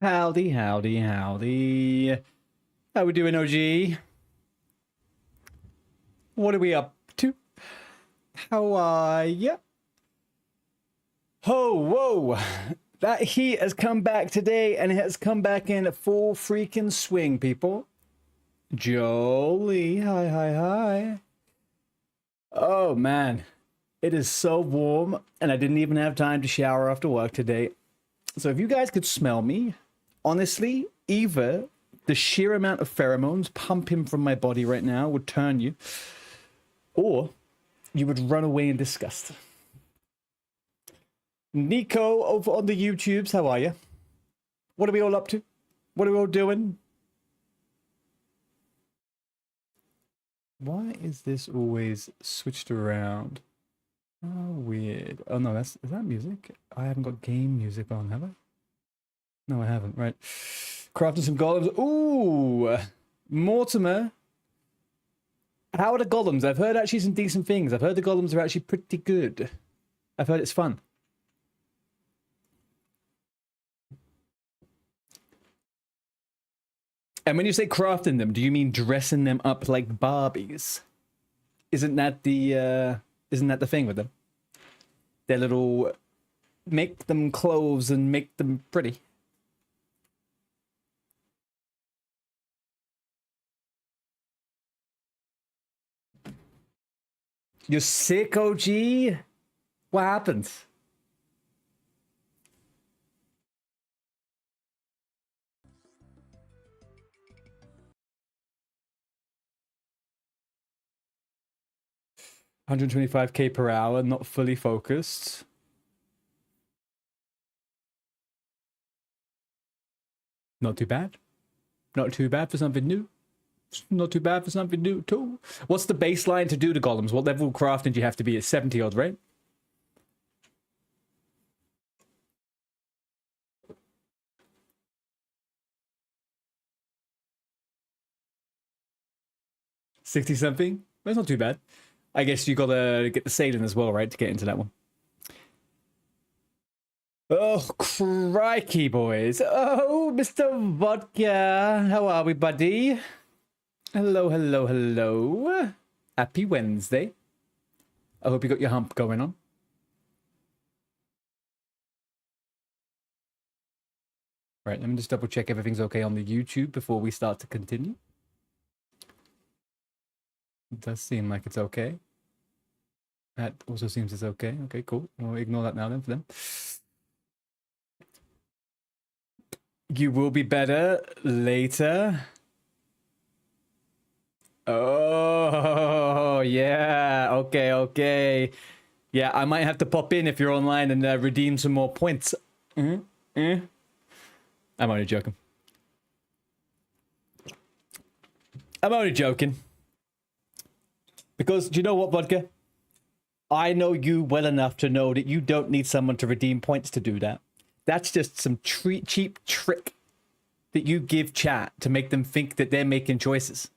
Howdy, howdy, howdy. How we doing, OG? What are we up to? How are ya? Ho, whoa. That heat has come back today, and it has come back in full freaking swing, people. Jolie, hi, hi, hi. Oh, man. It is so warm, and I didn't even have time to shower after work today. So if you guys could smell me, honestly, either the sheer amount of pheromones pumping from my body right now would turn you, or you would run away in disgust. Nico over on the YouTubes, how are you? What are we all up to? What are we all doing? Why is this always switched around? Oh, weird. Oh no, is that music? I haven't got game music on, have I? No, I haven't. Right. Crafting some golems. Ooh! Mortimer. How are the golems? I've heard actually some decent things. I've heard the golems are actually pretty good. I've heard it's fun. And when you say crafting them, do you mean dressing them up like Barbies? Isn't that the thing with them? Their little... Make them clothes and make them pretty. You're sick, OG? What happened? $125k per hour, not fully focused. Not too bad. Not too bad for something new. Not too bad for something new too. What's the baseline to do the golems? What level of crafting do you have to be at? 70 odd, right? $60 something? That's not too bad. I guess you gotta get the sailing as well, right, to get into that one. Oh, crikey, boys. Oh, Mr. Vodka. How are we, buddy? Hello, hello, hello. Happy Wednesday. I hope you got your hump going on. Right, let me just double check everything's okay on the YouTube before we start to continue. It does seem like it's okay. That also seems it's okay. Okay, cool. We'll ignore that now then for them. You will be better later. Oh, yeah. Okay, okay. Yeah, I might have to pop in if you're online and redeem some more points. I'm only joking. I'm only joking. Because, do you know what, Vodka? I know you well enough to know that you don't need someone to redeem points to do that. That's just some cheap trick that you give chat to make them think that they're making choices.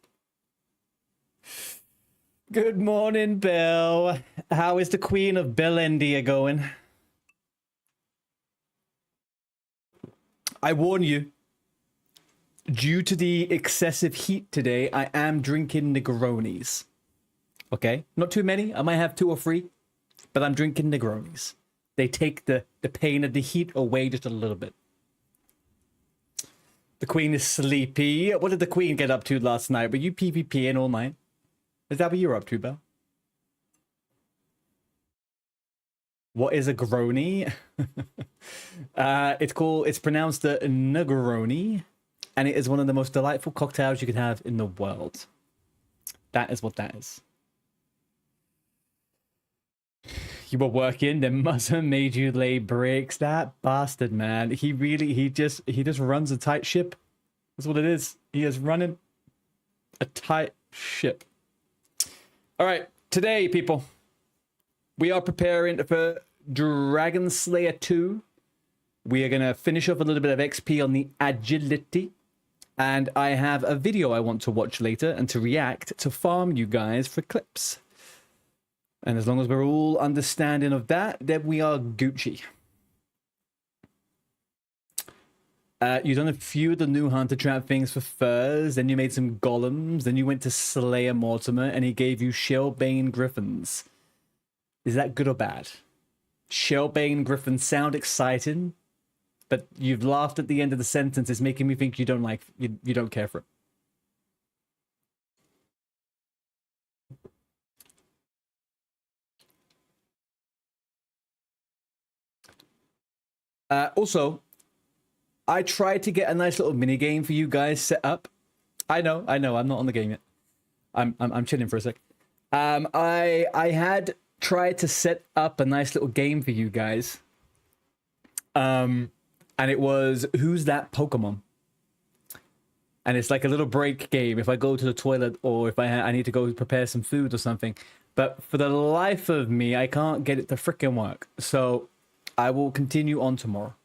Good morning, Bill. How is the Queen of Bellendia going? I warn you, due to the excessive heat today, I am drinking Negronis. Okay? Not too many. I might have 2 or 3, but I'm drinking Negronis. They take the pain of the heat away just a little bit. The Queen is sleepy. What did the Queen get up to last night? Were you PvPing all night? Is that what you're up to, Belle? What is a Groni? It's pronounced a Negroni, and it is one of the most delightful cocktails you can have in the world. That is what that is. You were working, then Muzzer made you lay bricks. That bastard, man. He just runs a tight ship. That's what it is. He is running a tight ship. All right, today, people, we are preparing for Dragon Slayer 2. We are going to finish off a little bit of XP on the agility. And I have a video I want to watch later and to react to farm you guys for clips. And as long as we're all understanding of that, then we are Gucci. You done a few of the new hunter trap things for furs, then you made some golems, then you went to Slayer Mortimer, and he gave you Shellbane Griffins. Is that good or bad? Shellbane Griffins sound exciting, but you've laughed at the end of the sentence. It's making me think you don't like, you don't care for it. Also, I tried to get a nice little mini game for you guys set up. I know, I'm not on the game yet. I'm chilling for a sec. I had tried to set up a nice little game for you guys. And it was Who's That Pokemon? And it's like a little break game if I go to the toilet or if I need to go prepare some food or something. But for the life of me, I can't get it to frickin' work. So I will continue on tomorrow.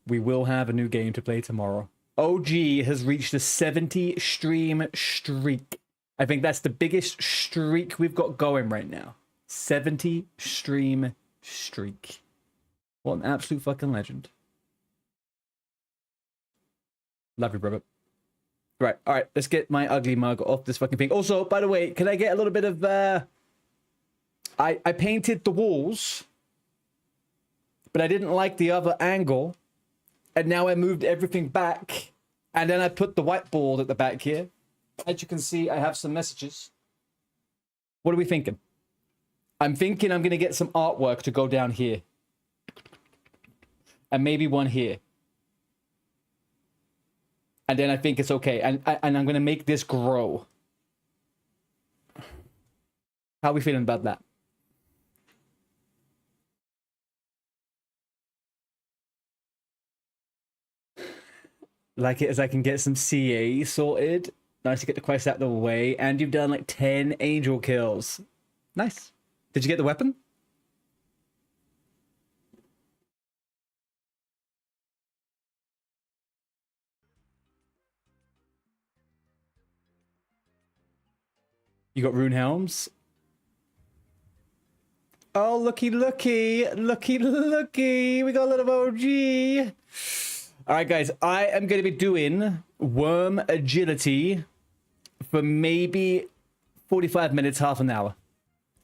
We will have a new game to play tomorrow. OG has reached a 70 stream streak. I think that's the biggest streak we've got going right now. 70 stream streak. What an absolute fucking legend. Love you, brother. Right, all right, let's get my ugly mug off this fucking thing. Also, by the way, can I get a little bit of... I painted the walls, but I didn't like the other angle. And now I moved everything back. And then I put the whiteboard at the back here. As you can see, I have some messages. What are we thinking? I'm thinking I'm going to get some artwork to go down here. And maybe one here. And then I think it's okay. And I'm going to make this grow. How are we feeling about that? Like it as I can get some CA sorted. Nice to get the quest out of the way. And you've done like 10 angel kills. Nice. Did you get the weapon? You got rune helms? Oh, looky, looky. Looky, looky. We got a little OG. All right, guys. I am going to be doing worm agility for maybe 45 minutes, half an hour.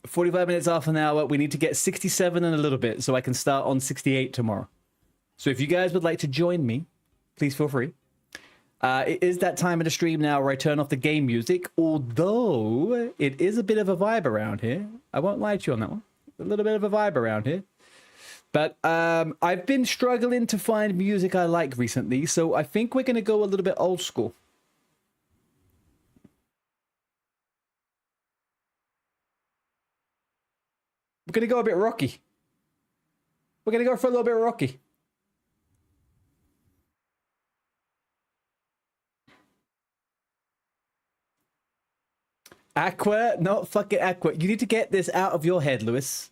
45 minutes, half an hour. We need to get 67 and a little bit so I can start on 68 tomorrow. So if you guys would like to join me, please feel free. It is that time of the stream now where I turn off the game music, although it is a bit of a vibe around here. I won't lie to you on that one. A little bit of a vibe around here. But I've been struggling to find music I like recently, so I think we're going to go a little bit old school. We're going to go a bit rocky. We're going to go for a little bit rocky. Aqua? No, fucking Aqua. You need to get this out of your head, Lewis.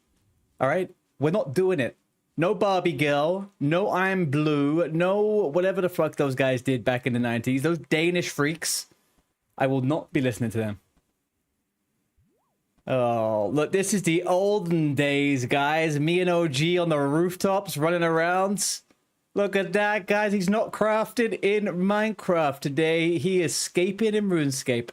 All right? We're not doing it. No Barbie girl. No I'm Blue. No whatever the fuck those guys did back in the 90s. Those Danish freaks. I will not be listening to them. Oh, look, this is the olden days, guys. Me and OG on the rooftops running around. Look at that, guys. He's not crafted in Minecraft today. He is scaping in RuneScape.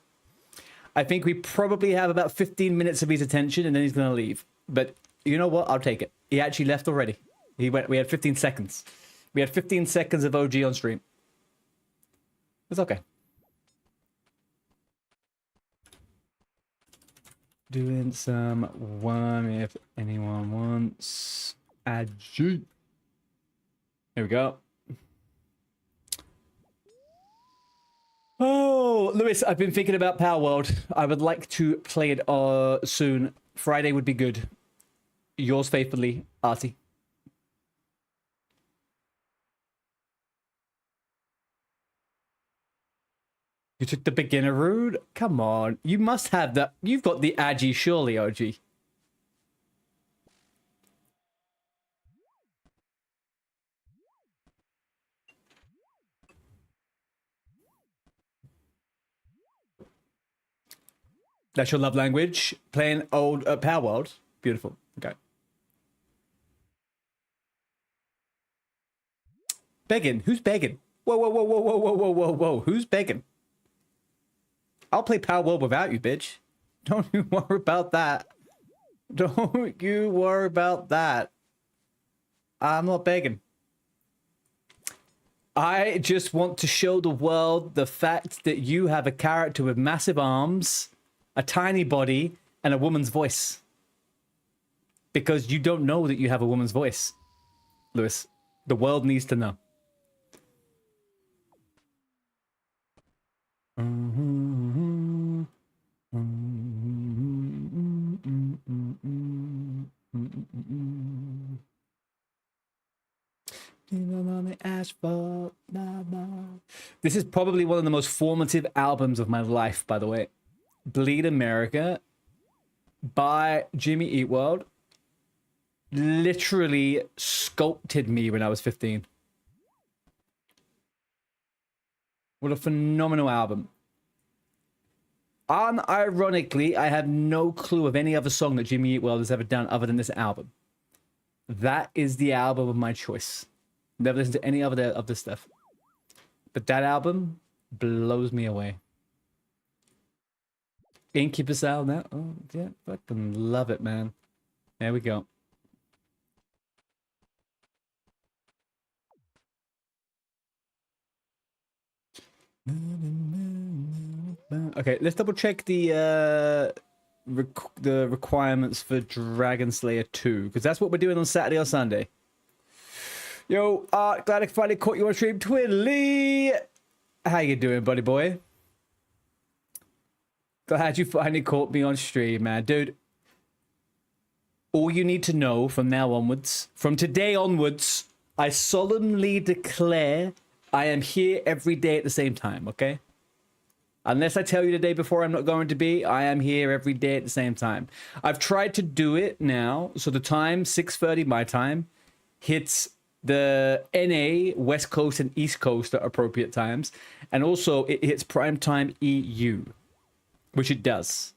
I think we probably have about 15 minutes of his attention and then he's going to leave. But you know what? I'll take it. He actually left already. He went. We had 15 seconds. We had 15 seconds of OG on stream. It's okay. Doing some worm if anyone wants. AGI. Here we go. Oh, Lewis, I've been thinking about Power World. I would like to play it soon. Friday would be good. Yours faithfully, Artie. You took the beginner route? Come on. You must have that. You've got the AGI, surely, OG. That's your love language. Playing old Power World. Beautiful. Okay. Begging? Who's begging? Whoa, whoa, whoa, whoa, whoa, whoa, whoa, whoa, whoa. Who's begging? I'll play Power World without you, bitch. Don't you worry about that. Don't you worry about that. I'm not begging. I just want to show the world the fact that you have a character with massive arms, a tiny body, and a woman's voice. Because you don't know that you have a woman's voice, Lewis. The world needs to know. This is probably one of the most formative albums of my life, by the way. Bleed America by Jimmy Eat World literally sculpted me when I was 15. What a phenomenal album. Unironically, I have no clue of any other song that Jimmy Eat World has ever done other than this album. That is the album of my choice. Never listened to any other of this stuff. But that album blows me away. Incubus out now. Oh, yeah. Fucking love it, man. There we go. Okay, let's double check the requirements for Dragon Slayer 2, because that's what we're doing on Saturday or Sunday. Yo, glad I finally caught you on stream, Twiddly. How you doing, buddy boy? Glad you finally caught me on stream, man. Dude, all you need to know from now onwards, from today onwards, I solemnly declare I am here every day at the same time, okay? Unless I tell you the day before I'm not going to be, I am here every day at the same time. I've tried to do it now, so the time, 6:30 my time, hits the NA, West Coast and East Coast at appropriate times. And also, it hits prime time EU, which it does.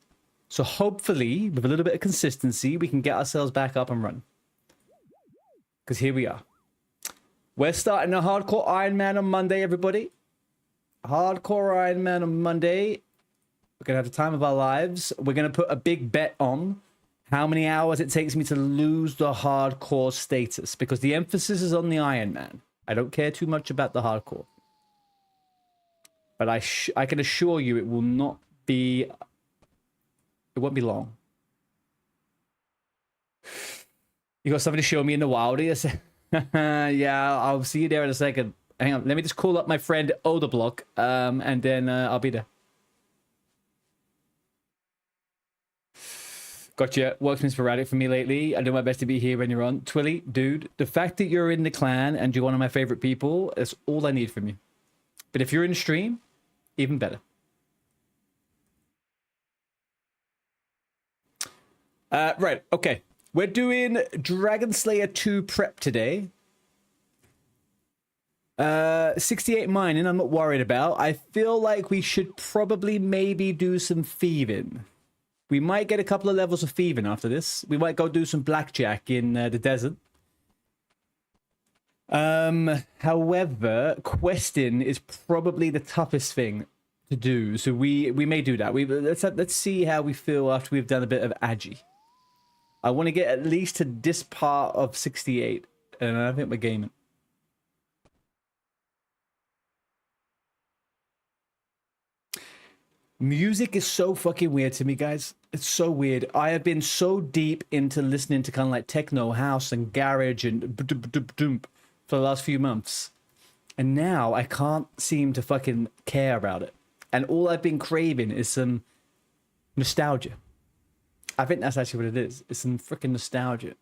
So hopefully, with a little bit of consistency, we can get ourselves back up and run. Because here we are. We're starting a Hardcore Iron Man on Monday, everybody. Hardcore Iron Man on Monday. We're going to have the time of our lives. We're going to put a big bet on how many hours it takes me to lose the hardcore status. Because the emphasis is on the Iron Man. I don't care too much about the hardcore. But I can assure you it will not be... It won't be long. You got something to show me in the wild here? Yeah, I'll see you there in a second. Hang on, let me just call up my friend Odablock, and then I'll be there. Gotcha. Work's been sporadic for me lately. I do my best to be here when you're on. Twilly, dude, the fact that you're in the clan and you're one of my favorite people, that's all I need from you. But if you're in stream, even better. Right, okay. We're doing Dragon Slayer 2 prep today. 68 mining, I'm not worried about. I feel like we should probably maybe do some thieving. We might get a couple of levels of thieving after this. We might go do some blackjack in the desert. However, questing is probably the toughest thing to do. So we may do that. Let's see how we feel after we've done a bit of AGI. I want to get at least to this part of 68, and I think we're gaming. Music is so fucking weird to me, guys. It's so weird. I have been so deep into listening to kind of like techno, house, and garage and for the last few months. And now I can't seem to fucking care about it. And all I've been craving is some nostalgia. I think that's actually what it is. It's some freaking nostalgia.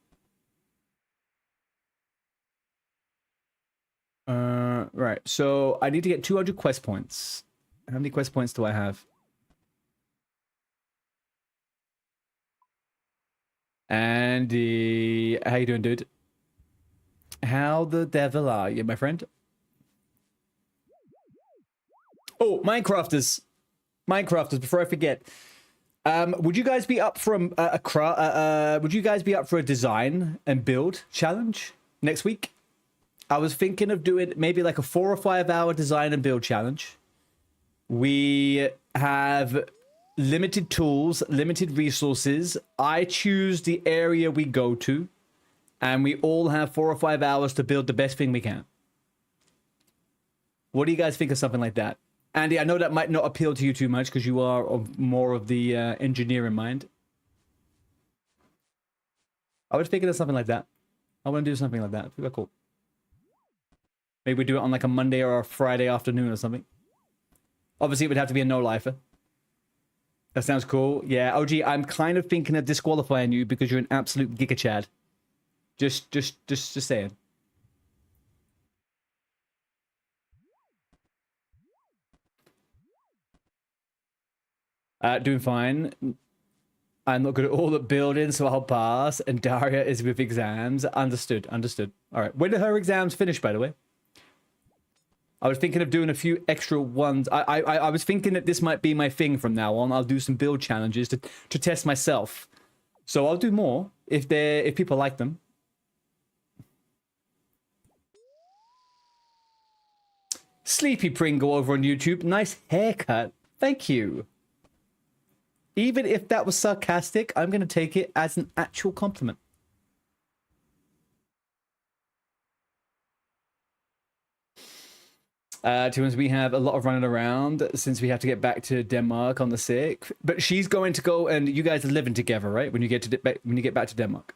Right. So I need to get 200 quest points. How many quest points do I have? Andy, how you doing, dude? How the devil are you, my friend? Oh, Minecrafters. Before I forget. Would you guys be up for would you guys be up for a design and build challenge next week? I was thinking of doing maybe like a 4 or 5 hour design and build challenge. We have limited tools, limited resources. I choose the area we go to, and we all have 4 or 5 hours to build the best thing we can. What do you guys think of something like that? Andy, I know that might not appeal to you too much because you are of more of the engineering mind. I was thinking of something like that. I want to do something like that. I think that's cool. Maybe we do it on like a Monday or a Friday afternoon or something. Obviously, it would have to be a no-lifer. That sounds cool. Yeah, OG, I'm kind of thinking of disqualifying you because you're an absolute giga chad. Just saying. Doing fine. I'm not good at all at building, so I'll pass. And Daria is with exams. Understood. Understood. All right. When do her exams finish, by the way? I was thinking of doing a few extra ones. I was thinking that this might be my thing from now on. I'll do some build challenges to test myself. So I'll do more if people like them. Sleepy Pringle over on YouTube. Nice haircut. Thank you. Even if that was sarcastic, I'm going to take it as an actual compliment. We have a lot of running around since we have to get back to Denmark on the 6th. But she's going to go, and you guys are living together, right? When you get back to Denmark.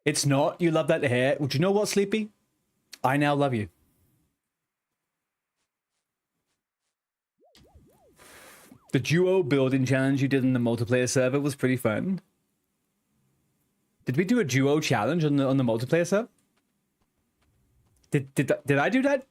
It's not. You love that hair. Would you know what, Sleepy? I now love you. The duo building challenge you did in the multiplayer server was pretty fun. Did we do a duo challenge on the multiplayer server? Did I do that?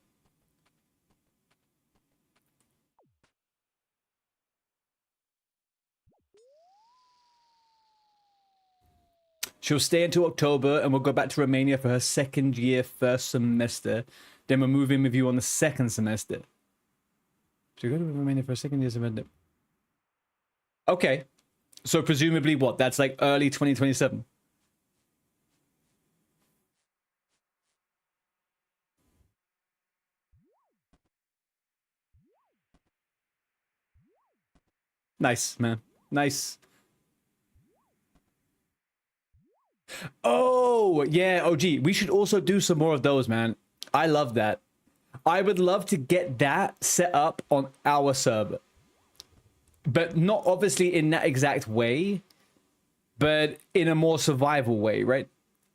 She'll stay until October, and we'll go back to Romania for her second year, first semester. Then we'll move in with you on the second semester. She'll go to Romania for a second year semester. Okay. So presumably what? That's like early 2027. Nice, man. Nice. Oh, yeah. Oh, gee. We should also do some more of those, man. I love that. I would love to get that set up on our server. But not obviously in that exact way, but in a more survival way, right?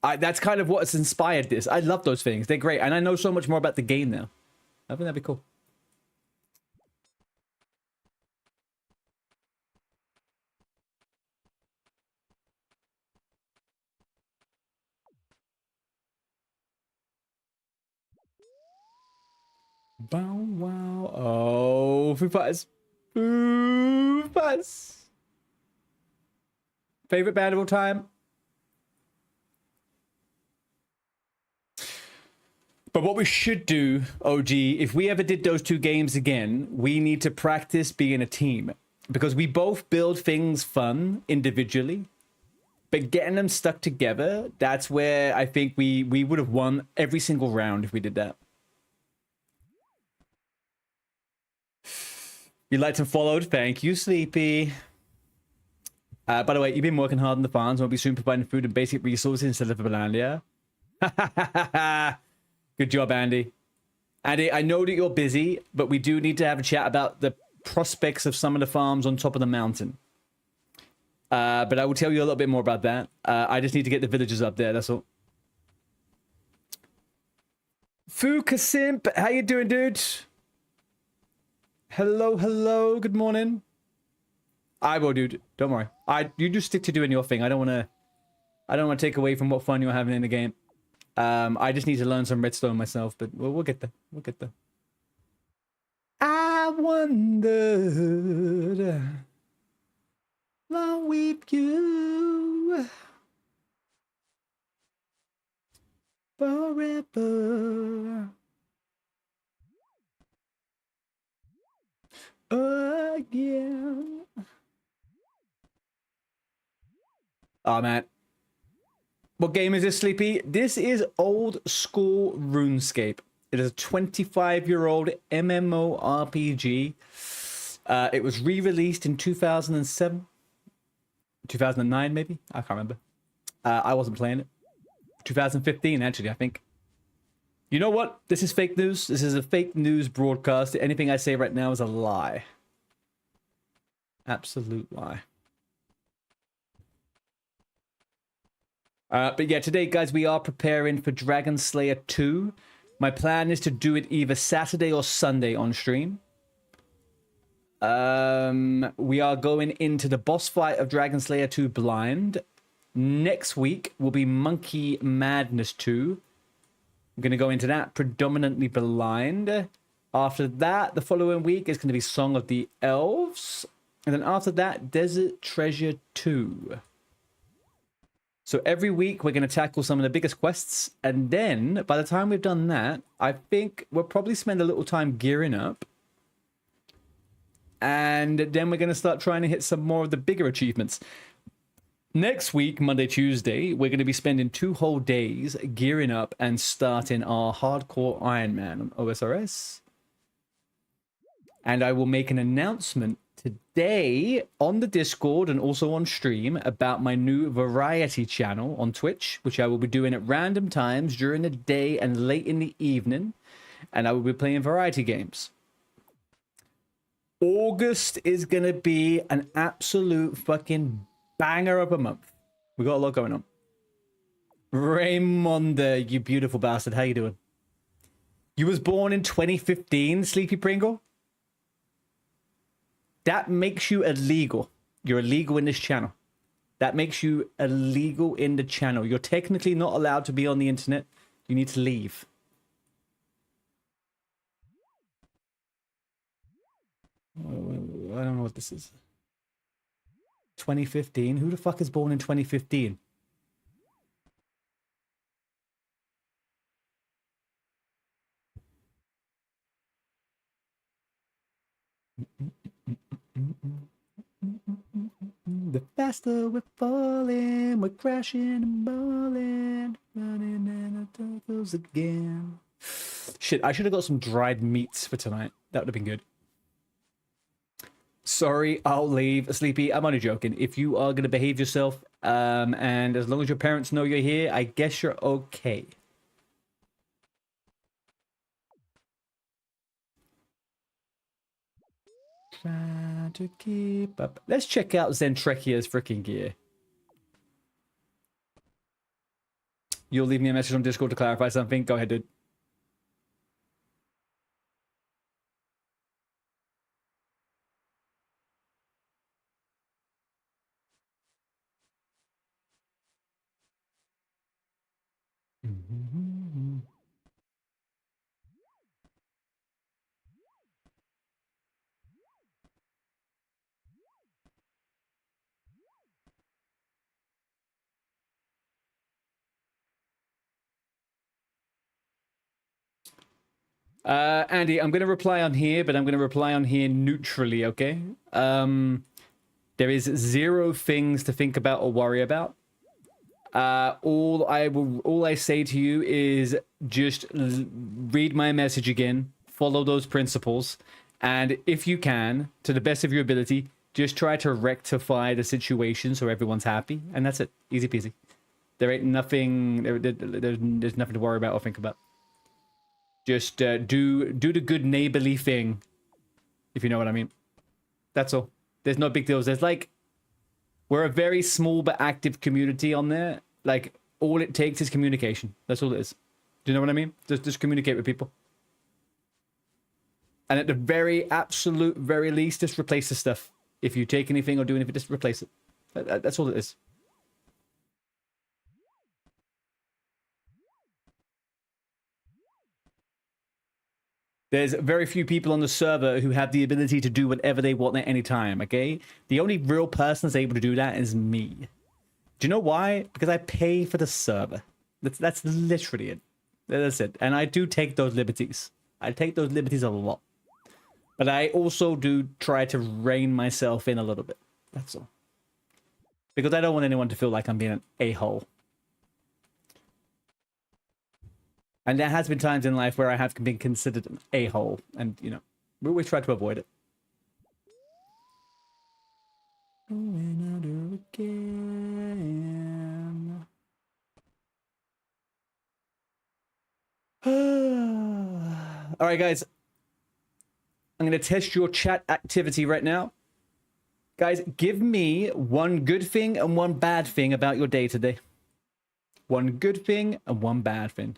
That's kind of what's inspired this. I love those things. They're great. And I know so much more about the game now. I think that'd be cool. Bow wow. Oh, Foo Fighters. Foo Fighters. Favorite band of all time? But what we should do, OG, if we ever did those two games again, we need to practice being a team. Because we both build things fun individually. But getting them stuck together, that's where I think we would have won every single round if we did that. You liked and followed. Thank you, Sleepy. By the way, you've been working hard on the farms. Won't be soon providing food and basic resources instead of Banania. Good job, Andy. Andy, I know that you're busy, but we do need to have a chat about the prospects of some of the farms on top of the mountain. But I will tell you a little bit more about that. I just need to get the villagers up there, that's all. Fukasimp, how you doing, dude? Hello, hello, good morning. I will, dude. Don't worry. You just stick to doing your thing. I don't want to take away from what fun you're having in the game. I just need to learn some redstone myself, but we'll get there. We'll get there. I wondered long with you. forever. Again. Oh, man. What game is this, Sleepy? This is old school RuneScape. It is a 25-year-old MMORPG. It was re-released in 2007. 2009, maybe? I can't remember. I wasn't playing it. 2015, actually, I think. You know what? This is fake news. This is a fake news broadcast. Anything I say right now is a lie. Absolute lie. But yeah, today, guys, we are preparing for Dragon Slayer 2. My plan is to do it either Saturday or Sunday on stream. We are going into the boss fight of Dragon Slayer 2 blind. Next week will be Monkey Madness 2. I'm going to go into that predominantly blind. After that, the following week is going to be Song of the Elves. And then after that, Desert Treasure 2. So every week we're going to tackle some of the biggest quests. And then by the time we've done that, I think we'll probably spend a little time gearing up. And then we're going to start trying to hit some more of the bigger achievements. Next week, Monday, Tuesday, we're going to be spending 2 whole days gearing up and starting our hardcore Iron Man on OSRS. And I will make an announcement today on the Discord and also on stream about my new variety channel on Twitch, which I will be doing at random times during the day and late in the evening. And I will be playing variety games. August is going to be an absolute fucking banger of a month. We got a lot going on. Raymonda, you beautiful bastard. How you doing? You was born in 2015, Sleepy Pringle? That makes you illegal. You're illegal in this channel. That makes you illegal in the channel. You're technically not allowed to be on the internet. You need to leave. I don't know what this is. 2015? Who the fuck is born in 2015? The faster we're falling, we're crashing and balling, running in the circles again. Shit, I should have got some dried meats for tonight. That would have been good. Sorry, I'll leave. Sleepy, I'm only joking. If you are going to behave yourself, and as long as your parents know you're here, I guess you're okay. Try to keep up. Let's check out Zentrekia's freaking gear. You'll leave me a message on Discord to clarify something. Go ahead, dude. Andy, I'm going to reply on here, but I'm going to reply on here neutrally, okay? There is 0 things to think about or worry about. All I say to you is just read my message again, follow those principles, and if you can, to the best of your ability, just try to rectify the situation so everyone's happy, and that's it. Easy peasy. There ain't nothing. There's nothing to worry about or think about. Just do the good neighborly thing, if you know what I mean. That's all. There's no big deals. There's like, we're a very small but active community on there. Like, all it takes is communication. That's all it is. Do you know what I mean? Just communicate with people. And at the very absolute very least, just replace the stuff. If you take anything or do anything, just replace it. That's all it is. There's very few people on the server who have the ability to do whatever they want at any time, okay? The only real person that's able to do that is me. Do you know why? Because I pay for the server. That's literally it. That's it. And I do take those liberties. I take those liberties a lot. But I also do try to rein myself in a little bit. That's all. Because I don't want anyone to feel like I'm being an a-hole. And there has been times in life where I have been considered an a-hole. And, you know, we always try to avoid it. Going under again. All right, guys. I'm going to test your chat activity right now. Guys, give me one good thing and one bad thing about your day today. One good thing and one bad thing.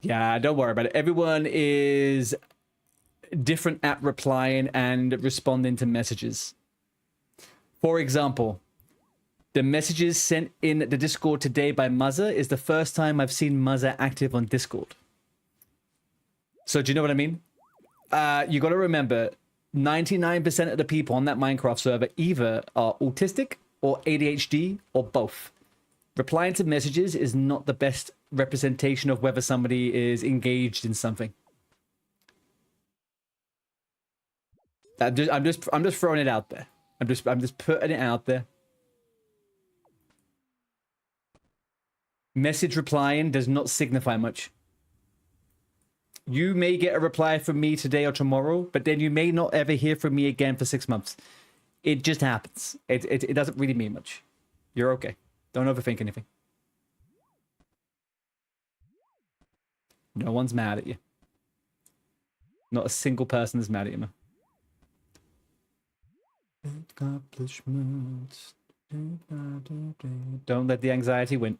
Yeah, don't worry about it. Everyone is different at replying and responding to messages. For example, the messages sent in the Discord today by Muzza is the first time I've seen Muzza active on Discord. So do you know what I mean? You got to remember, 99% of the people on that Minecraft server either are autistic or ADHD or both. Replying to messages is not the best representation of whether somebody is engaged in something. I'm just throwing it out there. I'm just putting it out there. Message replying does not signify much. You may get a reply from me today or tomorrow, but then you may not ever hear from me again for 6 months. It just happens. It doesn't really mean much. You're okay. Don't overthink anything. No one's mad at you. Not a single person is mad at you, man. Accomplishments. Don't let the anxiety win.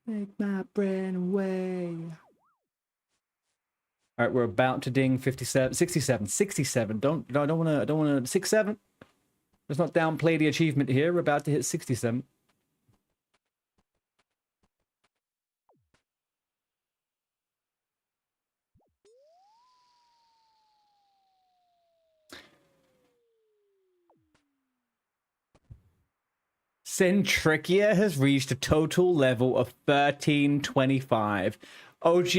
Make my brain away. All right, we're about to ding 57, 67. Don't want to 67. Let's not downplay the achievement here. We're about to hit 67. Centricia has reached a total level of 1325. OG,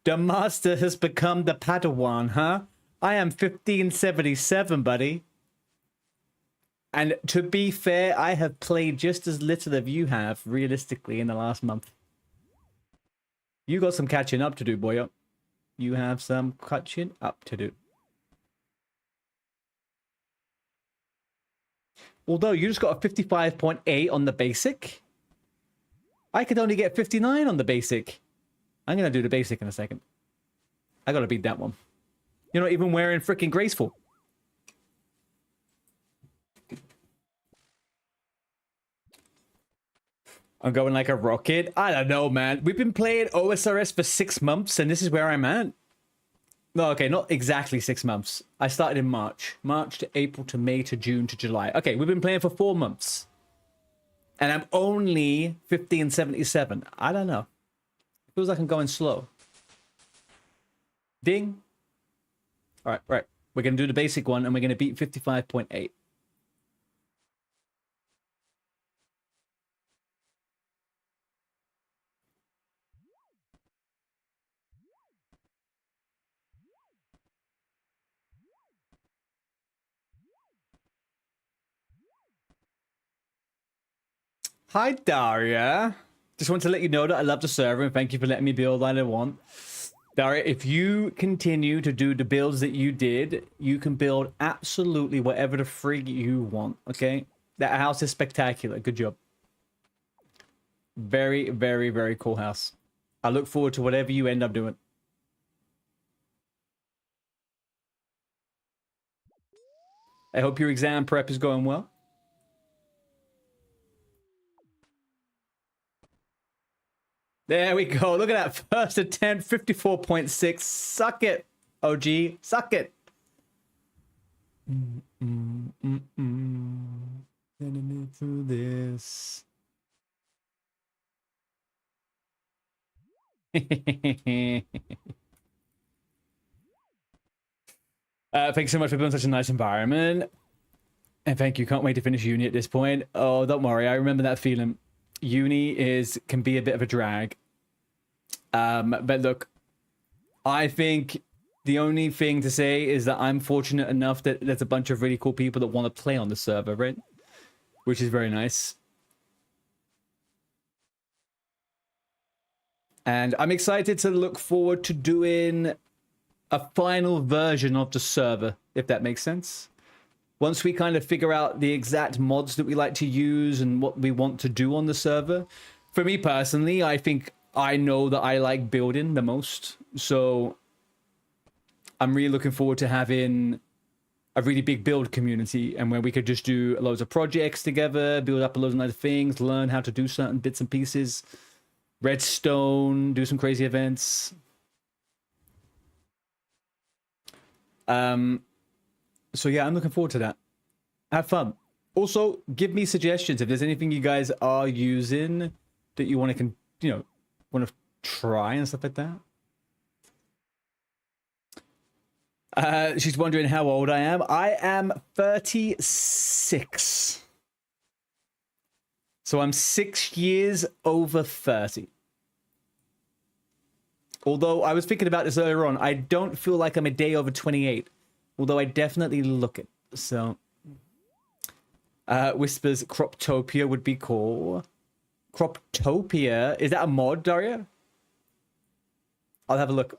the master has become the Padawan, huh? I am 1577, buddy. And to be fair, I have played just as little as you have, realistically, in the last month. You got some catching up to do, boyo. You have some catching up to do. Although you just got a 55.8 on the basic. I could only get 59 on the basic. I'm going to do the basic in a second. I got to beat that one. You're not even wearing freaking graceful. I'm going like a rocket. I don't know, man. We've been playing OSRS for 6 months, and this is where I'm at. No, okay, not exactly 6 months. I started in March. March to April to May to June to July. Okay, we've been playing for 4 months. And I'm only 1577. I don't know. It feels like I'm going slow. Ding. All right, right. We're going to do the basic one, and we're going to beat 55.8. Hi, Daria. Just want to let you know that I love the server, and thank you for letting me build what I want. Daria, if you continue to do the builds that you did, you can build absolutely whatever the frig you want, okay? That house is spectacular. Good job. Very, very, very cool house. I look forward to whatever you end up doing. I hope your exam prep is going well. There we go. Look at that. First attempt, 54.6. Suck it, OG. Suck it. Getting through this. Thanks so much for building such a nice environment. And thank you. Can't wait to finish uni at this point. Oh, don't worry. I remember that feeling. Uni can be a bit of a drag. But look, I think the only thing to say is that I'm fortunate enough that there's a bunch of really cool people that want to play on the server, right? Which is very nice. And I'm excited to look forward to doing a final version of the server, if that makes sense. Once we kind of figure out the exact mods that we like to use and what we want to do on the server. For me personally, I think I know that I like building the most. So I'm really looking forward to having a really big build community and where we could just do loads of projects together, build up a load of other things, learn how to do certain bits and pieces, redstone, do some crazy events. So yeah, I'm looking forward to that. Have fun. Also, give me suggestions if there's anything you guys are using that you want to, want to try and stuff like that. She's wondering how old I am. I am 36. So I'm 6 years over 30. Although I was thinking about this earlier on, I don't feel like I'm a day over 28. Although I definitely look it. So, Whispers Croptopia would be cool. Croptopia? Is that a mod, Daria? I'll have a look.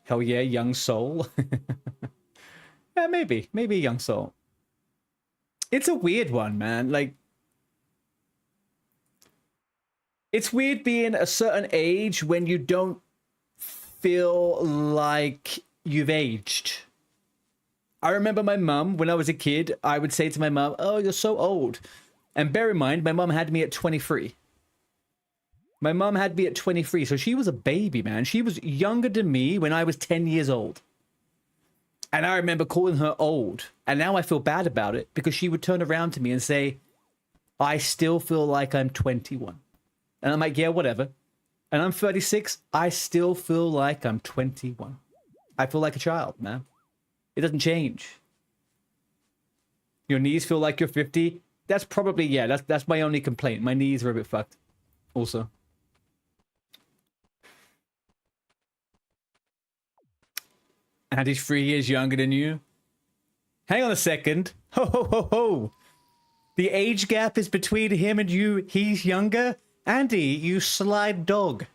Hell yeah, young soul. Yeah, maybe a young soul. It's a weird one, man. Like, it's weird being a certain age when you don't feel like you've aged. I remember my mum, when I was a kid, I would say to my mum, oh, you're so old. And bear in mind, my mum had me at 23. My mum had me at 23, so she was a baby, man. She was younger than me when I was 10 years old. And I remember calling her old. And now I feel bad about it because she would turn around to me and say, I still feel like I'm 21. And I'm like, yeah, whatever. And I'm 36. I still feel like I'm 21. I feel like a child, man. It doesn't change. Your knees feel like you're 50. That's probably, yeah, that's my only complaint. My knees are a bit fucked also. And he's 3 years younger than you. Hang on a second. Ho, ho, ho, ho. The age gap is between him and you. He's younger. Andy, you slide dog.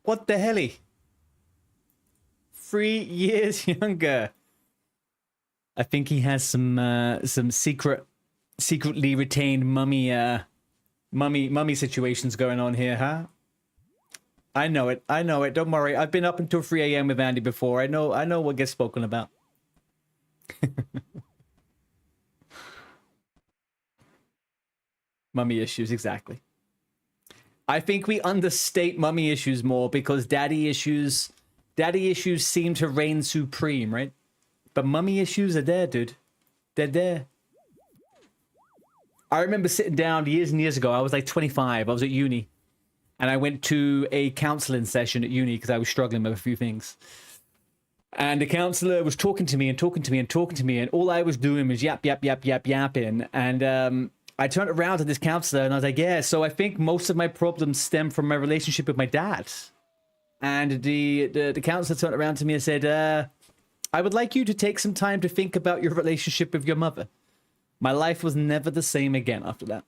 What the helly? 3 years younger. I think he has some secretly retained mummy situations going on here, huh? I know it. Don't worry. I've been up until 3 a.m. with Andy before. I know what gets spoken about. Mummy issues, exactly. I think we understate mummy issues more because daddy issues seem to reign supreme, right? But mummy issues are there, dude. They're there. I remember sitting down years and years ago. I was like 25. I was at uni. And I went to a counseling session at uni because I was struggling with a few things. And the counselor was talking to me and talking to me and talking to me. And all I was doing was yapping. And I turned around to this counselor and I was like, yeah, so I think most of my problems stem from my relationship with my dad. And the counselor turned around to me and said, I would like you to take some time to think about your relationship with your mother. My life was never the same again after that.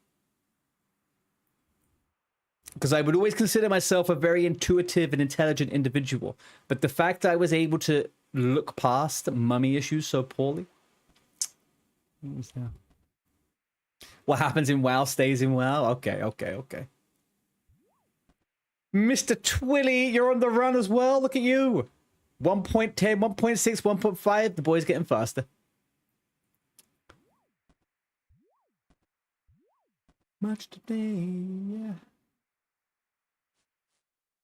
Because I would always consider myself a very intuitive and intelligent individual. But the fact that I was able to look past mummy issues so poorly. What happens in WoW stays in WoW? Okay. Mr. Twilly, you're on the run as well. Look at you. 1.10, 1.6, 1.5. The boy's getting faster. Much today, yeah.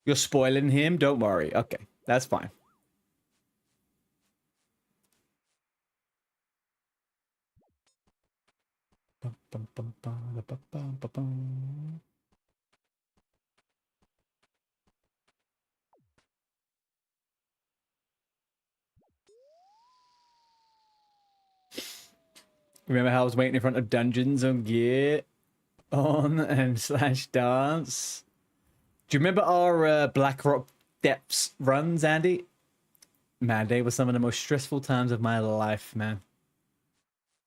You're spoiling him? Don't worry. Okay, that's fine. Remember how I was waiting in front of dungeons on gear on and slash dance? Do you remember our Blackrock Depths runs, Andy? Man, they were some of the most stressful times of my life, man.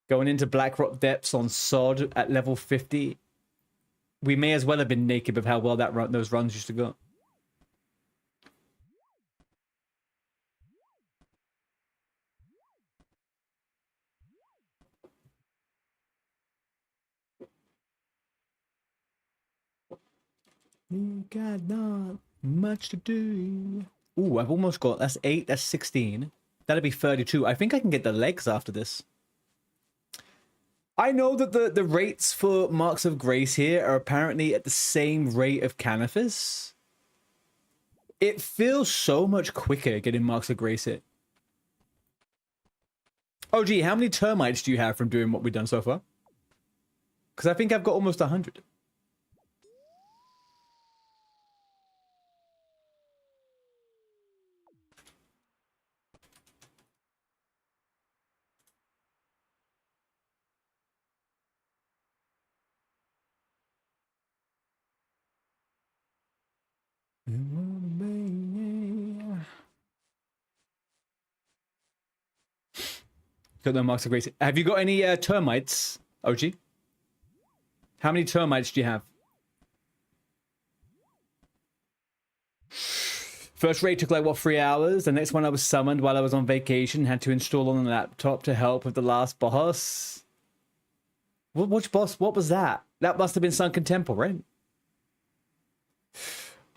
Going into Blackrock Depths on Sod at level 50. We may as well have been naked with how well those runs used to go. You got not much to do. Ooh, I've almost got... That's 8, that's 16. That'll be 32. I think I can get the legs after this. I know that the rates for Marks of Grace here are apparently at the same rate of Canifers. It feels so much quicker getting Marks of Grace hit. Oh, gee, how many termites do you have from doing what we've done so far? Because I think I've got almost 100. Got no Marks of Grace. Have you got any termites, OG? How many termites do you have? First raid took like, what, 3 hours? The next one I was summoned while I was on vacation. Had to install on the laptop to help with the last boss. Which boss? What was that? That must have been Sunken Temple, right?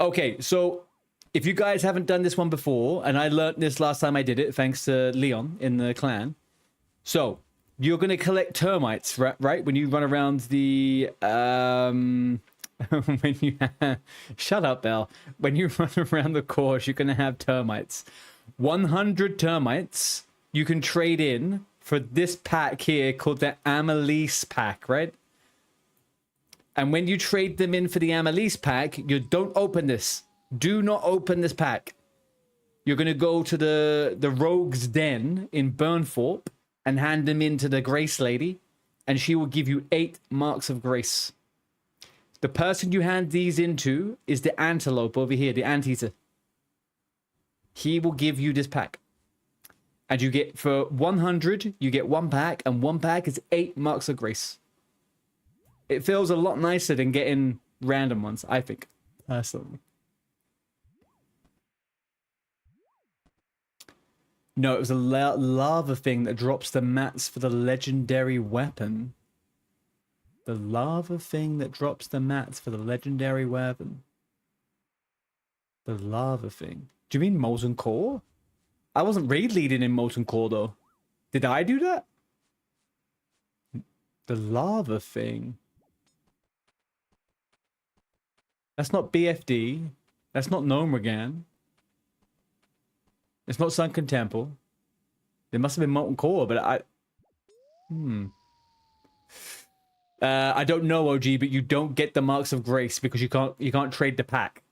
Okay, so if you guys haven't done this one before, and I learned this last time I did it, thanks to Leon in the clan. So, you're going to collect termites, right? When you run around the... when you shut up, Belle. When you run around the course, you're going to have termites. 100 termites you can trade in for this pack here called the Amelise pack, right? And when you trade them in for the Amelise pack, you don't open this. Do not open this pack. You're going to go to the Rogue's Den in Burnthorpe and hand them in to the Grace Lady, and she will give you 8 Marks of Grace. The person you hand these into is the Antelope over here, the Anteater. He will give you this pack. And you get, for 100, you get 1 pack, and 1 pack is 8 Marks of Grace. It feels a lot nicer than getting random ones, I think. Personally. No, it was a lava thing that drops the mats for the legendary weapon. The lava thing that drops the mats for the legendary weapon. The lava thing. Do you mean Molten Core? I wasn't raid leading in Molten Core, though. Did I do that? The lava thing. That's not BFD. That's not Gnomeregan. It's not Sunken Temple. It must have been Molten Core, but I don't know, OG, but you don't get the Marks of Grace because you can't trade the pack.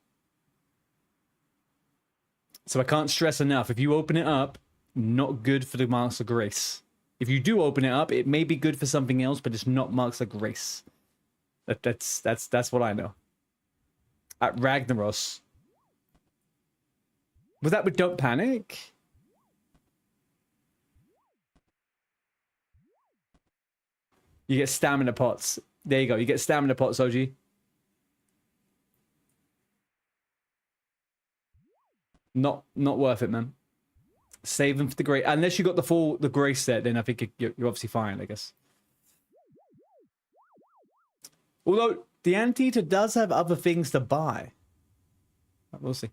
So I can't stress enough. If you open it up, not good for the Marks of Grace. If you do open it up, it may be good for something else, but it's not Marks of Grace. That's what I know. At Ragnaros. Was that with Don't Panic? You get stamina pots. There you go. You get stamina pots, OG. Not worth it, man. Save them for the Grace. Unless you got the Grace set, then I think you're obviously fine, I guess. Although, the Anteater does have other things to buy. We'll see.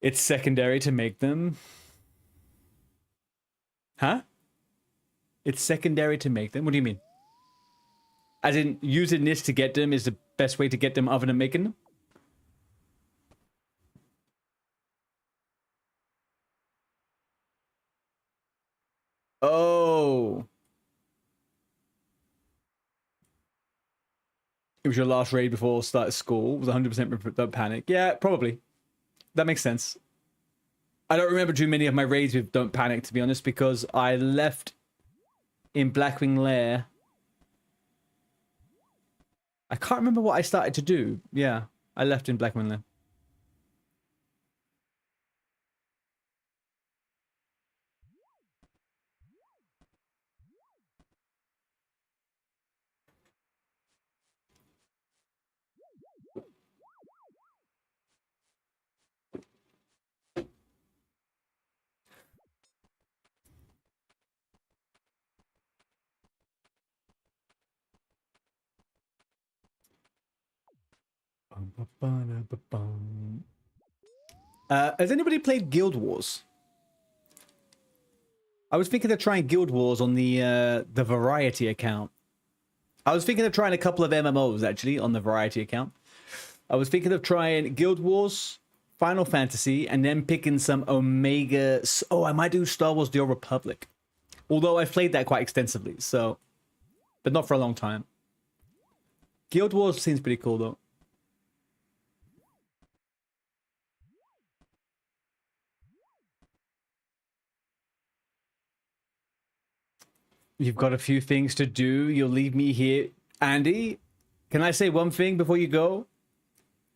It's secondary to make them. Huh? It's secondary to make them? What do you mean? As in, using this to get them is the best way to get them other than making them? Oh. It was your last raid before start of school. It was 100% Don't Panic. Yeah, probably. That makes sense. I don't remember too many of my raids with Don't Panic, to be honest, because I left in Blackwing Lair. I can't remember what I started to do. Yeah, I left in Blackwing Lair. Has anybody played Guild Wars? I was thinking of trying Guild Wars on the Variety account. I was thinking of trying a couple of MMOs, actually, on the Variety account. I was thinking of trying Guild Wars, Final Fantasy, and then picking some Omega... Oh, I might do Star Wars The Old Republic. Although I've played that quite extensively, so... But not for a long time. Guild Wars seems pretty cool, though. You've got a few things to do. You'll leave me here. Andy, can I say one thing before you go?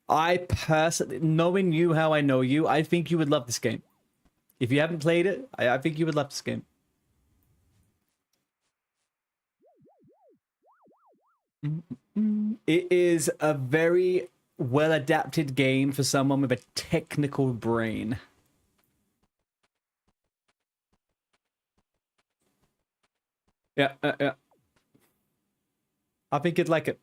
I personally, knowing you how I know you, I think you would love this game. If you haven't played it, I think you would love this game. It is a very well-adapted game for someone with a technical brain. Yeah, yeah. I think you'd like it.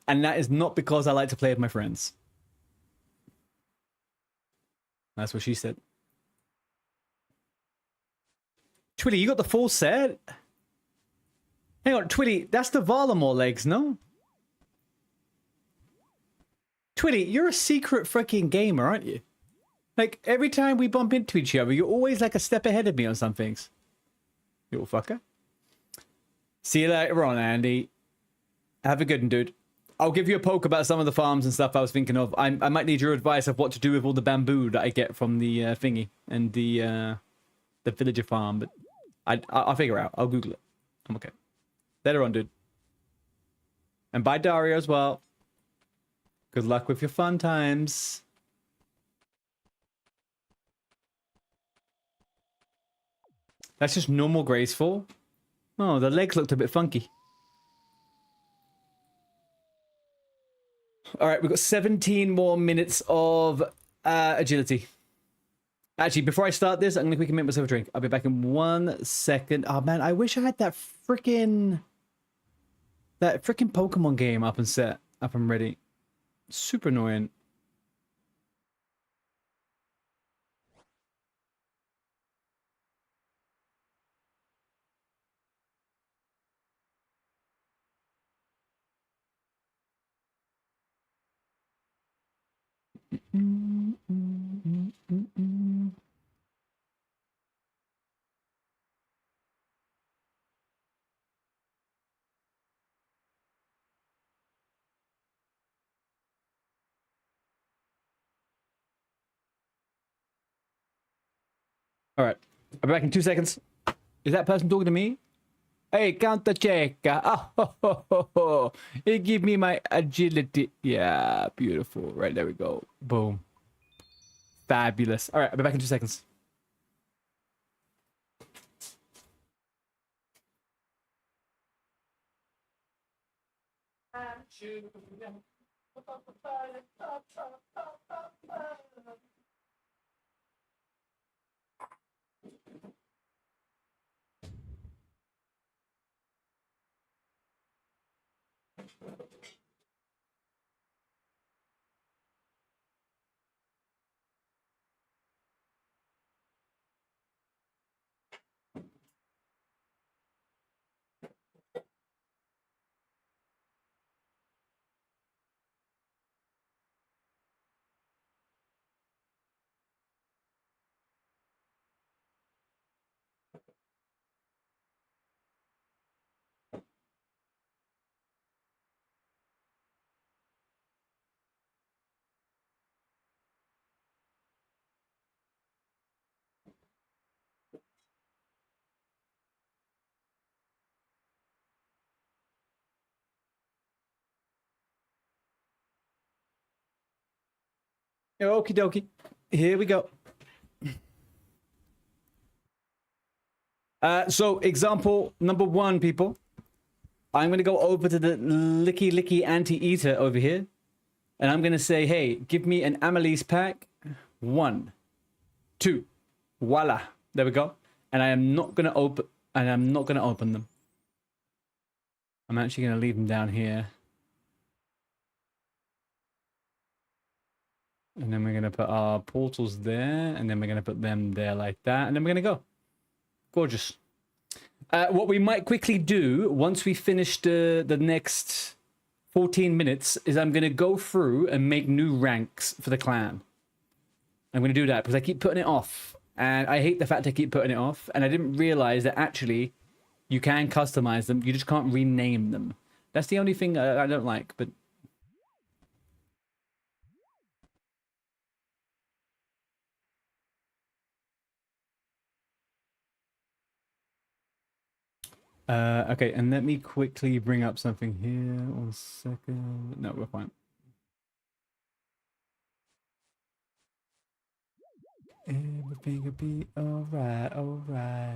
And that is not because I like to play with my friends. That's what she said. Twitty, you got the full set? Hang on, Twitty, that's the Valamore legs, no? Twitty, you're a secret freaking gamer, aren't you? Like, every time we bump into each other, you're always like a step ahead of me on some things. You little fucker. See you later on, Andy. Have a good one, dude. I'll give you a poke about some of the farms and stuff I was thinking of. I might need your advice of what to do with all the bamboo that I get from the thingy and the villager farm, but I'll figure it out. I'll Google it. I'm okay. Later on, dude. And bye, Dario, as well. Good luck with your fun times. That's just normal graceful. Oh, the legs looked a bit funky. All right, we've got 17 more minutes of agility. Actually, before I start this, I'm going to quickly make myself a drink. I'll be back in 1 second. Oh, man, I wish I had that freaking Pokemon game up and set, up and ready. Super annoying. All right, I'll be back in 2 seconds. Is that person talking to me? Hey, counter check. Oh, it give me my agility. Yeah, beautiful. Right, there we go. Boom. Fabulous. All right, I'll be back in 2 seconds. Okie dokie. Here we go. So example number 1, people. I'm going to go over to the licky anti-eater over here. And I'm going to say, hey, give me an Amelie's pack. 1, 2. Voila. There we go. And I am not going to open... And I'm not going to open them. I'm actually going to leave them down here. And then we're going to put our portals there. And then we're going to put them there like that. And then we're going to go. Gorgeous. What we might quickly do, once we finish the next 14 minutes, is I'm going to go through and make new ranks for the clan. I'm going to do that because I keep putting it off. And I hate the fact I keep putting it off. And I didn't realize that actually you can customize them. You just can't rename them. That's the only thing I don't like. But okay, and let me quickly bring up something here. 1 second. No, we're fine. Everything will be alright, alright.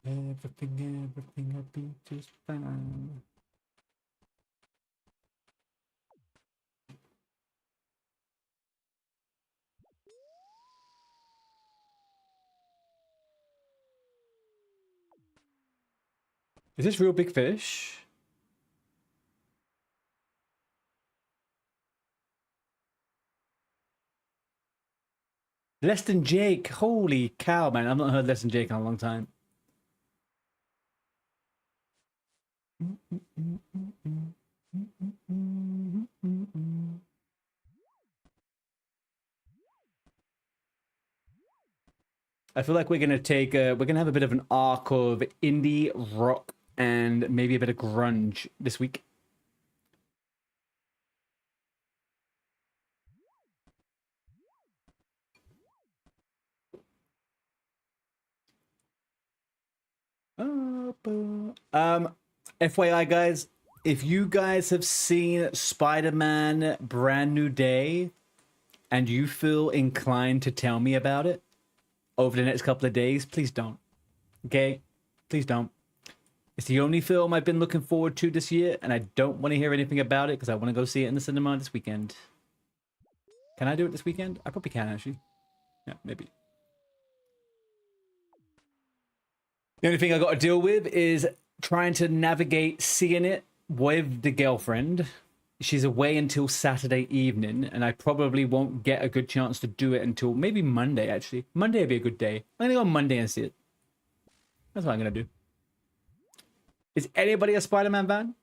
Everything will be just fine. Is this real big fish? Less than Jake. Holy cow, man. I've not heard less than Jake in a long time. I feel like we're gonna take we're gonna have a bit of an arc of indie rock and maybe a bit of grunge this week. FYI, guys, if you guys have seen Spider-Man Brand New Day and you feel inclined to tell me about it over the next couple of days, please don't. Okay? Please don't. It's the only film I've been looking forward to this year, and I don't want to hear anything about it because I want to go see it in the cinema this weekend. Can I do it this weekend? I probably can, actually. Yeah, maybe. The only thing I got to deal with is trying to navigate seeing it with the girlfriend. She's away until Saturday evening, and I probably won't get a good chance to do it until maybe Monday, actually. Monday would be a good day. I'm going to go on Monday and see it. That's what I'm going to do. Is anybody a Spider-Man fan?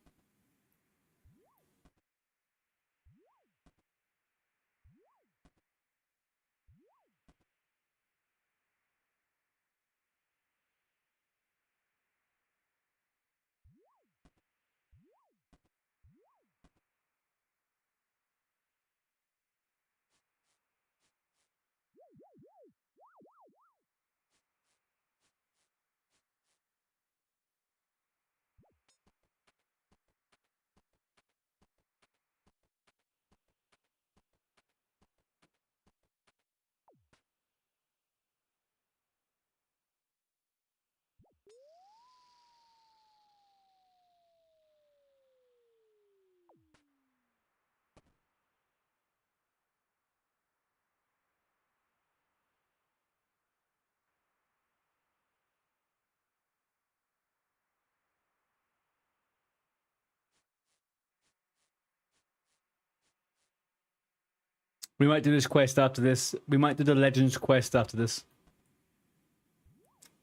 We might do this quest after this. We might do the Legends quest after this.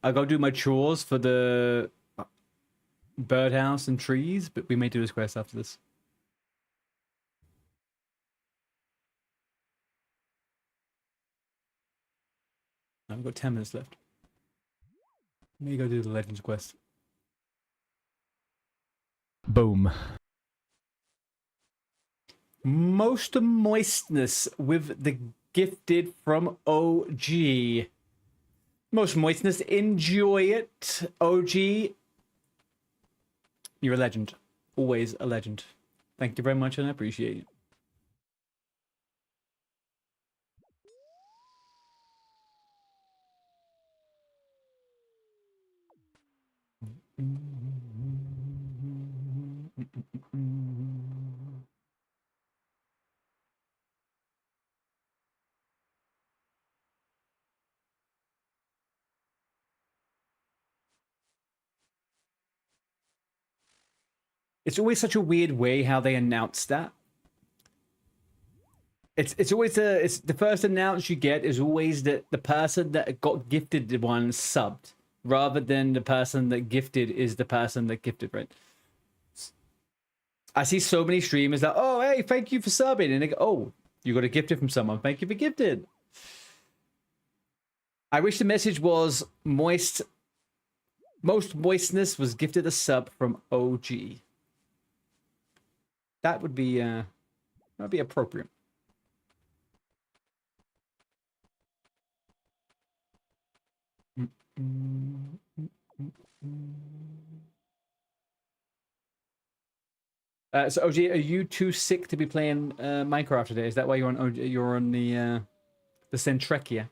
I'll go do my chores for the birdhouse and trees, but we may do this quest after this. I've got 10 minutes left. Maybe go do the Legends quest. Boom. Most moistness with the gifted from OG. Most moistness, enjoy it. OG, you're a legend. Always a legend. Thank you very much, and I appreciate it. It's always such a weird way how they announce that. It's always the first announce you get is always that the person that got gifted the one subbed, rather than the person that gifted is the person that gifted, right? I see so many streamers that, oh, hey, thank you for subbing, and they go, oh, you got a gifted from someone, thank you for gifted. I wish the message was most moistness was gifted a sub from OG. That would be appropriate. So OG, are you too sick to be playing Minecraft today? Is that why you're on OG, you're on the Centrekia?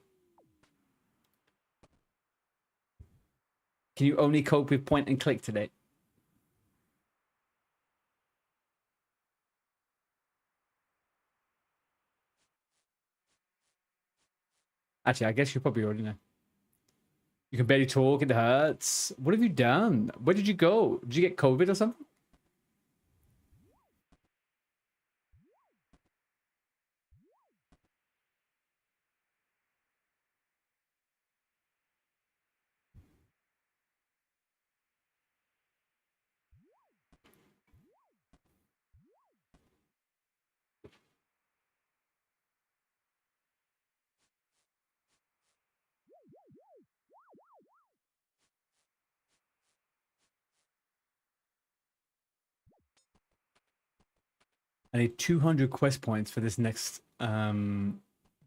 Can you only cope with point and click today? Actually, I guess you probably already know. You can barely talk, it hurts. What have you done? Where did you go? Did you get COVID or something? I need 200 quest points for this next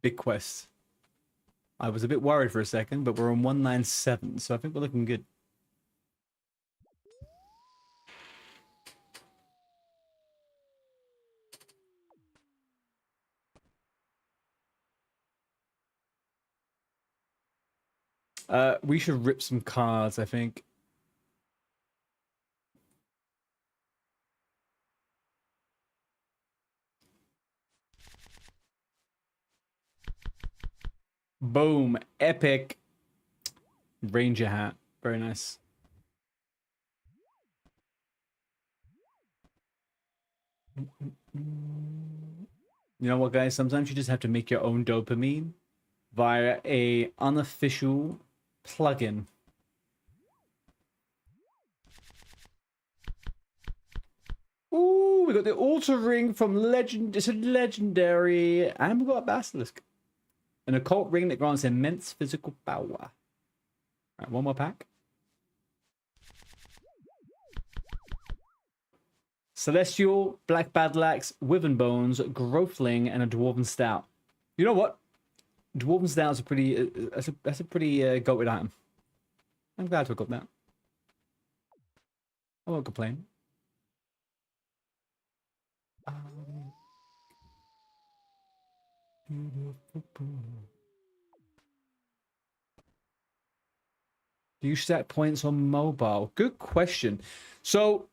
big quest. I was a bit worried for a second, but we're on 197, so I think we're looking good. We should rip some cards, I think. Boom. Epic. Ranger hat. Very nice. You know what, guys? Sometimes you just have to make your own dopamine via a unofficial plugin. Ooh, we got the Altar Ring from Legend. It's a legendary. And we got a Basilisk. An occult ring that grants immense physical power. All right, one more pack. Celestial, Black Battle Axe, Wyvern Bones, Growthling, and a Dwarven Stout. You know what? Dwarven Stout is a pretty. That's a pretty goated item. I'm glad to have got that. I won't complain. Do you stack points on mobile? Good question. So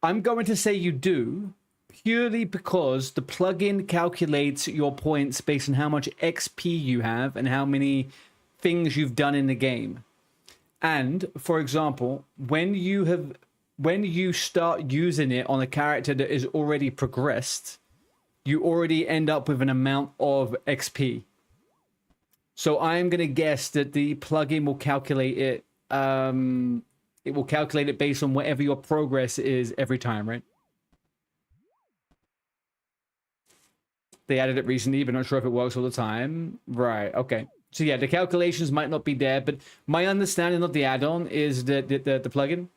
I'm going to say you do, purely because the plugin calculates your points based on how much XP you have and how many things you've done in the game. And for example, when you start using it on a character that is already progressed, you already end up with an amount of XP. So I'm going to guess that the plugin will calculate it. It will calculate it based on whatever your progress is every time, right? They added it recently, but not sure if it works all the time. Right, okay. So yeah, the calculations might not be there, but my understanding of the add-on is that the plugin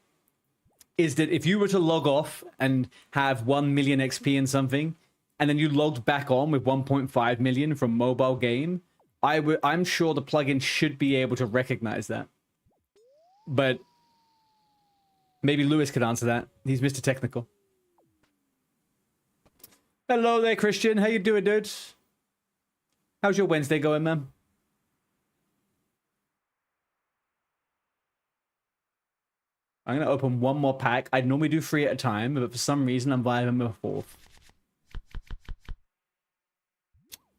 is that if you were to log off and have 1 million XP in something, and then you logged back on with 1.5 million from mobile game, I'm sure the plugin should be able to recognize that. But maybe Lewis could answer that. He's Mr. Technical. Hello there, Christian. How you doing, dude? How's your Wednesday going, man? I'm going to open one more pack. I'd normally do 3 at a time, but for some reason, I'm vibing with a 4th.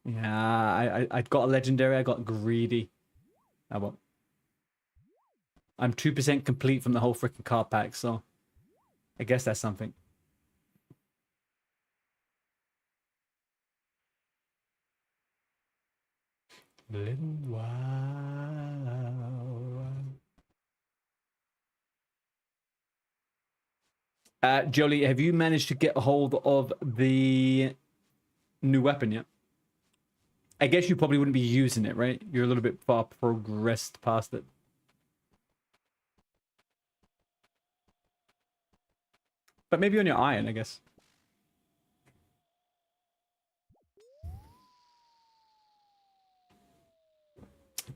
Yeah, I got a legendary. I got greedy. Oh, well. I'm 2% complete from the whole freaking card pack, so I guess that's something. Little while. Jolie, have you managed to get a hold of the new weapon yet? I guess you probably wouldn't be using it, right? You're a little bit far progressed past it. But maybe on your iron, I guess.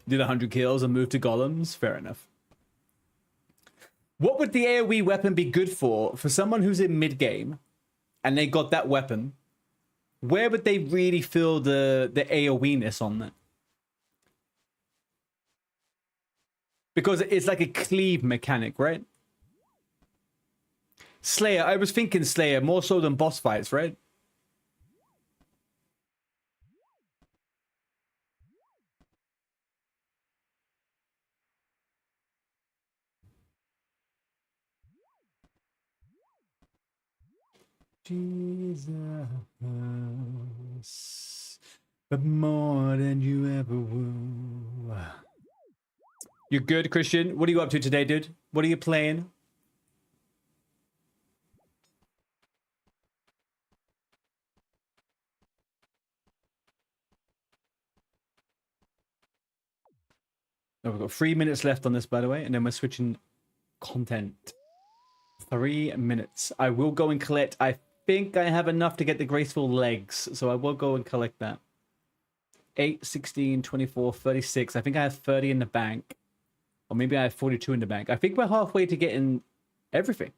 Did 100 kills and move to golems? Fair enough. What would the AoE weapon be good for? For someone who's in mid-game and they got that weapon, where would they really feel the AoE-ness on that? Because it's like a cleave mechanic, right? Slayer, I was thinking Slayer more so than boss fights, right? Jesus, but more than you ever will. You good, Christian? What are you up to today, dude? What are you playing? Oh, we've got 3 minutes left on this, by the way, and then we're switching content. 3 minutes. I will go and collect. I think I have enough to get the graceful legs, so I will go and collect that. 8, 16, 24, 36. I think I have 30 in the bank. Or maybe I have 42 in the bank. I think we're halfway to getting everything,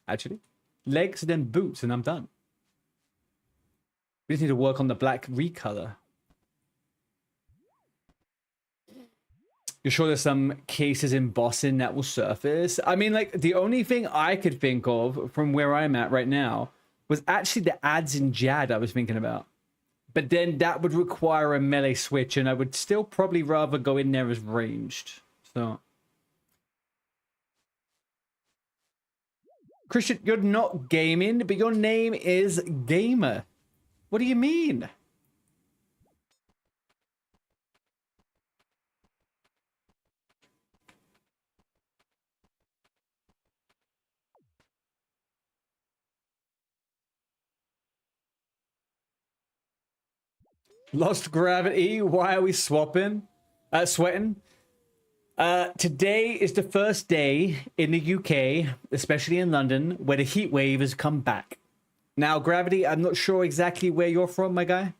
actually. Legs and then boots, and I'm done. We just need to work on the black recolor. You're sure there's some cases in Boston that will surface? I mean, like, the only thing I could think of from where I'm at right now was actually the ads in Jad I was thinking about. But then that would require a melee switch, and I would still probably rather go in there as ranged. So, Christian, you're not gaming, but your name is Gamer. What do you mean? Lost gravity. Why are we swapping? Sweating. Today is the first day in the UK, especially in London, where the heat wave has come back. Now, Gravity, I'm not sure exactly where you're from, my guy,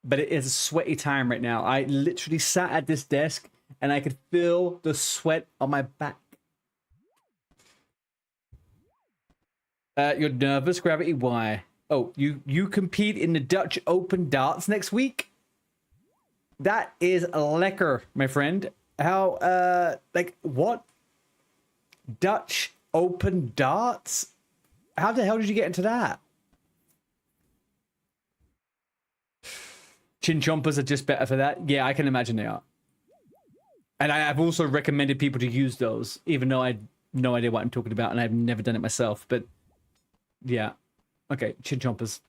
but it is a sweaty time right now. I literally sat at this desk and I could feel the sweat on my back. You're nervous, Gravity? Why? Oh, you compete in the Dutch Open darts next week? That is lekker, my friend. How, like, what? Dutch Open darts? How the hell did you get into that? Chin chompers are just better for that. Yeah, I can imagine they are. And I've also recommended people to use those, even though I had no idea what I'm talking about and I've never done it myself. But yeah. Okay, chin chompers.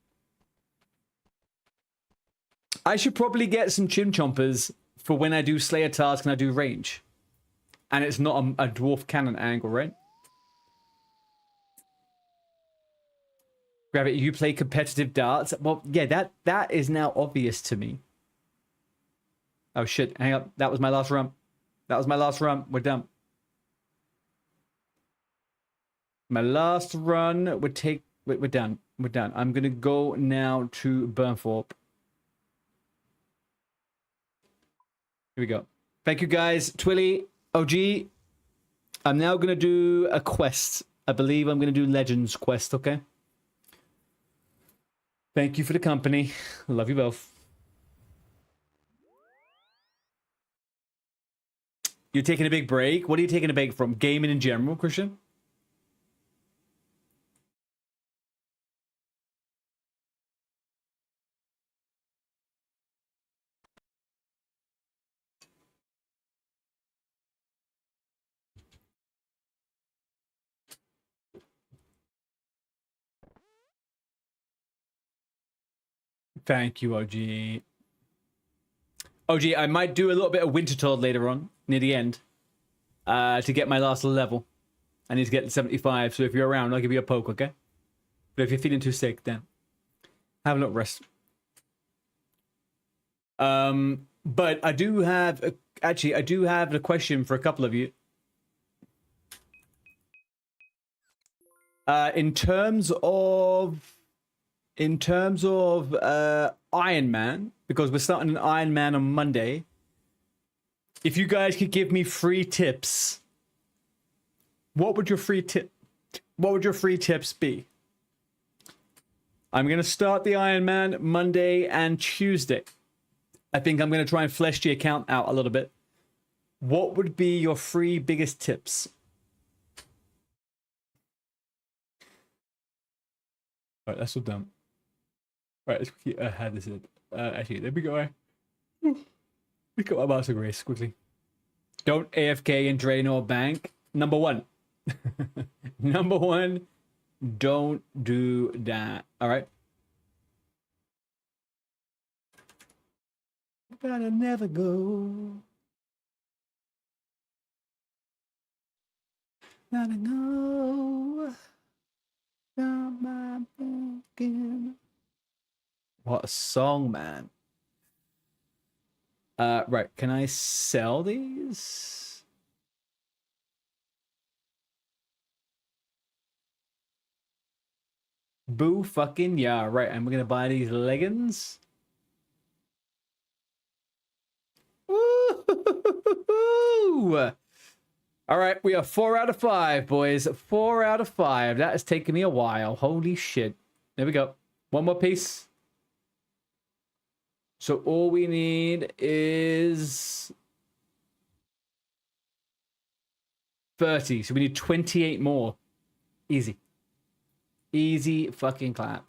I should probably get some chin chompers for when I do Slayer task and I do range. And it's not a dwarf cannon angle, right? Gravity, you play competitive darts? Well, yeah, that is now obvious to me. Oh shit, hang up. That was my last run. That was my last run. We're done. My last run would take... We're done. We're done. I'm going to go now to Burnthorpe. Here we go. Thank you, guys. Twilly, OG. I'm now going to do a quest. I believe I'm going to do Legends quest, okay? Thank you for the company. Love you both. You're taking a big break? What are you taking a break from? Gaming in general, Christian? Thank you, OG. OG, I might do a little bit of Winter Toad later on, near the end, to get my last level. I need to get to 75, so if you're around, I'll give you a poke, okay? But if you're feeling too sick, then have a little rest. But I do have, actually, I do have a question for a couple of you. In terms of Iron Man, because we're starting an Iron Man on Monday, if you guys could give me 3 tips, what would your 3 tips be? I'm gonna start the Iron Man Monday and Tuesday. I think I'm gonna try and flesh the account out a little bit. What would be your 3 biggest tips? All right, that's so dumb. All right, let's quickly have this in. Actually, there we go. We got my mouse of grace quickly. Don't AFK and drain or bank. Number 1. Number 1, don't do that. All right. Gotta never go. Gotta go. What a song, man. Right, can I sell these? Boo fucking yeah, right, and we're gonna buy these leggings. Woo! All right, we are 4 out of 5, boys. 4 out of 5. That has taken me a while. Holy shit. There we go. One more piece. So all we need is 30. So we need 28 more. Easy. Easy fucking clap.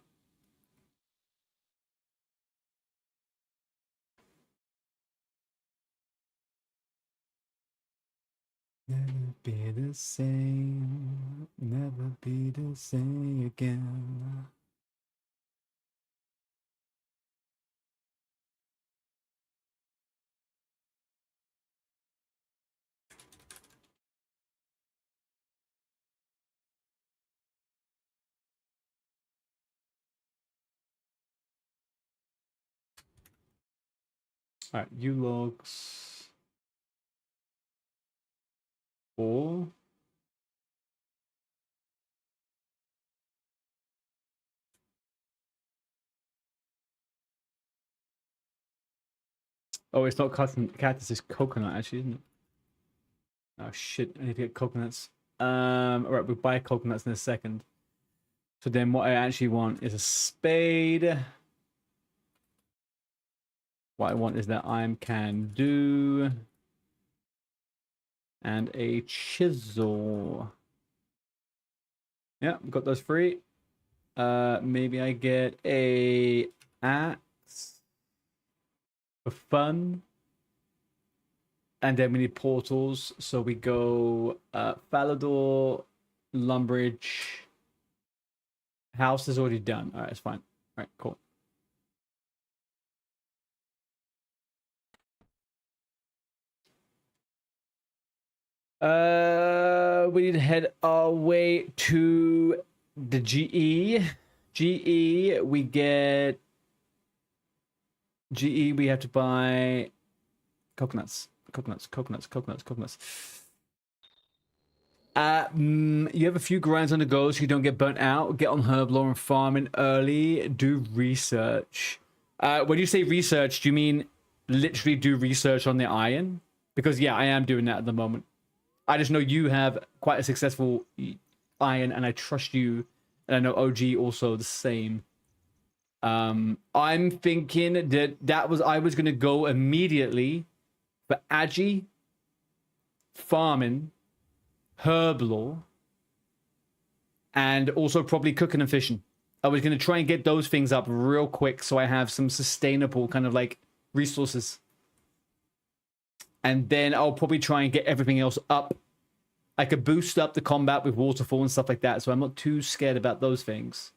Never be the same. Never be the same again. All right, you logs 4. Oh, it's not cactus, it's coconut, actually, isn't it? Oh shit, I need to get coconuts. Alright, we'll buy coconuts in a second. So then what I actually want is a spade. What I want is that I can do. And a chisel. Yeah, got those free. Maybe I get a axe for fun. And then we need portals. So we go Falador, Lumbridge. House is already done. All right, it's fine. All right, cool. We need to head our way to the GE. GE, we get... GE, we have to buy coconuts. Coconuts. You have a few grinds on the go so you don't get burnt out. Get on herblore and farming early. Do research. When you say research, do you mean literally do research on the iron? Because yeah, I am doing that at the moment. I just know you have quite a successful iron and I trust you. And I know OG also the same. I'm thinking that I was going to go immediately for AGI, farming, herb law, and also probably cooking and fishing. I was going to try and get those things up real quick so I have some sustainable kind of like resources. And then I'll probably try and get everything else up. I could boost up the combat with waterfall and stuff like that, so I'm not too scared about those things.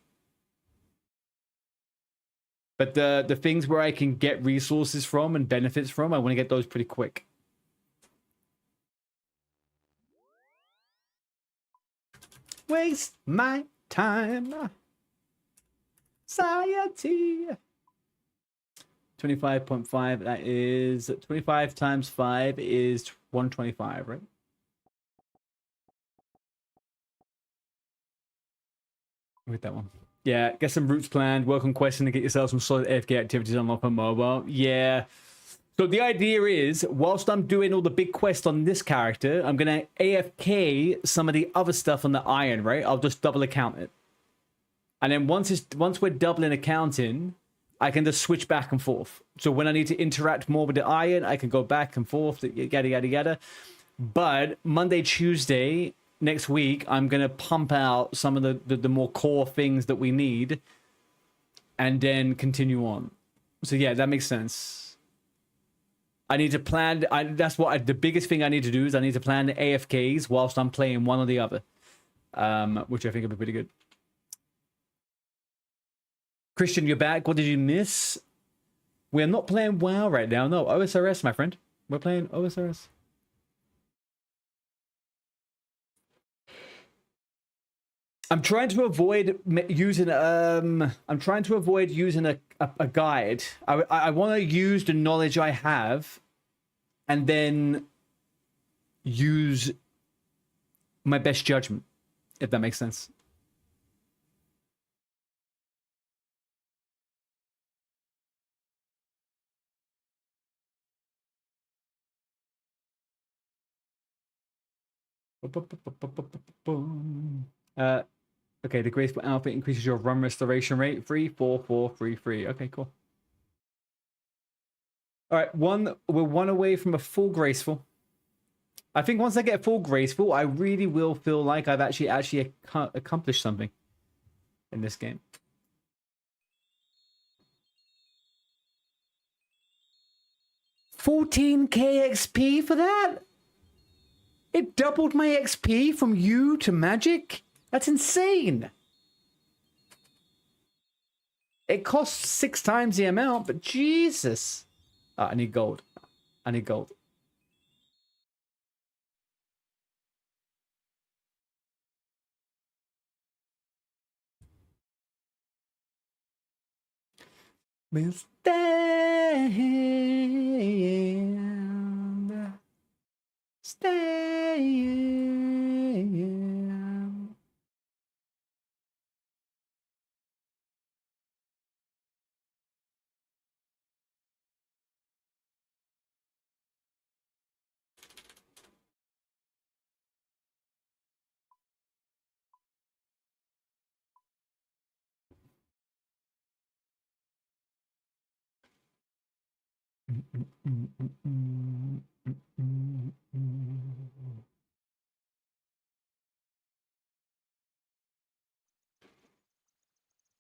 But the things where I can get resources from and benefits from, I want to get those pretty quick. Waste my time. Society. 25.5, that is 25 times 5 is 125, right? With that one. Yeah, get some routes planned, work on quests to get yourself some solid AFK activities unlocked on mobile. Yeah. So the idea is, whilst I'm doing all the big quests on this character, I'm going to AFK some of the other stuff on the iron, right? I'll just double account it. And then once we're doubling accounting, I can just switch back and forth. So when I need to interact more with the iron, I can go back and forth, yada, yada, yada. But Monday, Tuesday, next week, I'm going to pump out some of the more core things that we need and then continue on. So yeah, that makes sense. I need to plan. The biggest thing I need to do is I need to plan the AFKs whilst I'm playing one or the other, which I think will be pretty good. Christian, you're back. What did you miss? We're not playing WoW right now. No, OSRS, my friend. We're playing OSRS. I'm trying to avoid using a guide. I want to use the knowledge I have and then use my best judgment, if that makes sense. Okay, the graceful outfit increases your run restoration rate. 3, 4, 4, 3, 3. Okay, cool. All right, we're one away from a full graceful. I think once I get full graceful, I really will feel like I've actually accomplished something in this game. 14k XP for that? It doubled my XP from you to magic? That's insane. It costs 6 times the amount, but Jesus. Oh, I need gold. I need gold. We'll stand. Stand.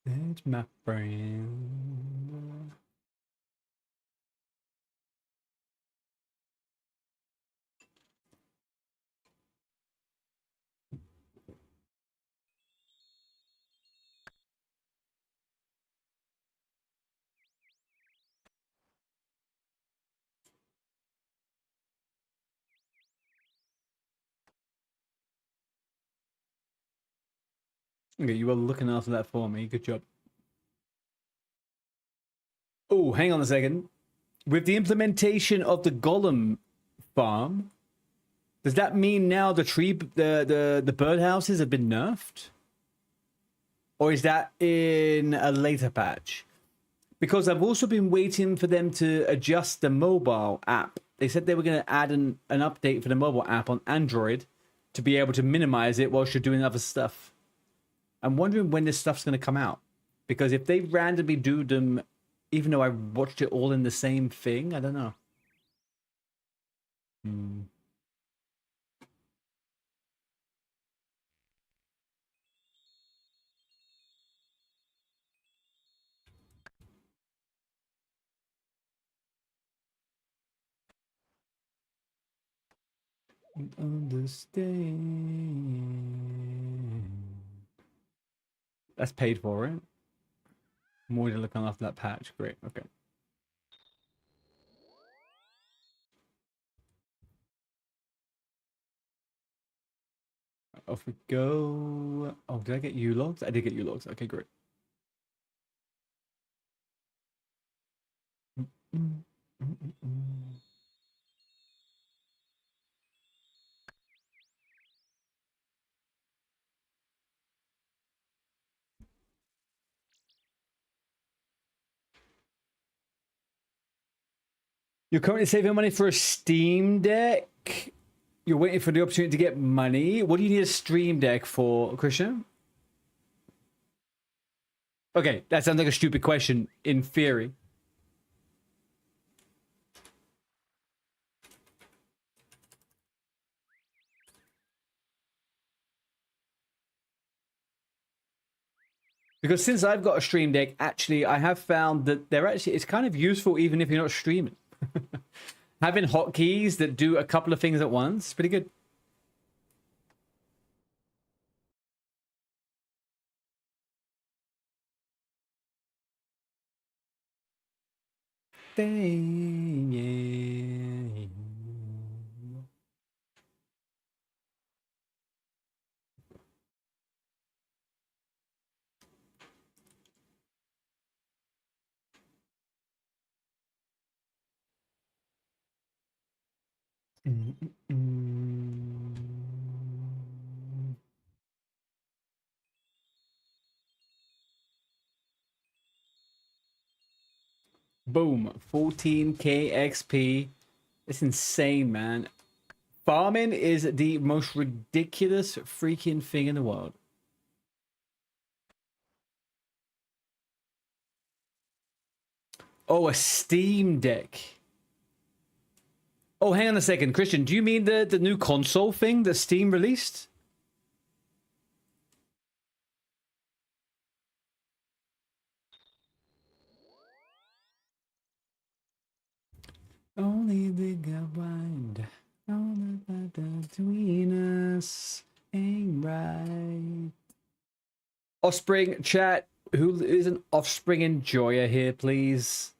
That's my friend. Okay, you were looking after that for me. Good job. Oh, hang on a second. With the implementation of the golem farm, does that mean now the birdhouses have been nerfed? Or is that in a later patch? Because I've also been waiting for them to adjust the mobile app. They said they were going to add an update for the mobile app on Android to be able to minimize it whilst you're doing other stuff. I'm wondering when this stuff's going to come out. Because if they randomly do them, even though I watched it all in the same thing, I don't know. Hmm. Understand. That's paid for, right? More to look on after that patch. Great. Okay. Off we go. Oh, did I get U-logs? I did get U-logs. Okay, great. You're currently saving money for a Steam Deck. You're waiting for the opportunity to get money. What do you need a Stream Deck for, Christian? Okay, that sounds like a stupid question in theory. Because since I've got a Stream Deck, actually, I have found that it's kind of useful even if you're not streaming. Having hotkeys that do a couple of things at once, pretty good. Boom, 14k XP. It's insane, man. Farming is the most ridiculous freaking thing in the world. Oh, a Steam Deck. Oh, hang on a second, Christian. Do you mean the new console thing that Steam released? Only the God wind. Only between us ain't right. Offspring chat. Who is an Offspring enjoyer here, please?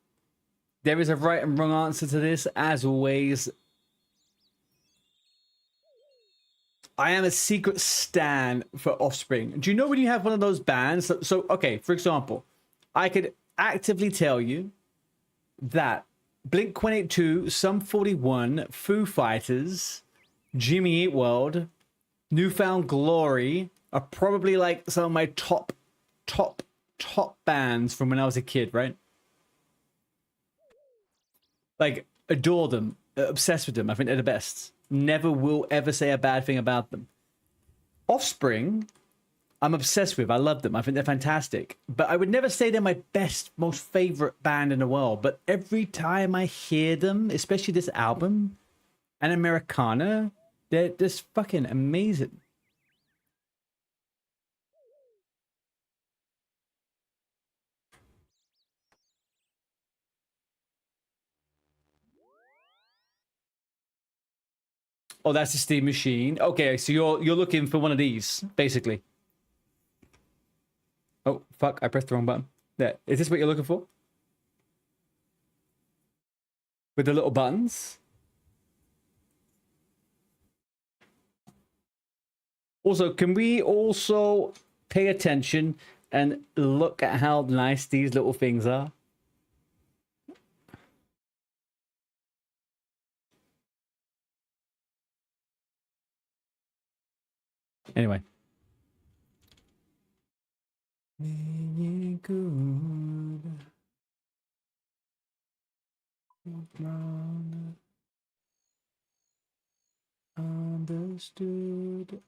There is a right and wrong answer to this, as always. I am a secret stan for Offspring. Do you know when you have one of those bands? So okay, for example, I could actively tell you that Blink 182, Sum 41, Foo Fighters, Jimmy Eat World, Newfound Glory are probably like some of my top bands from when I was a kid, right? Like, adore them, obsessed with them. I think they're the best. Never will ever say a bad thing about them. Offspring, I'm obsessed with. I love them. I think they're fantastic. But I would never say they're my best, most favorite band in the world. But every time I hear them, especially this album and Americana, they're just fucking amazing. Oh, that's the Steam Machine. Okay, so you're looking for one of these, basically. Oh, fuck, I pressed the wrong button. There. Is this what you're looking for? With the little buttons? Also, can we also pay attention and look at how nice these little things are? Anyway. Understood.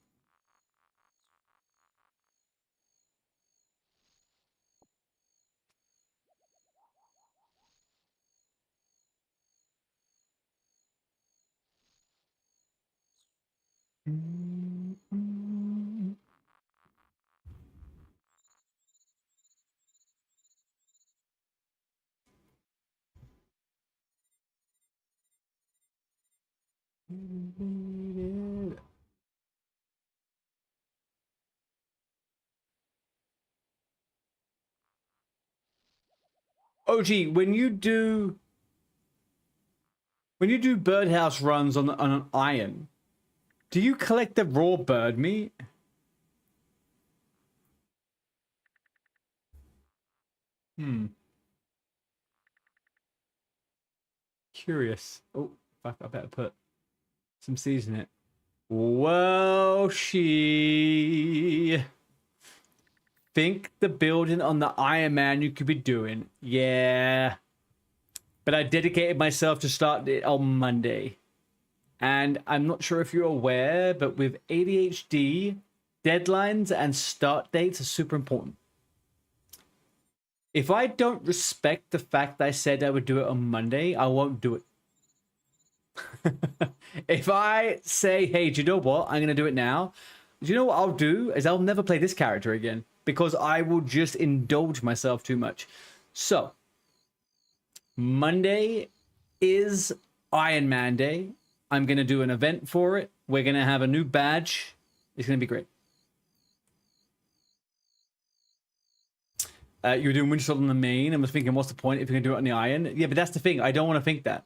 OG, when you do birdhouse runs on an iron, do you collect the raw bird meat? Curious. Oh, fuck, I better put some season in it. Well, she think the building on the Iron Man you could be doing. Yeah. But I dedicated myself to start it on Monday. And I'm not sure if you're aware, but with ADHD, deadlines and start dates are super important. If I don't respect the fact that I said I would do it on Monday, I won't do it. If I say, hey, do you know what? I'm going to do it now. Do you know what I'll do? Is I'll never play this character again because I will just indulge myself too much. So, Monday is Iron Man Day. I'm going to do an event for it. We're going to have a new badge. It's going to be great. You were doing Winchester on the main and was thinking, what's the point if you can do it on the iron? Yeah, but that's the thing. I don't want to think that.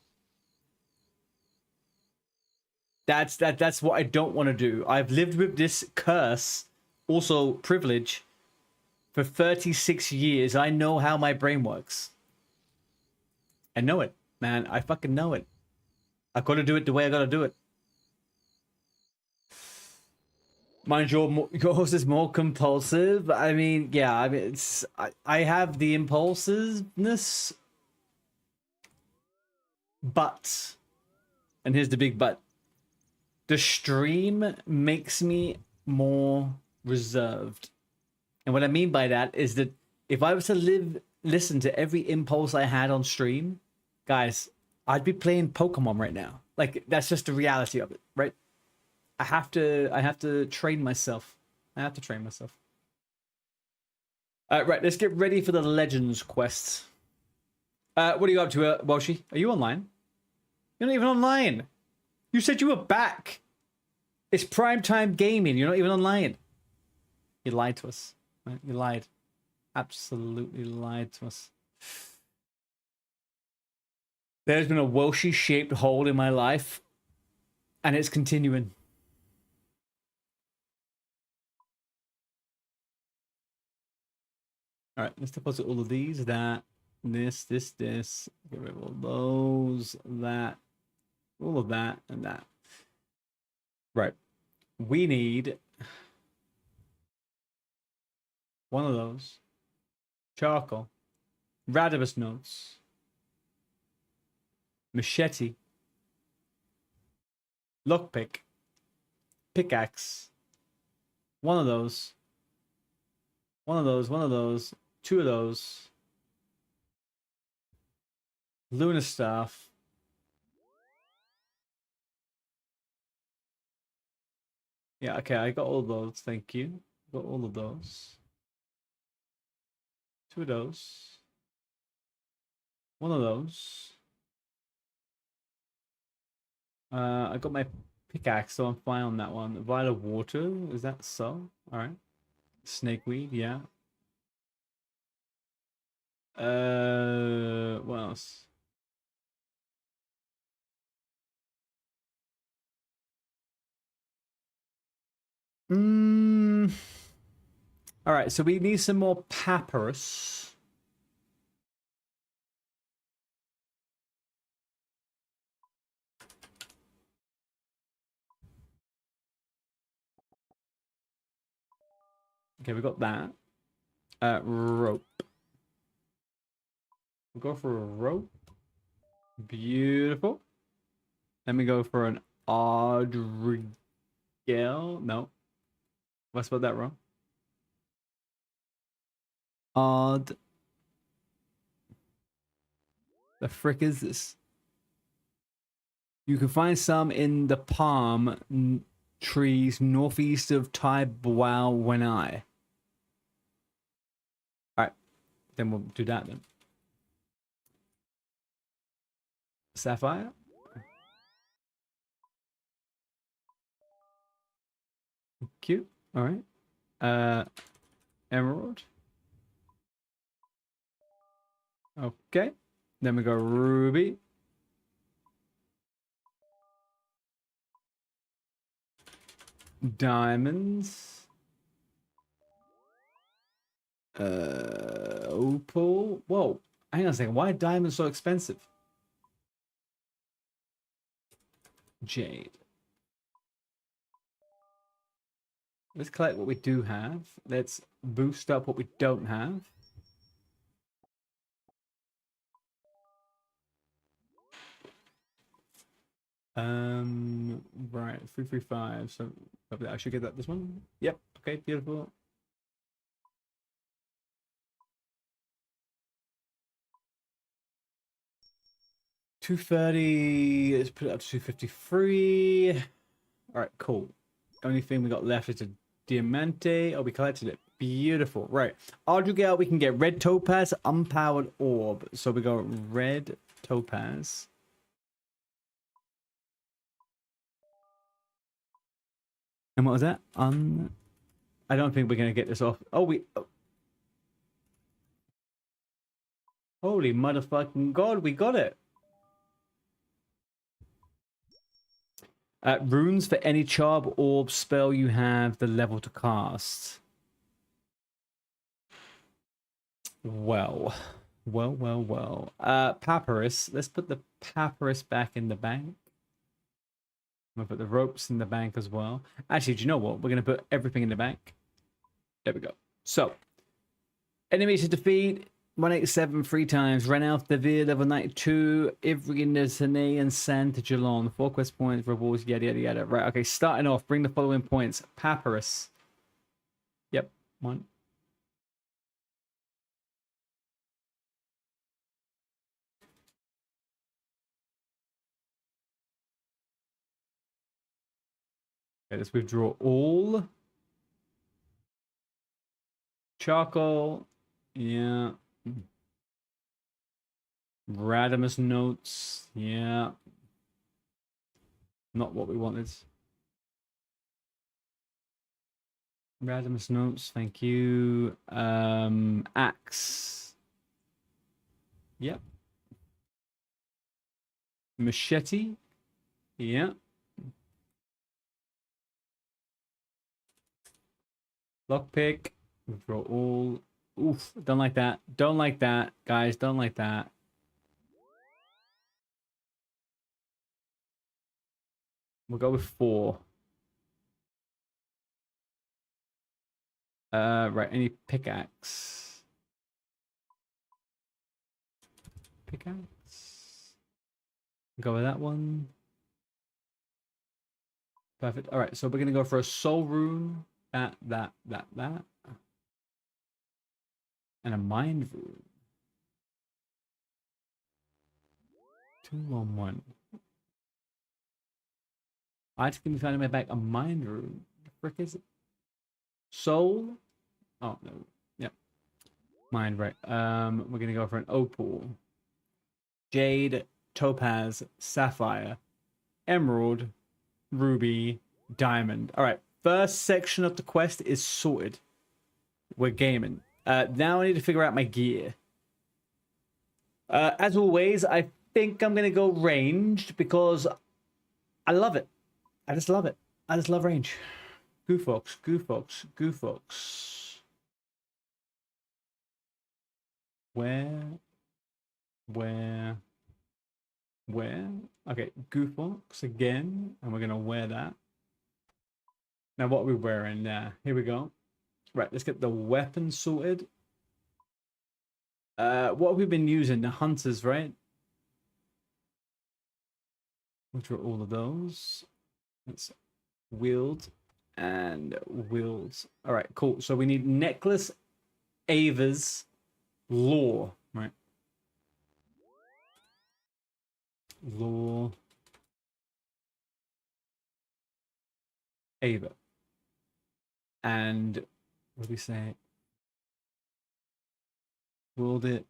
That's what I don't want to do. I've lived with this curse, also privilege, for 36 years. I know how my brain works. I know it, man. I fucking know it. I gotta do it the way I gotta do it. Mind yours is more compulsive. I mean, yeah, I mean, I have the impulsiveness, but, and here's the big but, the stream makes me more reserved. And what I mean by that is that if I was to listen to every impulse I had on stream, guys, I'd be playing Pokemon right now. Like, that's just the reality of it, right? I have to train myself. I have to train myself. Right, let's get ready for the Legends quest. What are you up to, Welshie? Are you online? You're not even online. You said you were back. It's primetime gaming. You're not even online. You lied to us. Right? You lied. Absolutely lied to us. There's been a Welshie-shaped hole in my life, and it's continuing. All right, let's deposit all of these. That, this. Get rid of all those. That, all of that, and that. Right. We need one of those. Charcoal. Radibus notes. Machete. Lockpick. Pickaxe. One of those. One of those. Two of those. Lunar staff. Yeah, okay, I got all of those. Thank you. Got all of those. Two of those. One of those. I got my pickaxe, so I'm fine on that one. Vial of water, is that so? Alright. Snakeweed, yeah. What else? Alright, so we need some more papyrus. Okay, we got that. Rope. We'll go for a rope. Beautiful. Let me go for an Audrigel. No. I spelled that wrong. Odd. The frick is this? You can find some in the palm trees northeast of Tai Boao Wenai. Alright, then we'll do that then. Sapphire. Cute. Alright. Emerald. Okay. Then we go ruby. Diamonds. Opal. Whoa. Hang on a second. Why are diamonds so expensive? Jade. Let's collect what we do have. Let's boost up what we don't have. Right, 335. So I should get that this one. Yep. Okay, beautiful. $230. Let's put it up to 253. All right, cool. Only thing we got left is a diamante. Oh, we collected it. Beautiful. Right. Argyle, we can get red topaz, unpowered orb. So we go red topaz. And what was that? I don't think we're going to get this off. Oh, Holy motherfucking god, we got it. Runes for any charm orb spell you have the level to cast. Well. Papyrus. Let's put the papyrus back in the bank. I'm going to put the ropes in the bank as well. Actually, do you know what? We're going to put everything in the bank. There we go. So, enemy to defeat. 187 3 times. Ranalph Devere, level 92. Ivry Nesane and Santa Jalon. 4 quest points, rewards, yada yada yada. Right, okay, starting off, bring the following points. Papyrus. Yep, 1. Okay, let's withdraw all. Charcoal. Yeah. Radimus notes. Yeah. Not what we wanted. Radimus notes, thank you. Axe. Yep. Machete. Yeah. Lockpick. Withdraw all. Oof. Don't like that. Don't like that. Guys, don't like that. We'll go with 4. Right. Any pickaxe? Pickaxe. Go with that one. Perfect. All right. So we're gonna go for a soul rune. That. And a mind rune. 2 on 1. I just can be found in my back a mind rune. The frick is it? Soul? Oh no. Yep. Mind, right. We're gonna go for an opal. Jade, topaz, sapphire, emerald, ruby, diamond. Alright. First section of the quest is sorted. We're gaming. Now I need to figure out my gear. As always, I think I'm gonna go ranged because I love it. I just love it. I just love range. Goofox. Where? Okay, Goofox again. And we're going to wear that. Now, what are we wearing there? Here we go. Right, let's get the weapon sorted. What have we been using? The hunters, right? Which are all of those. Let's wield and wields. All right, cool. So we need necklace, Ava's, lore, right? Lore. Ava. And what do we say? Wield it.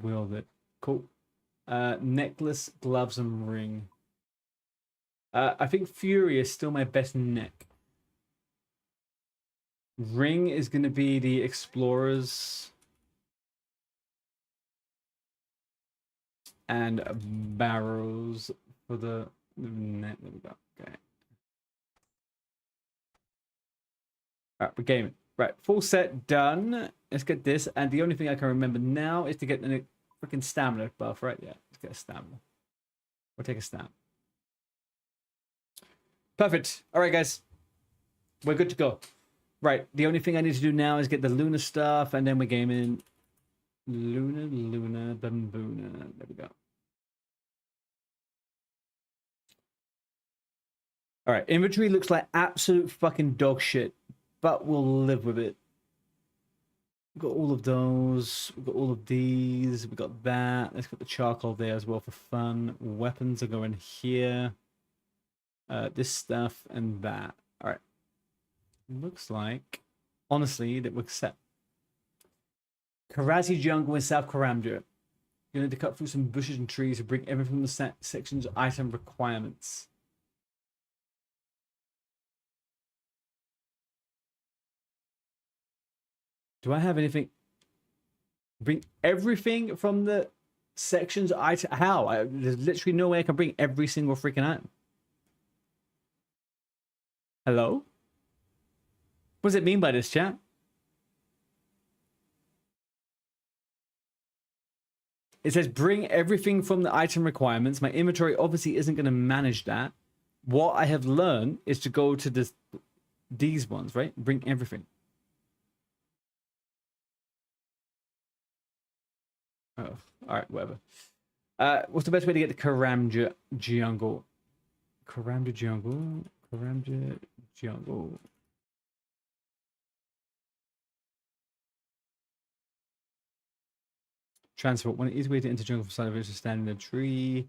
Wield it. Cool. Necklace, gloves, and ring. I think Fury is still my best neck. Ring is going to be the Explorers. And barrels for the net. There we go. Okay. Alright, we're gaming. Right, full set done. Let's get this. And the only thing I can remember now is to get the freaking stamina buff, right? Yeah, let's get a stamina. We'll take a stamina. Perfect. Alright, guys. We're good to go. Right, the only thing I need to do now is get the Luna stuff, and then we're gaming. Luna, Bamboona. There we go. Alright, inventory looks like absolute fucking dog shit, but we'll live with it. We've got all of those. We've got all of these. We've got that. Let's put the charcoal there as well for fun. Weapons are going here. This stuff and that. Alright. Looks like, honestly, that we're set. Karazi Jungle in South Karamja. You need to cut through some bushes and trees to bring everything from the section's item requirements. Do I have anything? Bring everything from the section's item. How? There's literally no way I can bring every single freaking item. Hello? What does it mean by this, chat? It says bring everything from the item requirements. My inventory obviously isn't going to manage that. What I have learned is to go to these ones, right? Bring everything. Oh, all right, whatever. What's the best way to get to Karamja Jungle? Karamja Jungle. Karamja Jungle. Transport. One easy way to enter jungle from side of it is to stand in a tree.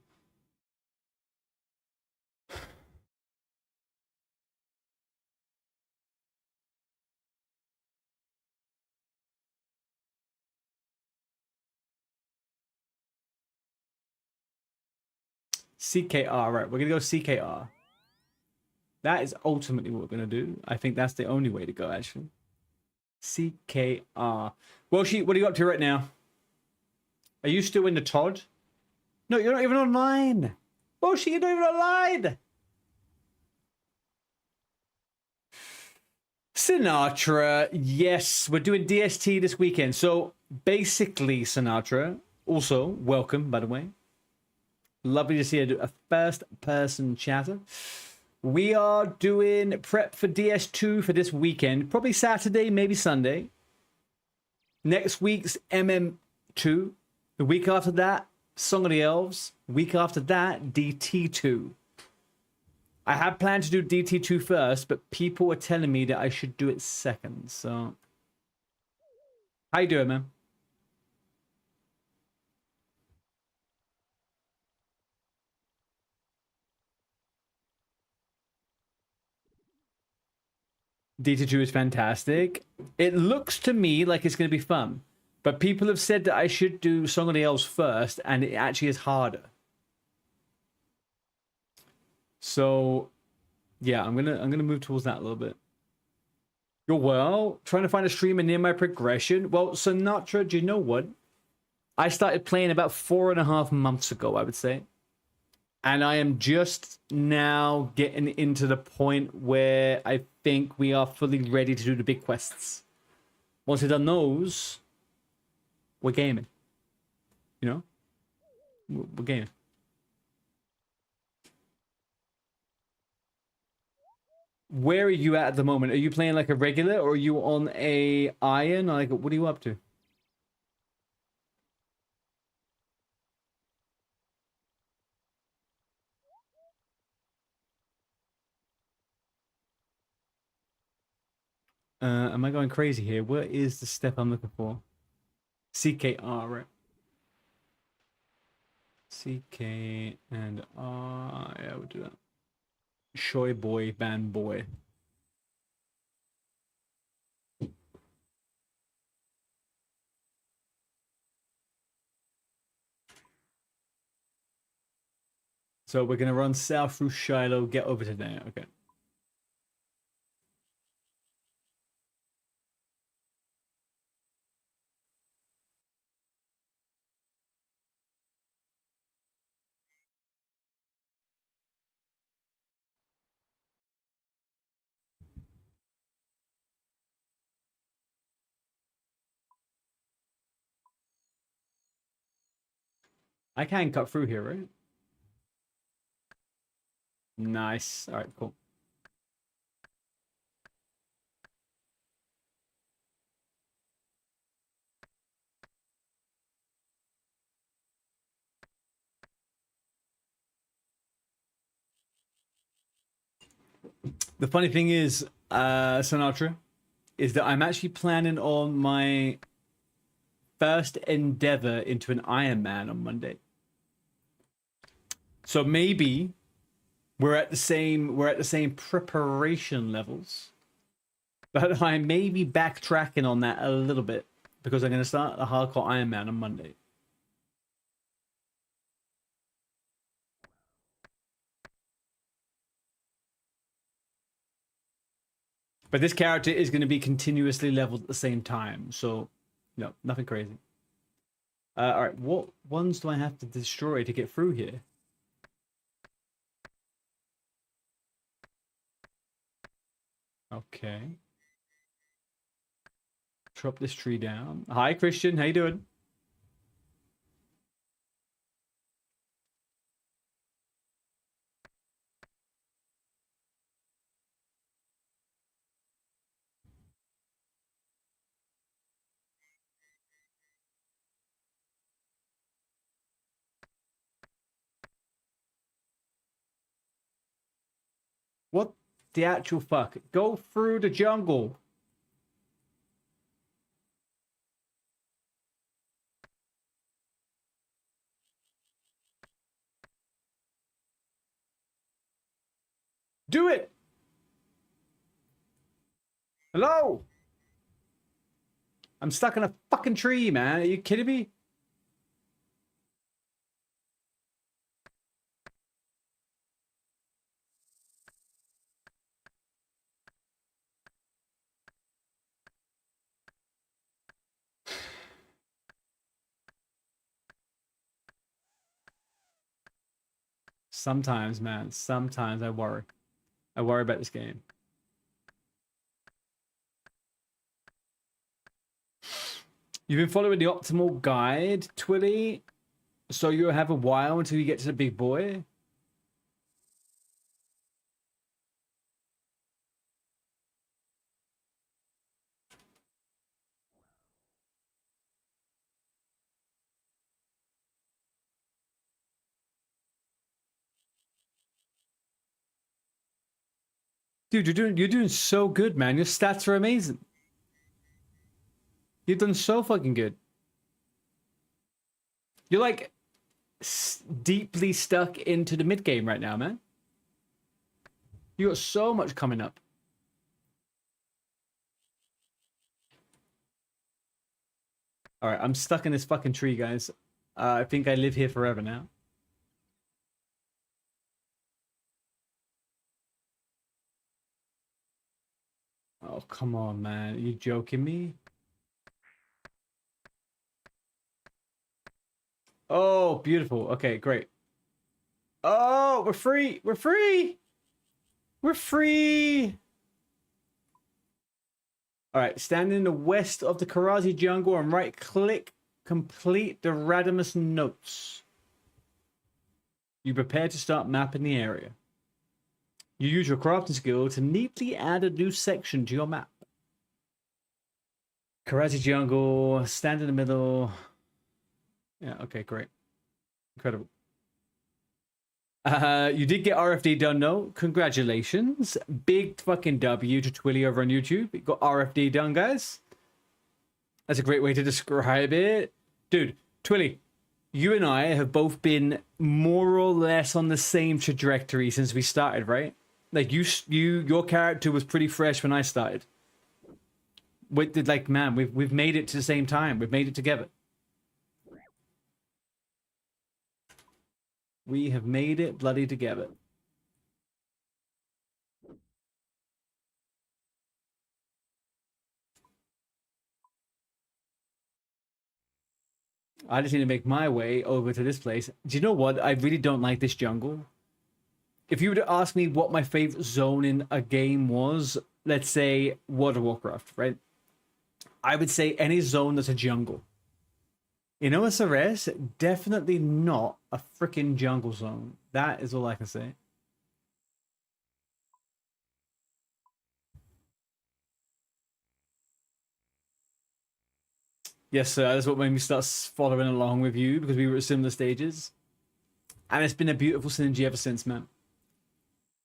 CKR, right? We're gonna go CKR. That is ultimately what we're gonna do. I think that's the only way to go, actually. CKR. Well, what are you up to right now? Are you still in the Todd? No, you're not even online. Well, you're not even online. Sinatra, yes, we're doing DST this weekend. So basically, Sinatra, also welcome, by the way. Lovely to see a first-person chatter. We are doing prep for DS2 for this weekend. Probably Saturday, maybe Sunday. Next week's MM2. The week after that, Song of the Elves. Week after that, DT2. I had planned to do DT2 first, but people are telling me that I should do it second. So, how you doing, man? DT2 is fantastic. It looks to me like it's going to be fun. But people have said that I should do Song of the Elves first, and it actually is harder. So, yeah, I'm gonna move towards that a little bit. You're well, trying to find a streamer near my progression. Well, Sinatra, do you know what? I started playing about 4.5 months ago, I would say. And I am just now getting into the point where I think we are fully ready to do the big quests. Once we've done those, we're gaming. You know? We're gaming. Where are you at the moment? Are you playing like a regular, or are you on a iron? Like, what are you up to? Am I going crazy here? What is the step I'm looking for? CKR, right? CK and R. Yeah, we'll do that. Shoy boy, band boy. So we're gonna run south through Shiloh, get over to there. Okay. I can cut through here, right? Nice. All right, cool. The funny thing is, Sinatra, is that I'm actually planning on my first endeavor into an Iron Man on Monday. So maybe we're at the same preparation levels. But I may be backtracking on that a little bit because I'm going to start a hardcore Iron Man on Monday. But this character is going to be continuously leveled at the same time. So, no, nothing crazy. All right, what ones do I have to destroy to get through here? Okay. Chop this tree down. Hi, Christian. How you doing? What the actual fuck? Go through the jungle. Do it. Hello? I'm stuck in a fucking tree, man. Are you kidding me? Sometimes, man. Sometimes I worry. I worry about this game. You've been following the optimal guide, Twilly, so you'll have a while until you get to the big boy. Dude, you're doing so good, man. Your stats are amazing. You've done so fucking good. You're like deeply stuck into the mid game right now, man. You got so much coming up. All right, I'm stuck in this fucking tree, guys. I think I live here forever now. Oh, come on, man. Are you joking me? Oh, beautiful. Okay, great. Oh, we're free. We're free. We're free. All right, stand in the west of the Karazi jungle and right click, complete the Radimus notes. You prepare to start mapping the area. You use your crafting skill to neatly add a new section to your map. Karazi jungle, stand in the middle. Yeah, okay, great. Incredible. You did get RFD done, though. Congratulations. Big fucking W to Twilly over on YouTube. You got RFD done, guys. That's a great way to describe it. Dude, Twilly, you and I have both been more or less on the same trajectory since we started, right? Like your character was pretty fresh when I started. With the, like, man, we've made it to the same time. We've made it together. We have made it bloody together. I just need to make my way over to this place. Do you know what? I really don't like this jungle. If you were to ask me what my favorite zone in a game was, let's say World of Warcraft, right? I would say any zone that's a jungle. In OSRS, definitely not a freaking jungle zone. That is all I can say. Yes, sir. That's what made me start following along with you, because we were at similar stages. And it's been a beautiful synergy ever since, man.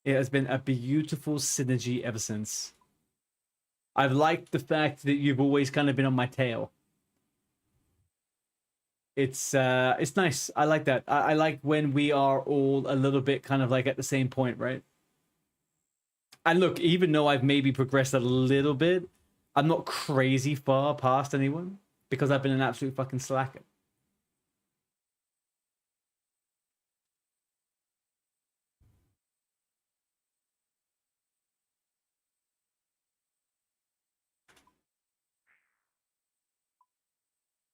It has been a beautiful synergy ever since. I've liked the fact that you've always kind of been on my tail. It's nice. I like that. I like when we are all a little bit kind of like at the same point, right? And look, even though I've maybe progressed a little bit, I'm not crazy far past anyone, because I've been an absolute fucking slacker.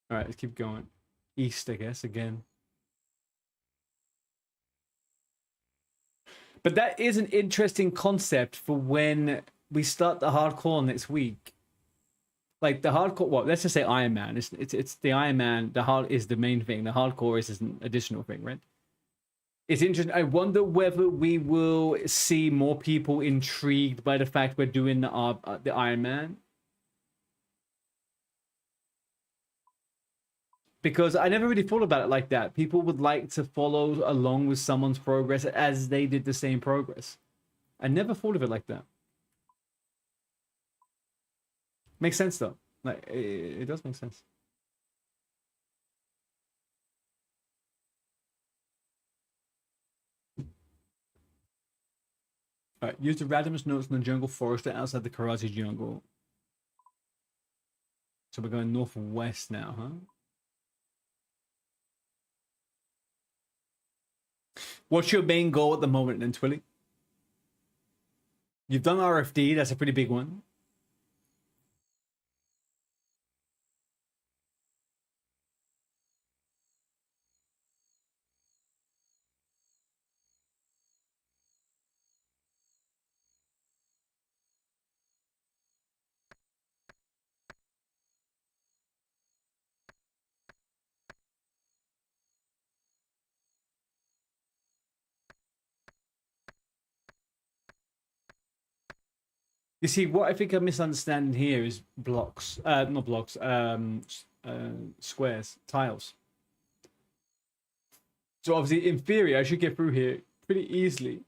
All right, let's keep going. East, I guess, again. But that is an interesting concept for when we start the hardcore next week. Like the hardcore, well, let's just say Iron Man. It's the Iron Man. The hard is the main thing. The hardcore is an additional thing, right? It's interesting. I wonder whether we will see more people intrigued by the fact we're doing the Iron Man. Because I never really thought about it like that. People would like to follow along with someone's progress as they did the same progress. I never thought of it like that. Makes sense though. Like it does make sense. All right, use the randomest notes in the jungle forest outside the karate jungle. So we're going northwest now, huh? What's your main goal at the moment then, Twilly? You've done RFD, that's a pretty big one. You see, what I think I'm misunderstanding here is blocks. Not blocks, squares, tiles. So obviously, in theory, I should get through here pretty easily.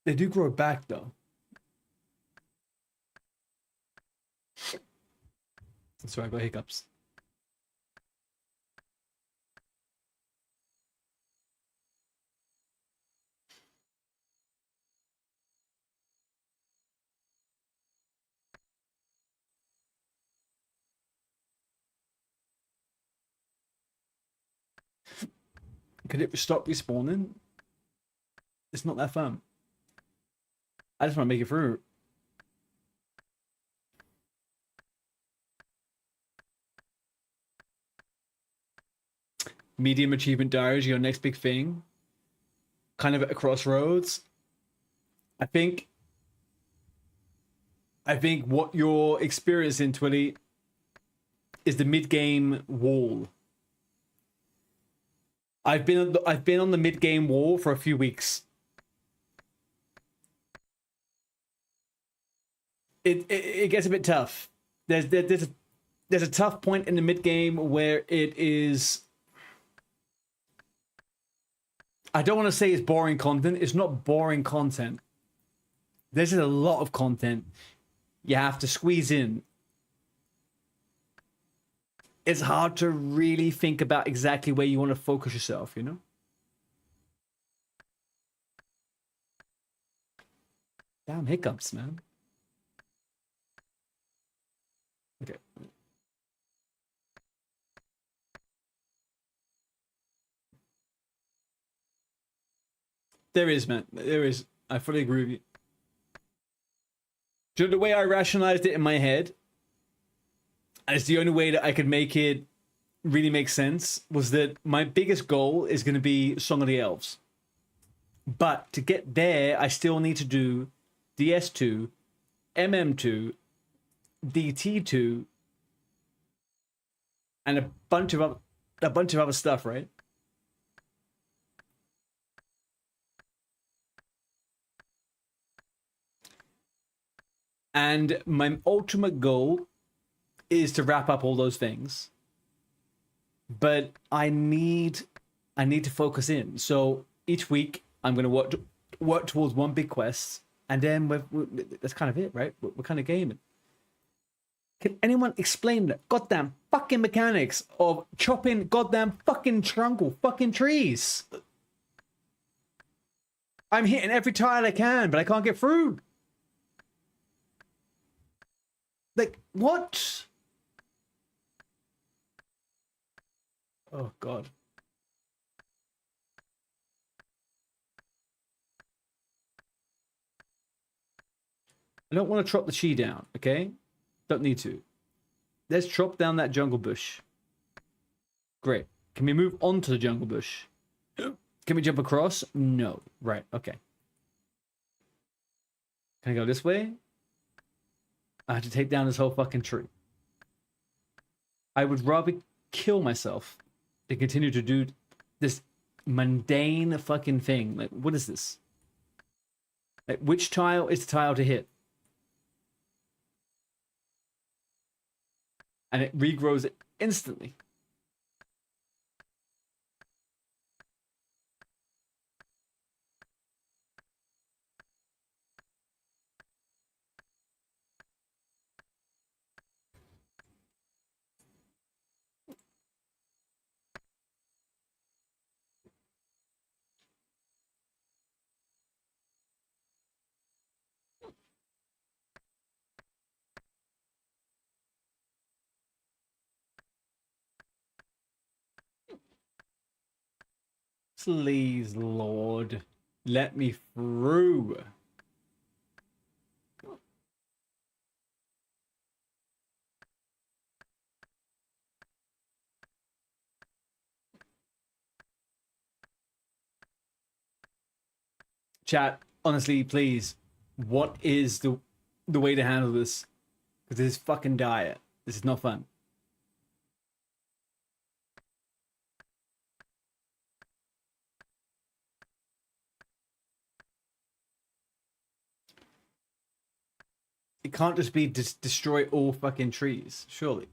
They do grow back, though. That's why I got hiccups. Could it stop respawning? It's not that fun. I just want to make it through. Medium achievement diaries, your next big thing. Kind of at a crossroads. I think what you're experiencing, Twilly, is the mid-game wall. I've been on the mid-game wall for a few weeks. It gets a bit tough. There's a tough point in the mid-game where it is. I don't want to say it's boring content. It's not boring content. There's a lot of content you have to squeeze in. it's hard to really think about exactly where you want to focus yourself, you know? Damn hiccups, man. Okay. There is, man. There is. I fully agree with you. So the way I rationalized it in my head, and it's the only way that I could make it really make sense, was that my biggest goal is going to be Song of the Elves. But to get there, I still need to do DS2, MM2, DT2, and a bunch of other stuff, right? And my ultimate goal is to wrap up all those things. But I need to focus in. So each week I'm going to work towards one big quest, and then that's kind of it, right? We're kind of gaming. Can anyone explain the goddamn fucking mechanics of chopping goddamn fucking truncal fucking trees? I'm hitting every tile I can, but I can't get through. Like, what? Oh, God. I don't want to chop the tree down, okay? Don't need to. Let's chop down that jungle bush. Great. Can we move on to the jungle bush? Can we jump across? No. Right, okay. Can I go this way? I have to take down this whole fucking tree. I would rather kill myself than continue to do this mundane fucking thing. Like, what is this? Like, which tile is the tile to hit? And it regrows it instantly. Please, Lord, let me through. Chat, honestly, please, what is the way to handle this? Because this is fucking dire. This is not fun. It can't just be destroy all fucking trees, surely.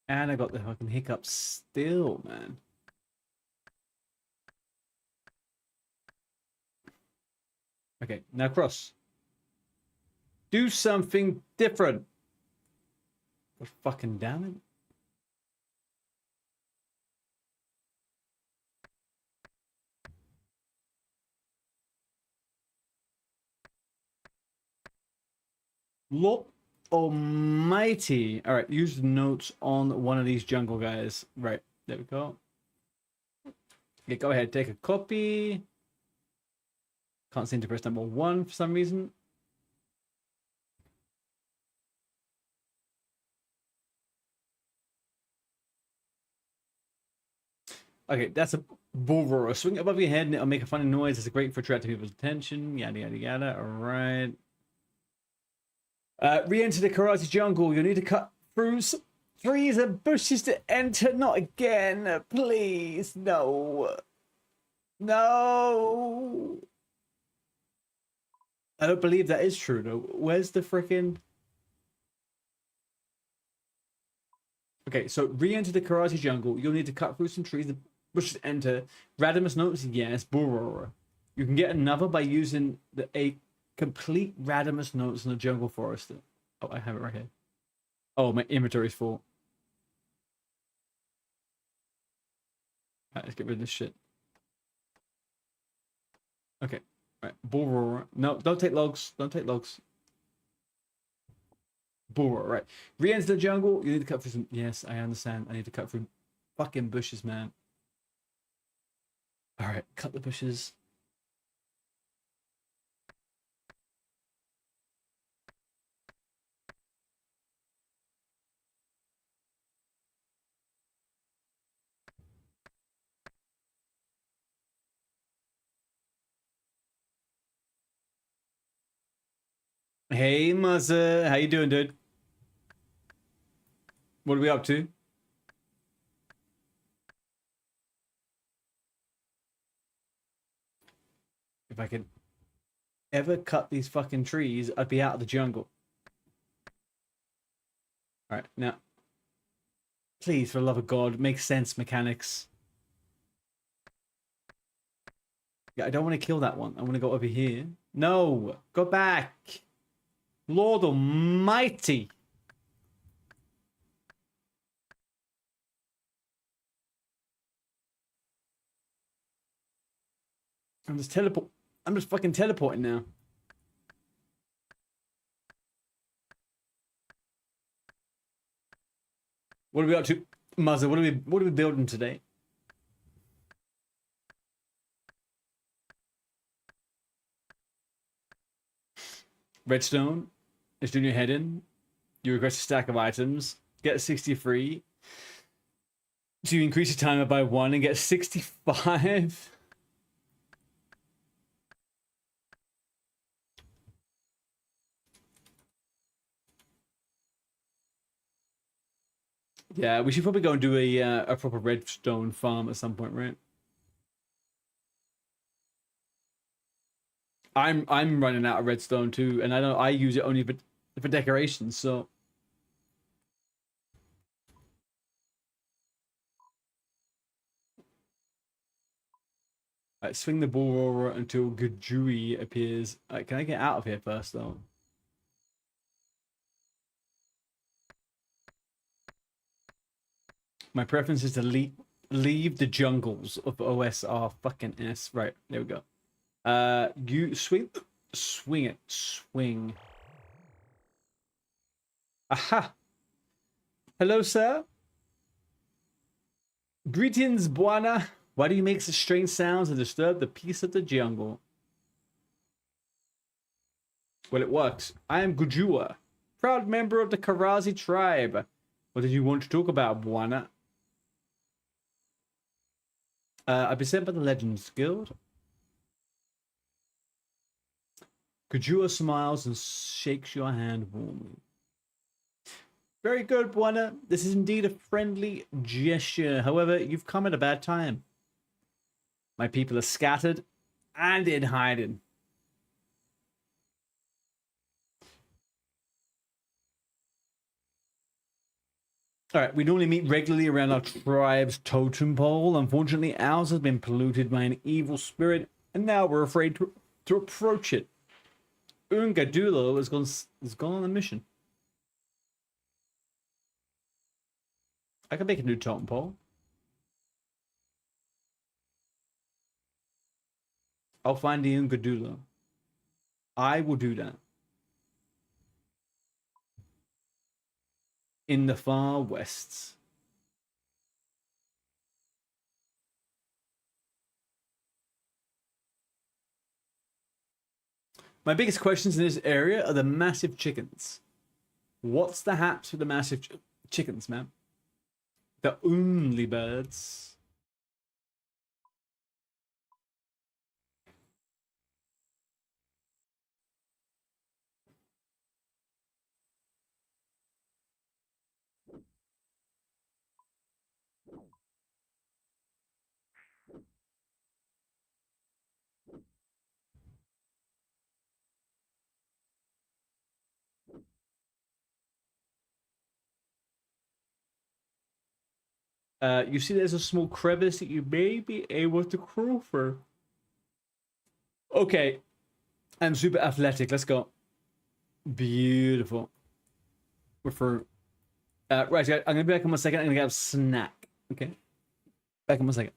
And I got the fucking hiccups still, man. Okay, now cross. Do something different. God fucking damn it. Lord almighty. All right, use notes on one of these jungle guys. Right, there we go. Okay, go ahead, take a copy. Can't seem to press number 1 for some reason. Okay, that's a bull roar. Swing it above your head and it'll make a funny noise. It's great for attracting people's attention. Yada, yada, yada. All right. Re-enter the karate jungle. You'll need to cut through some trees and bushes to enter. Not again. Please. No. No. I don't believe that is true though. Where's the freaking? Okay, so re-enter the karate jungle. You'll need to cut through some trees. The bushes enter. Radimus notes yes. Burrower. You can get another by using a complete Radimus notes in the jungle forest. Oh, I have it right here. Oh, my inventory's full. Alright, let's get rid of this shit. Okay. Right. Burrower. No, don't take logs. Don't take logs. Burrower, right. Re-enter the jungle. You need to cut through some. Yes, I understand. I need to cut through fucking bushes, man. Alright, cut the bushes. Hey, Muzza. How you doing, dude? What are we up to? If I could ever cut these fucking trees, I'd be out of the jungle. Alright, now. Please, for the love of God, make sense, mechanics. Yeah, I don't want to kill that one. I want to go over here. No! Go back! Lord Almighty! I'm just fucking teleporting now. What are we up to? Muzzer, what are we building today? Redstone. It's doing your head in. You request a stack of items. Get 63. So you increase your timer by 1 and get 65. Yeah, we should probably go and do a proper redstone farm at some point, right? I'm running out of redstone too, and I use it only for decorations, so swing the ball roller until Gajui appears. Can I get out of here first though? My preference is to leave the jungles of OSR fucking S. Right, there we go. You swing it, swing. Aha! Hello, sir. Greetings, Buana. Why do you make such strange sounds and disturb the peace of the jungle? Well, it works. I am Gujua, proud member of the Karazi tribe. What did you want to talk about, Buana? I've been sent by the Legends Guild. Gujua smiles and shakes your hand warmly. Very good, Buana. This is indeed a friendly gesture. However, you've come at a bad time. My people are scattered and in hiding. Alright, we normally meet regularly around our tribe's totem pole. Unfortunately, ours has been polluted by an evil spirit, and now we're afraid to approach it. Ungadulo has gone on a mission. I can make a new totem pole. I'll find the Ungadulo. I will do that. In the far west. My biggest questions in this area are the massive chickens. What's the haps with the massive chickens, man? The only birds. You see there's a small crevice that you may be able to crawl through. Okay. I'm super athletic. Let's go. Beautiful. We're through. Right, I'm gonna be back in 1 second. I'm gonna get a snack. Okay. Back in 1 second.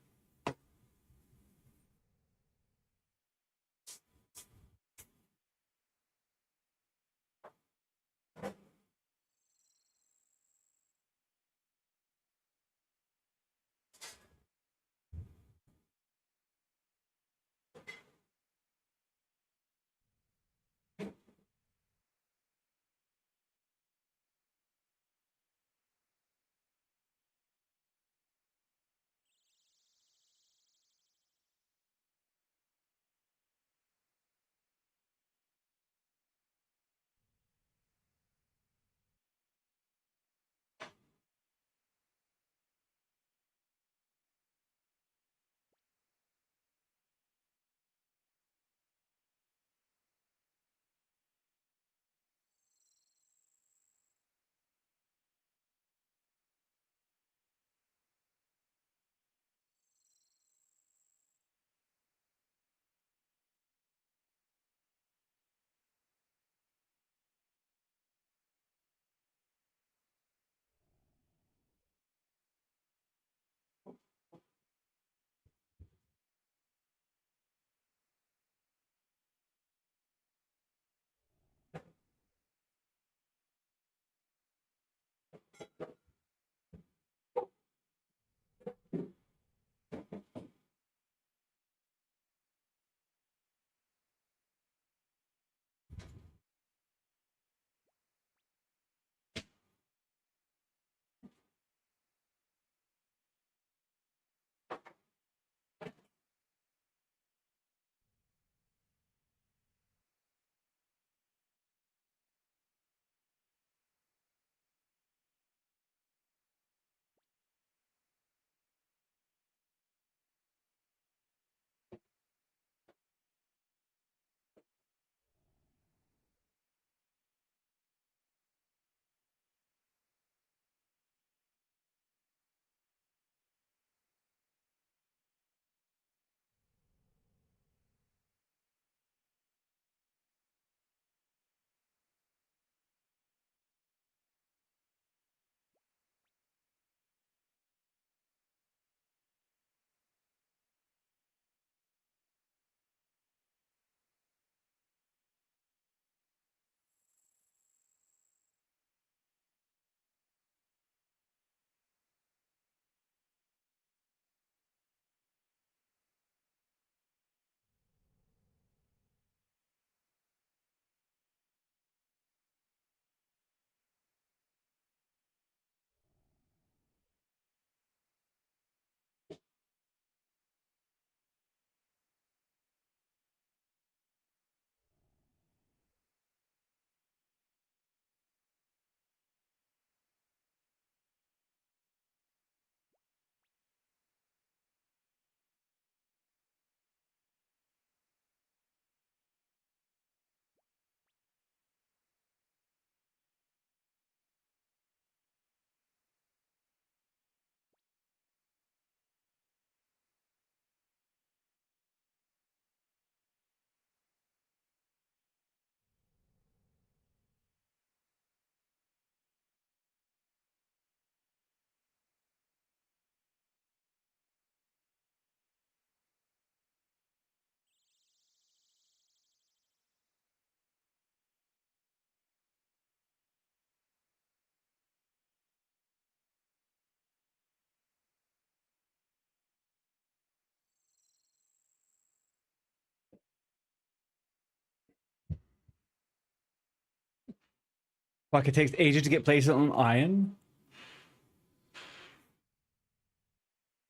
Fuck, it takes ages to get places on iron.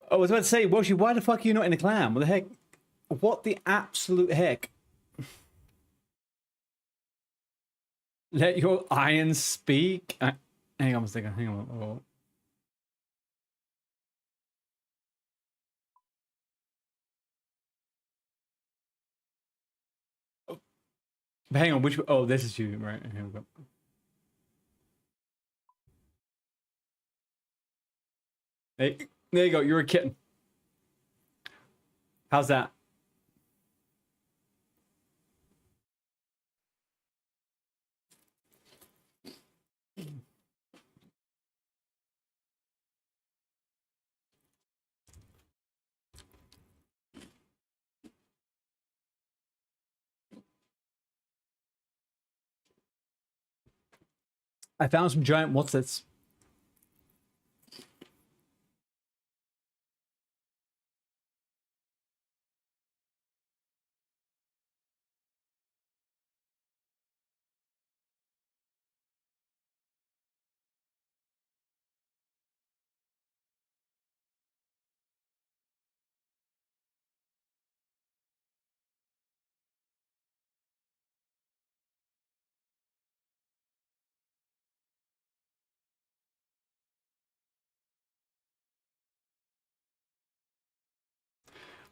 Oh, I was about to say, Woshi, why the fuck are you not in a clan? What the heck? What the absolute heck? Let your iron speak? Hang on a second, hang on. Oh. But hang on, which... Oh, this is you, right? Here we go. Hey, There you go. You're a kitten. How's that? I found some giant what's this?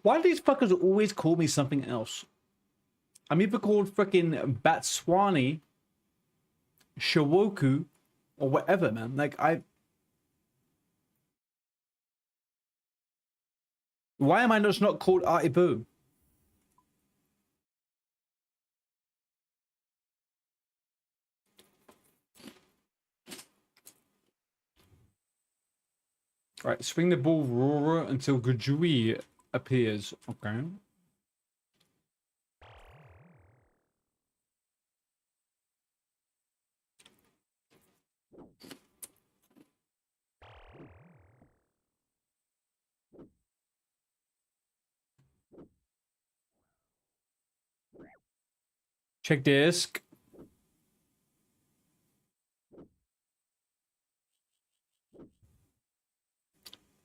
Why do these fuckers always call me something else? I'm either called freaking Batswani, Shawoku, or whatever, man. Like, why am I just not called Artibu? Right, swing the ball Rora until Gujui appears. Okay. Check disc.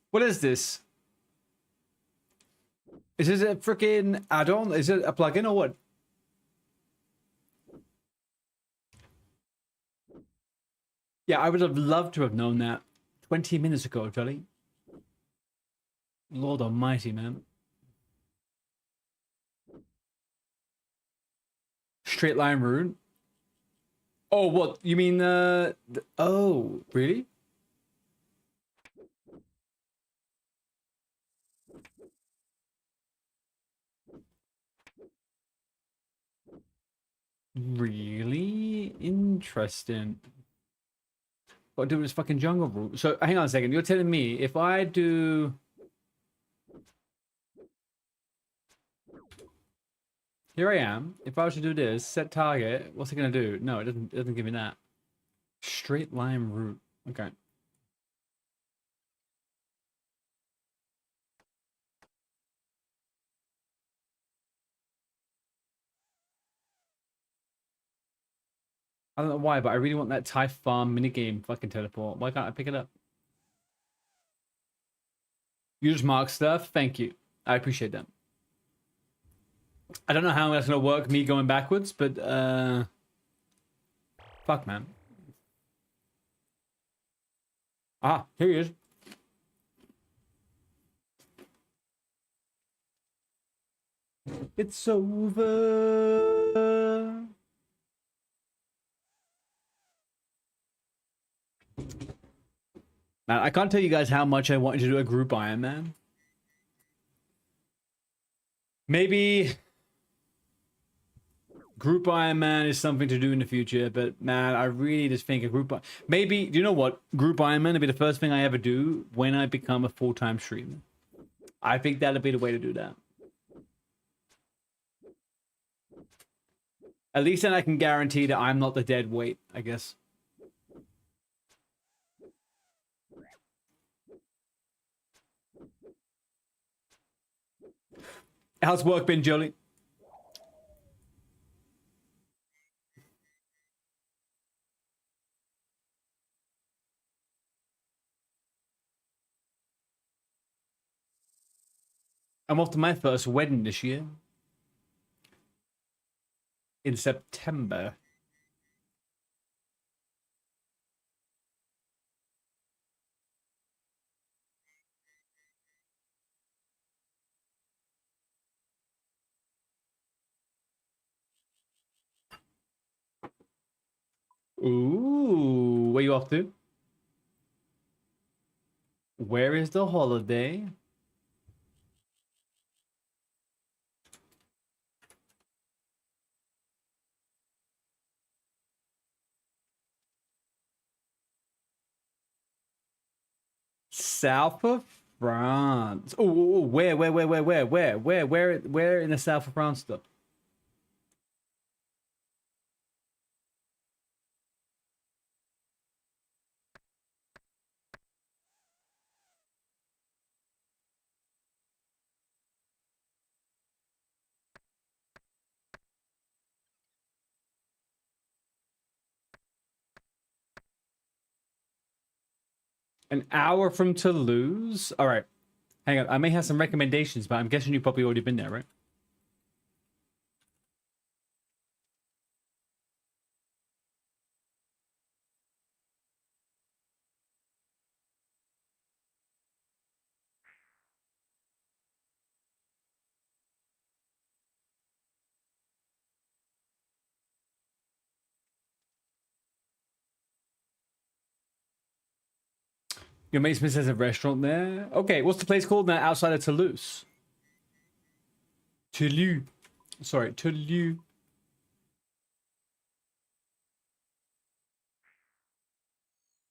What is this? Is this a freaking add-on? Is it a plugin or what? Yeah, I would have loved to have known that 20 minutes ago, Jolly. Lord almighty, man. Straight line rune. Oh, what? You mean, oh, really? Really interesting. Got to do this fucking jungle route. So, hang on a second. You're telling me if I do... Here I am. If I was to do this, set target, what's it going to do? No, it doesn't give me that. Straight line route. Okay. I don't know why, but I really want that Thai farm minigame fucking teleport. Why can't I pick it up? You just mark stuff? Thank you. I appreciate that. I don't know how that's going to work, me going backwards, but, fuck, man. Ah, here he is. It's over. Man, I can't tell you guys how much I wanted to do a group Iron Man. Maybe group Iron Man is something to do in the future, but man, I really just think a group... Maybe, do you know what? Group Iron Man will be the first thing I ever do when I become a full-time streamer. I think that'll be the way to do that. At least then I can guarantee that I'm not the dead weight, I guess. How's work been, Jolie? I'm off to my first wedding this year. In September. Ooh, where you off to? Where is the holiday? South of France. Oh, where in the south of France though? An hour from Toulouse? All right. Hang on. I may have some recommendations, but I'm guessing you've probably already been there, right? Your mate Smith has a restaurant there. Okay, what's the place called now outside of Toulouse? Toulouse. Sorry, Toulouse.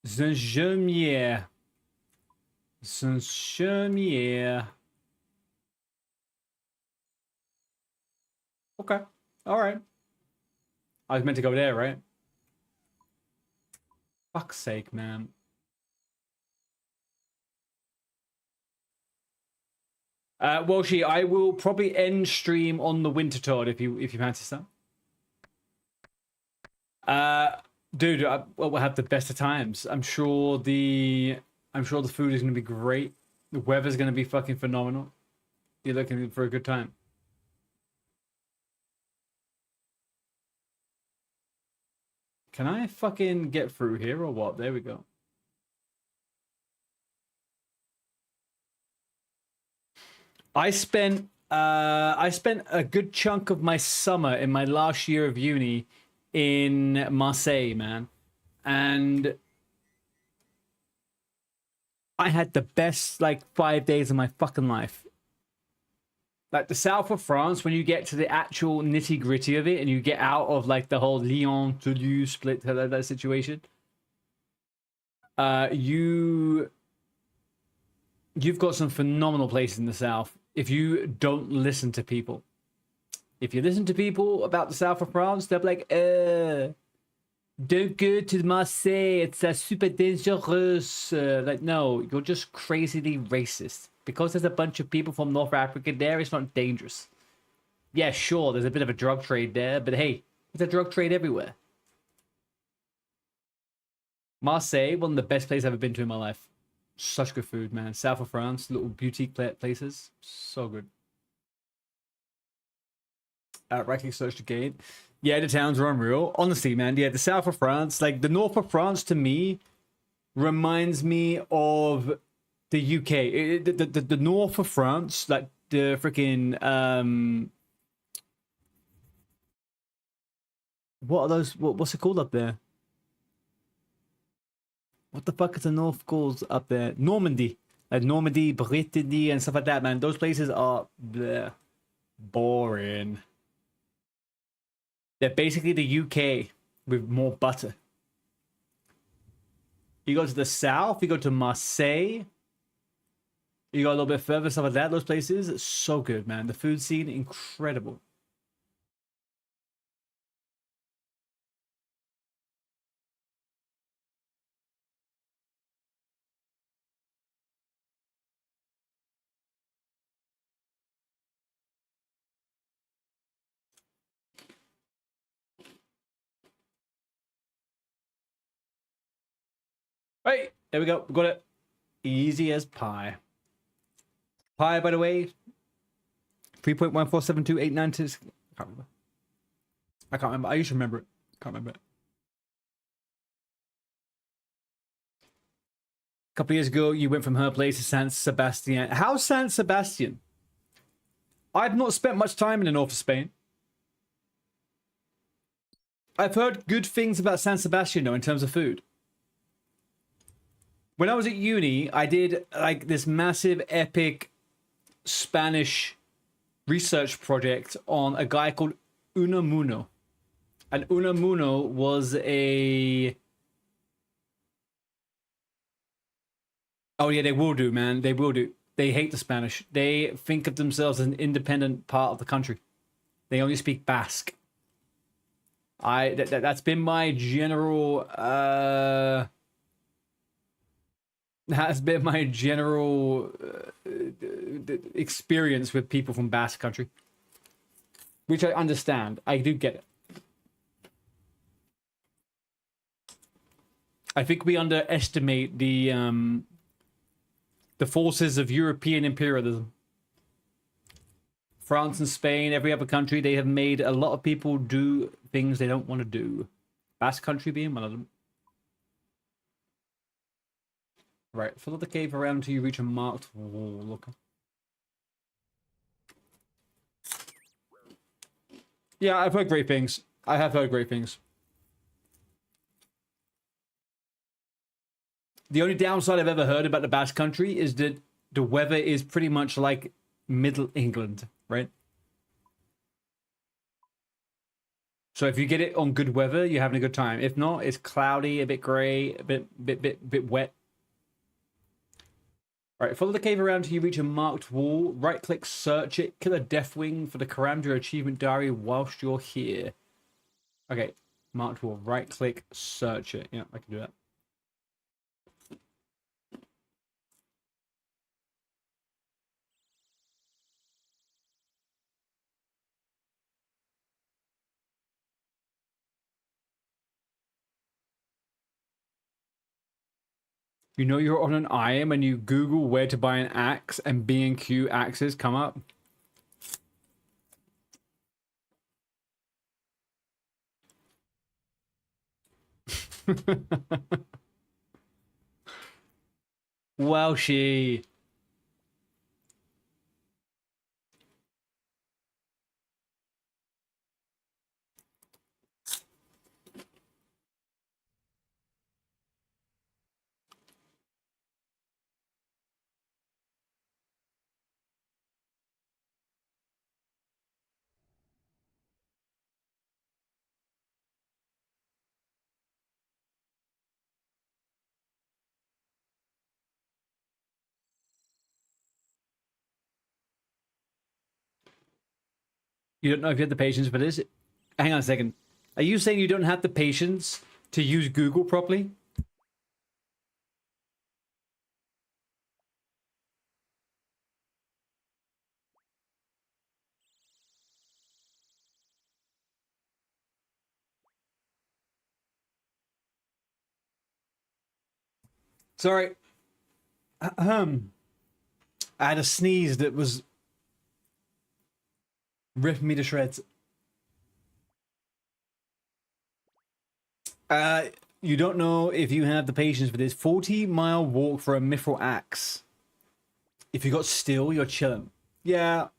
Saint-Gemier. Saint-Gemier. Okay. All right. I was meant to go there, right? Fuck's sake, man. Well, I will probably end stream on the Winter Todd if you fancy that. Dude, we'll have the best of times. I'm sure the food is gonna be great. The weather's gonna be fucking phenomenal. You're looking for a good time. Can I fucking get through here or what? There we go. I spent a good chunk of my summer in my last year of uni in Marseille, man. And I had the best like 5 days of my fucking life. Like the south of France, when you get to the actual nitty gritty of it and you get out of like the whole Lyon, Toulouse split that situation, you've got some phenomenal places in the south if you don't listen to people. If you listen to people about the south of France, they'll be like, don't go to Marseille, it's super dangerous. Like, no, you're just crazily racist. Because there's a bunch of people from North Africa there, it's not dangerous. Yeah, sure, there's a bit of a drug trade there, but hey, there's a drug trade everywhere. Marseille, one of the best places I've ever been to in my life. Such good food, man. South of France, little boutique places. So good. Right-click search to gain. Yeah, the towns are unreal. Honestly, man, yeah, the south of France, like the north of France to me reminds me of the UK. The north of France, like the freaking what are those? What's it called up there? What the fuck is the north called up there? Normandy, like Normandy, Brittany, and stuff like that, man. Those places are bleh, boring. They're basically the UK with more butter. You go to the south, you go to Marseille. You go a little bit further, stuff like that. Those places, it's so good, man. The food scene, incredible. Hey, there we go. Got it. Easy as pie. Pie, by the way, 3.1472892. I can't remember. I can't remember. I used to remember it. Can't remember it. A couple of years ago, you went from her place to San Sebastian. How's San Sebastian? I've not spent much time in the north of Spain. I've heard good things about San Sebastian, though, in terms of food. When I was at uni, I did like this massive epic Spanish research project on a guy called Unamuno. And Unamuno was a... Oh yeah, they will do, man. They will do. They hate the Spanish. They think of themselves as an independent part of the country. They only speak Basque. That's been my general has been my general experience with people from Basque country, which I understand. I do get it. I think we underestimate the forces of European imperialism. France and Spain, every other country, they have made a lot of people do things they don't want to do. Basque country being one of them. Right, follow the cave around until you reach a marked wall. Look. Yeah, I've heard great things. I have heard great things. The only downside I've ever heard about the Basque country is that the weather is pretty much like Middle England, right? So if you get it on good weather, you're having a good time. If not, it's cloudy, a bit grey, a bit wet. All right, follow the cave around until you reach a marked wall. Right-click, search it, kill a Deathwing for the Karamdra achievement diary whilst you're here. Okay, marked wall. Right-click, search it. Yeah, I can do that. You know you're on an IM and you Google where to buy an axe and B&Q axes come up. Well, she... You don't know if you have the patience for this? Hang on a second. Are you saying you don't have the patience to use Google properly? Sorry. I had a sneeze that was ripping me to shreds. You don't know if you have the patience for this. 40-mile walk for a mithril axe. If you got steel, you're chilling. Yeah.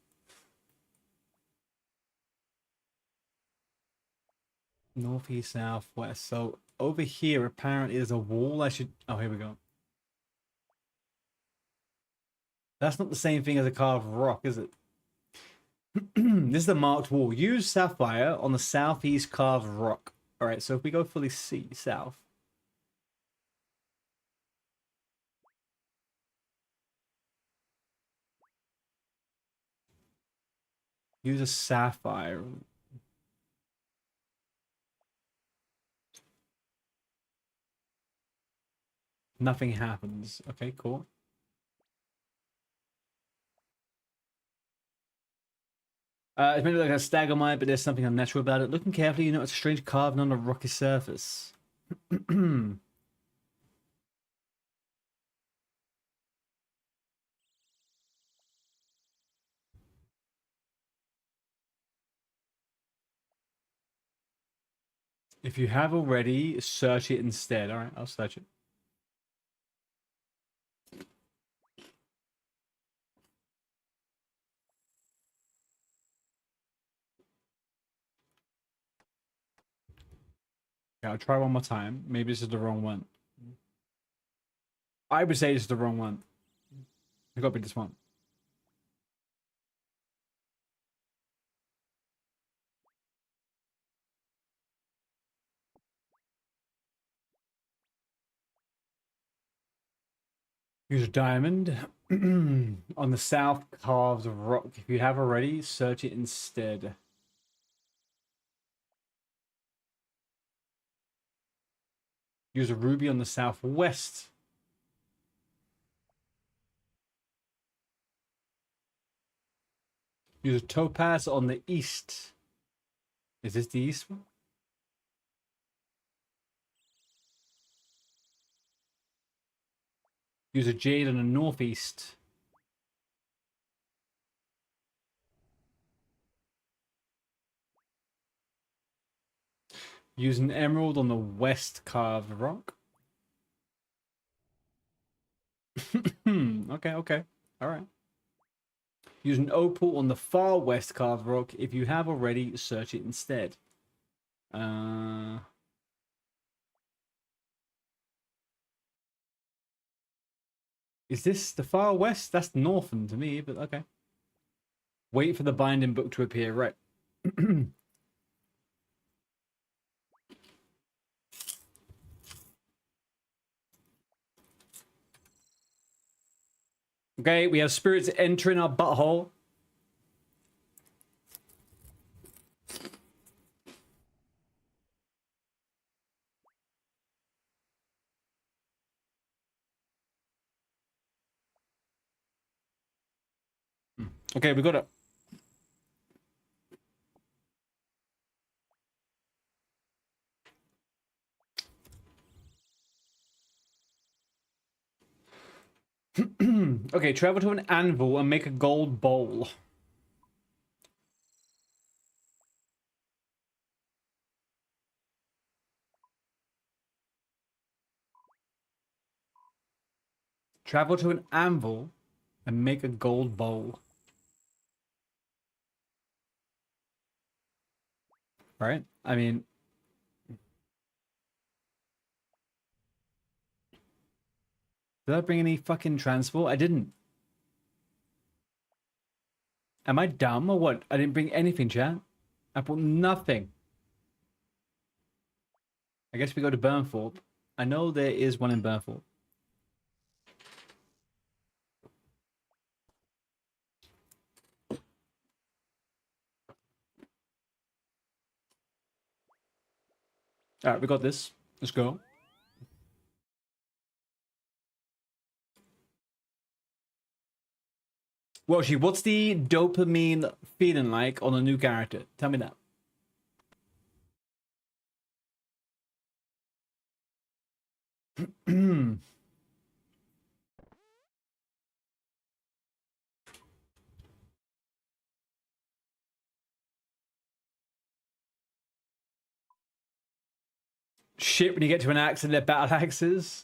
Northeast, southwest. So over here, apparently, there's a wall. I should... Oh, here we go. That's not the same thing as a carved rock, is it? This is the marked wall. Use sapphire on the southeast carved rock. All right, so if we go fully south. Use a sapphire. Nothing happens. Okay, cool. It's maybe like a stalagmite, but there's something unnatural about it. Looking carefully, you notice a strange carving on a rocky surface. If you have already, search it instead. All right, I'll search it. Yeah, I'll try one more time. Maybe this is the wrong one. I would say it's the wrong one. It got to be this one. Use a diamond on the south carved rock. If you have already, search it instead. Use a ruby on the southwest. Use a topaz on the east. Is this the east one? Use a jade on the northeast. Use an emerald on the west carved rock. Okay, okay. All right. Use an opal on the far west carved rock. If you have already, search it instead. Is this the far west? That's northern to me, but okay. Wait for the binding book to appear. Right. Okay, we have spirits entering our butthole. Okay, we got it. Okay, travel to an anvil and make a gold bowl. Travel to an anvil and make a gold bowl. Right? I mean... Did I bring any fucking transport? I didn't. Am I dumb or what? I didn't bring anything, chat. I brought nothing. I guess we go to Burnthorpe. I know there is one in Burnthorpe. Alright, we got this. Let's go. Well, what's the dopamine feeling like on a new character? Tell me that. Shit when you get to an axe and they're battle axes.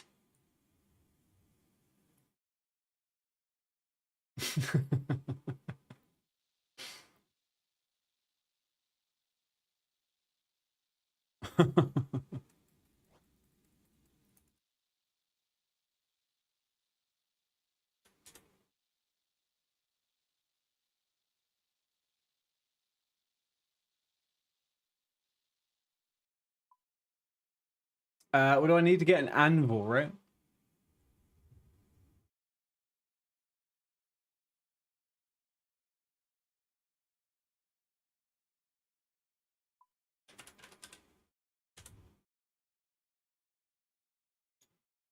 What do I need to get? An anvil, right?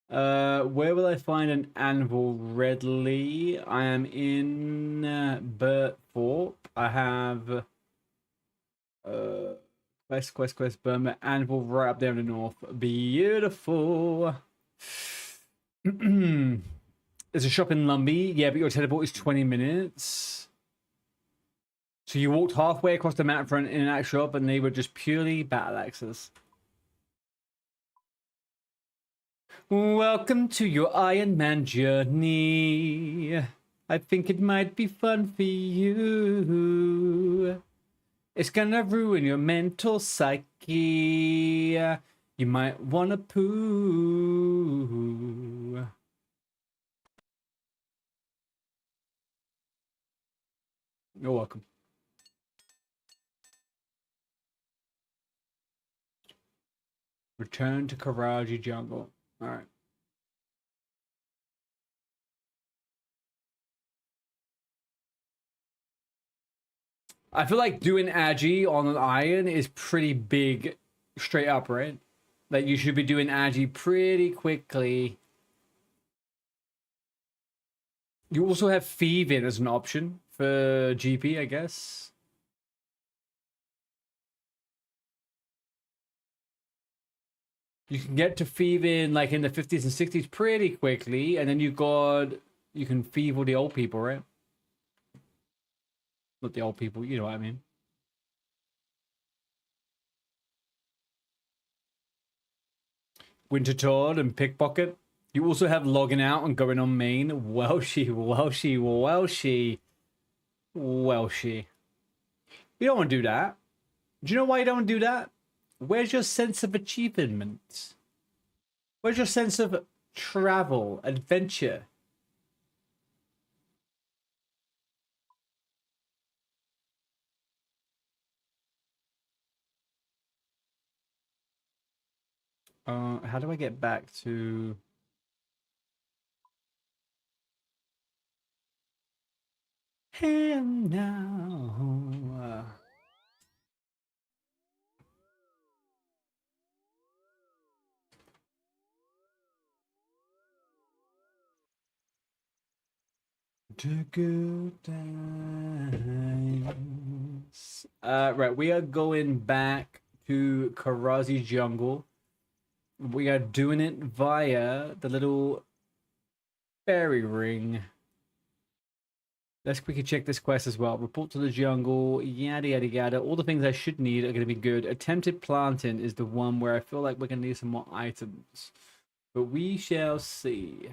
Where will I find an anvil readily? I am in Burtthorpe. I have quest, Burma, anvil right up there in the north. Beautiful. There's a shop in Lumbee. Yeah, but your teleport is 20 minutes. So you walked halfway across the map for an in-and-out shop, and they were just purely battle axes. Welcome to your Iron Man journey. I think it might be fun for you. It's gonna ruin your mental psyche. You might wanna poo. You're welcome. Return to Karaji Jungle. All right. I feel like doing AGI on an iron is pretty big, straight up, right? Like you should be doing AGI pretty quickly. You also have thieving as an option for GP, I guess. You can get to thieving like in the 50s and 60s pretty quickly, and then you can thieve all the old people, right? Not the old people, you know what I mean. Winter Toad and Pickpocket. You also have logging out and going on main. Welshie, Welshie, Welshie, Welshie. You don't want to do that. Do you know why you don't do that? Where's your sense of achievement? Where's your sense of travel, adventure? How do I get back to... him now? To good times. Right, we are going back to Karazi Jungle. We are doing it via the little fairy ring. Let's quickly check this quest as well. Report to the jungle, yada yada yada. All the things I should need are going to be good. Attempted planting is the one where I feel like we're going to need some more items. But we shall see.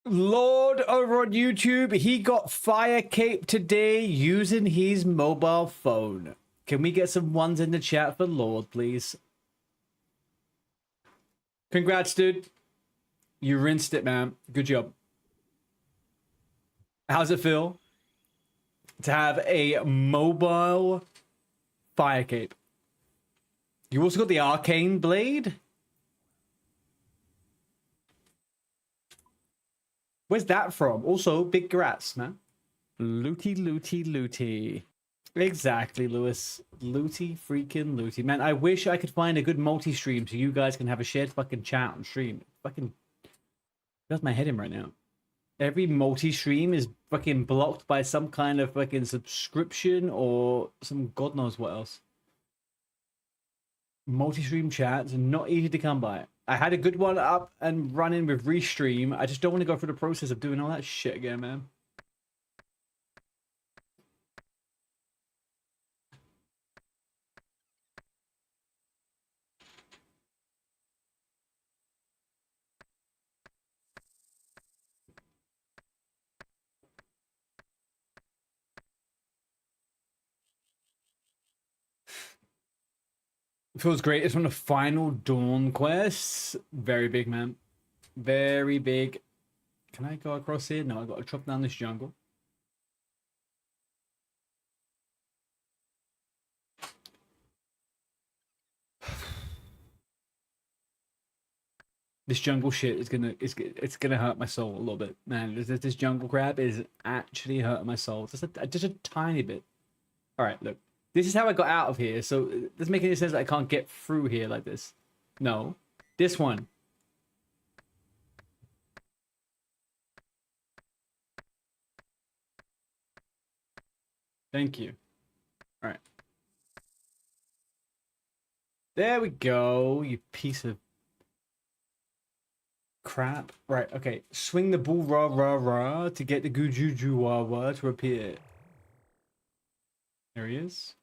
Lord over on YouTube, he got fire cape today using his mobile phone. Can we get some ones in the chat for Lord, please? Congrats, dude. You rinsed it, man. Good job. How's it feel to have a mobile fire cape? You also got the arcane blade? Where's that from? Also, big grats, man. Looty, looty, looty. Exactly, Lewis. Looty, freaking looty. Man, I wish I could find a good multi-stream so you guys can have a shared fucking chat on stream. Fucking does my head in right now. Every multi-stream is fucking blocked by some kind of fucking subscription or some god knows what else. Multi-stream chats are not easy to come by. I had a good one up and running with Restream. I just don't want to go through the process of doing all that shit again, man. It feels great. It's one of the final Dawn quests. Very big, man. Very big. Can I go across here? No, I got to drop down this jungle. This jungle shit is it's gonna hurt my soul a little bit, man. This jungle crab is actually hurting my soul just a tiny bit. All right, look, this is how I got out of here. So it doesn't make any sense that I can't get through here like this. No, this one. Thank you. All right, there we go. You piece of crap. Right, okay. Swing the ball rah rah rah to get the Gujuju Wawa to appear. There he is.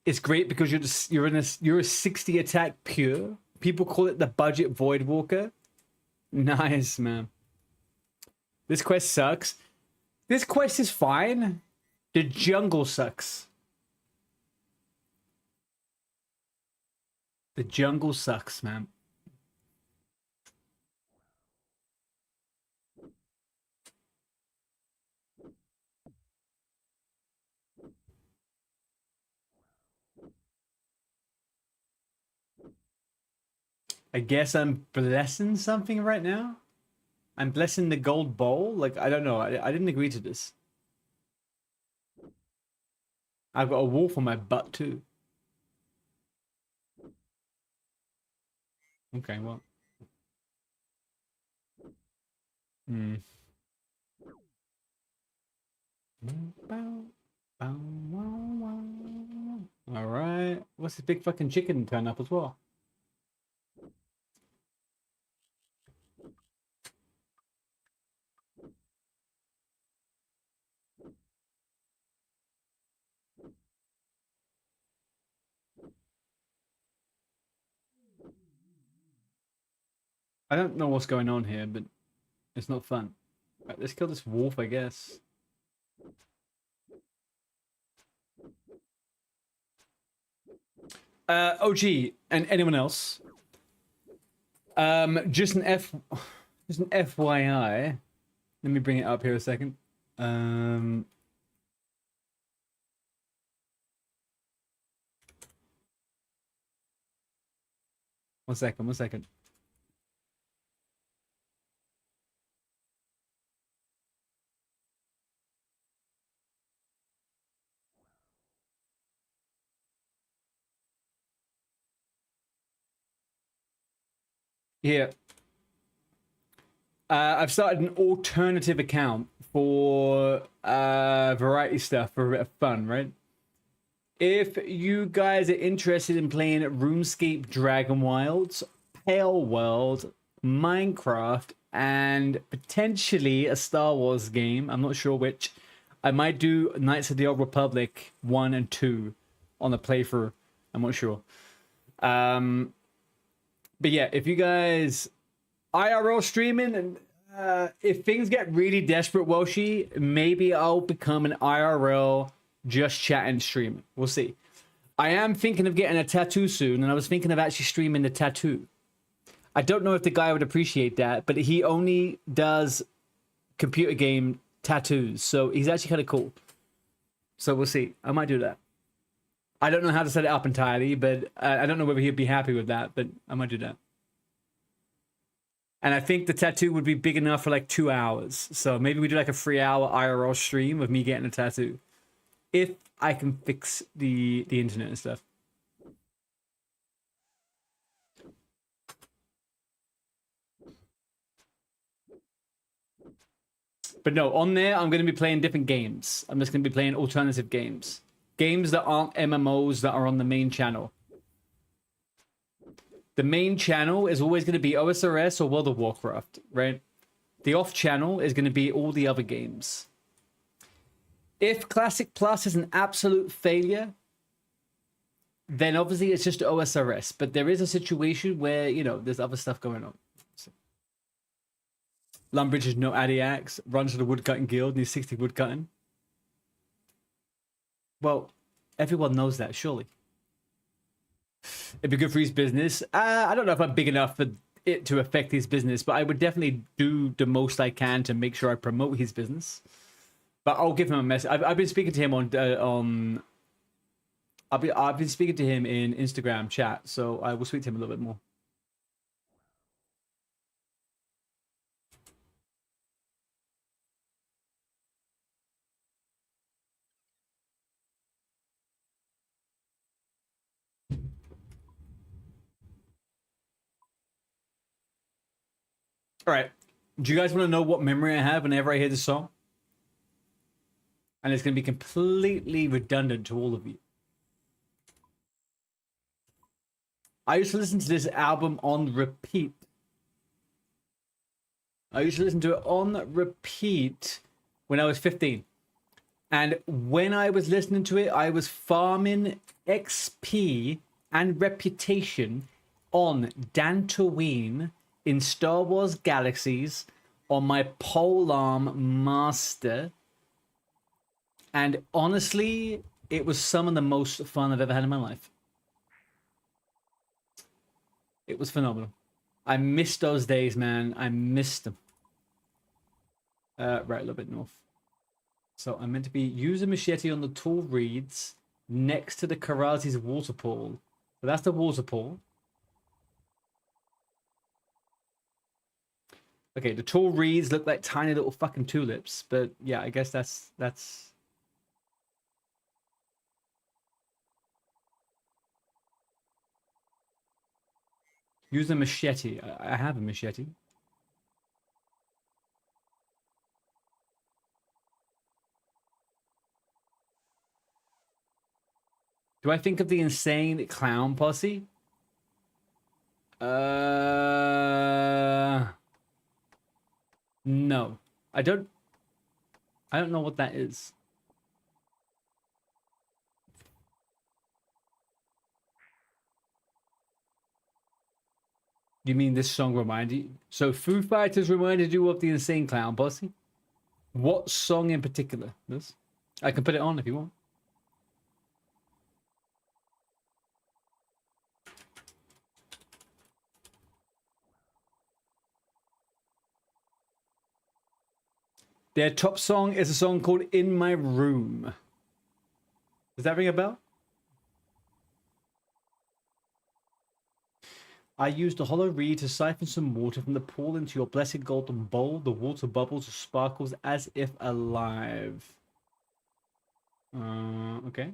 It's great because you're a 60 attack pure People call it the budget Void Walker. Nice, man. This quest sucks. This quest is fine. The jungle sucks. The jungle sucks, man. I guess I'm blessing something right now. I'm blessing the gold bowl. Like, I don't know. I didn't agree to this. I've got a wolf on my butt too. Okay, well. Hmm. All right. What's this big fucking chicken turn up as well? I don't know what's going on here, but it's not fun. Right, let's kill this wolf, I guess. OG and anyone else. Just an FYI. Let me bring it up here a second. One second. Here. I've started an alternative account for variety stuff for a bit of fun, right? If you guys are interested in playing RuneScape, Dragon Wilds, Pale World, Minecraft, and potentially a Star Wars game, I'm not sure which, I might do Knights of the Old Republic 1 and 2 on the playthrough. I'm not sure. But yeah, if you guys IRL streaming, and if things get really desperate, Welshie, maybe I'll become an IRL just chatting streaming. We'll see. I am thinking of getting a tattoo soon, and I was thinking of actually streaming the tattoo. I don't know if the guy would appreciate that, but he only does computer game tattoos, so he's actually kind of cool. So we'll see. I might do that. I don't know how to set it up entirely, but I don't know whether he'd be happy with that, but I might do that. And I think the tattoo would be big enough for like 2 hours. So maybe we do like a 3-hour IRL stream of me getting a tattoo. If I can fix the internet and stuff. But no, on there, I'm going to be playing different games. I'm just going to be playing alternative games. Games that aren't MMOs that are on the main channel. The main channel is always going to be OSRS or World of Warcraft, right? The off channel is going to be all the other games. If Classic Plus is an absolute failure, then obviously it's just OSRS. But there is a situation where, you know, there's other stuff going on. So. Lumbridge is no Adiax, runs to the woodcutting guild, needs 60 woodcutting. Well, everyone knows that, surely. It'd be good for his business. I don't know if I'm big enough for it to affect his business, but I would definitely do the most I can to make sure I promote his business. But I'll give him a message. I've been speaking to him on I've been speaking to him in Instagram chat, so I will speak to him a little bit more. All right. Do you guys want to know what memory I have whenever I hear this song? And it's going to be completely redundant to all of you. I used to listen to this album on repeat. I used to listen to it on repeat when I was 15. And when I was listening to it, I was farming XP and reputation on Dantooine in Star Wars Galaxies on my polearm master. And honestly, it was some of the most fun I've ever had in my life. It was phenomenal. I missed those days, man. I missed them. Right, a little bit north. So I'm meant to be use a machete on the tall reeds next to the Karate's water pool. So that's the water pool. Okay, the tall reeds look like tiny little fucking tulips, but yeah, I guess that's use a machete. I have a machete. Do I think of the insane clown posse? No. I don't know what that is. You mean this song reminded you? So Foo Fighters reminded you of the insane clown posse? What song in particular? This? I can put it on if you want. Their top song is a song called In My Room. Does that ring a bell? I used a hollow reed to siphon some water from the pool into your blessed golden bowl. The water bubbles or sparkles as if alive. Okay.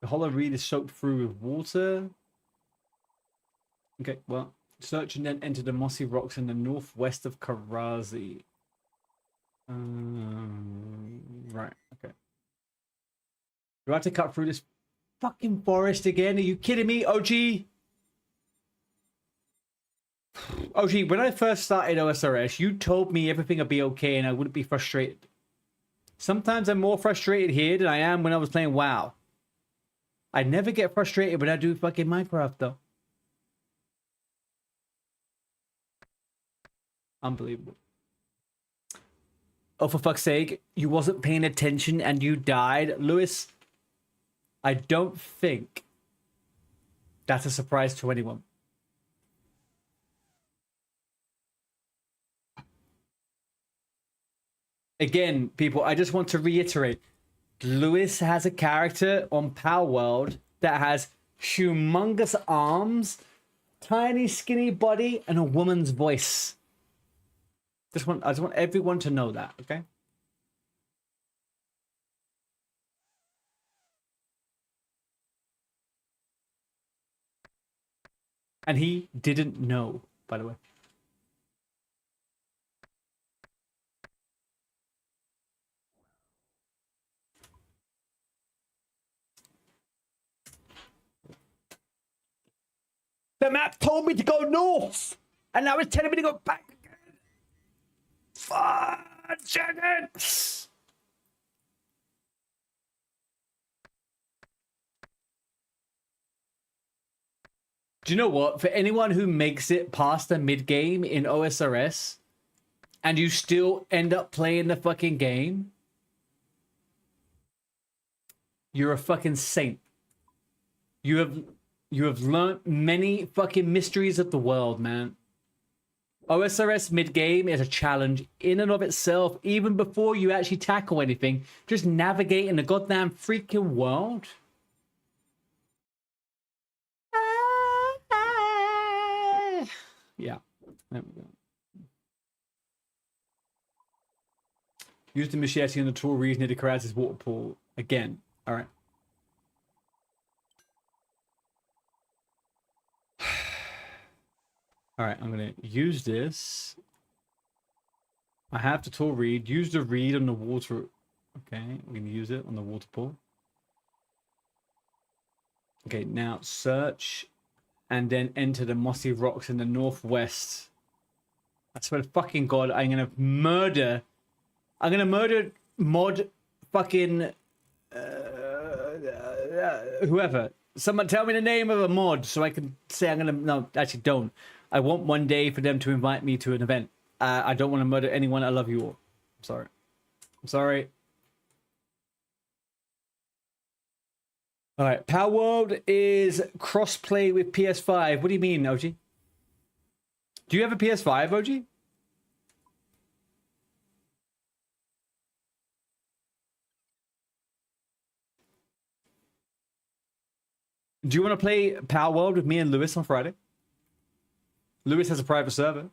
The hollow reed is soaked through with water. Okay, well, search and then enter the mossy rocks in the northwest of Karazi. Right, okay. Do I have to cut through this fucking forest again? Are you kidding me, OG? OG, when I first started OSRS, you told me everything would be okay and I wouldn't be frustrated. Sometimes I'm more frustrated here than I am when I was playing WoW. I never get frustrated when I do fucking Minecraft, though. Unbelievable. Oh, for fuck's sake, you wasn't paying attention and you died. Lewis, I don't think that's a surprise to anyone. Again, people, I just want to reiterate. Lewis has a character on Power World that has humongous arms, tiny skinny body, and a woman's voice. I just want everyone to know that, okay? And he didn't know, by the way. The map told me to go north, and now it's telling me to go back again. Fudge it! Do you know what? For anyone who makes it past the mid-game in OSRS, and you still end up playing the fucking game, you're a fucking saint. You have learned many fucking mysteries of the world, man. OSRS mid-game is a challenge in and of itself, even before you actually tackle anything. Just navigating the goddamn freaking world. Yeah, there we go. Use the machete on the tall reeds near the Karate's water pool. Again, all right. All right, I'm going to use this. I have the tall reed. Use the reed on the water. Okay, we're going to use it on the water pool. Okay, now search and then enter the mossy rocks in the northwest. I swear to fucking God, I'm going to murder. I'm going to murder mod fucking whoever. Someone tell me the name of a mod so I can say I'm gonna. No, actually, don't. I want one day for them to invite me to an event. I don't want to murder anyone. I love you all. I'm sorry. I'm sorry. All right. Power World is crossplay with PS5. What do you mean, OG? Do you have a PS5, OG? Do you want to play Power World with me and Lewis on Friday? Lewis has a private server.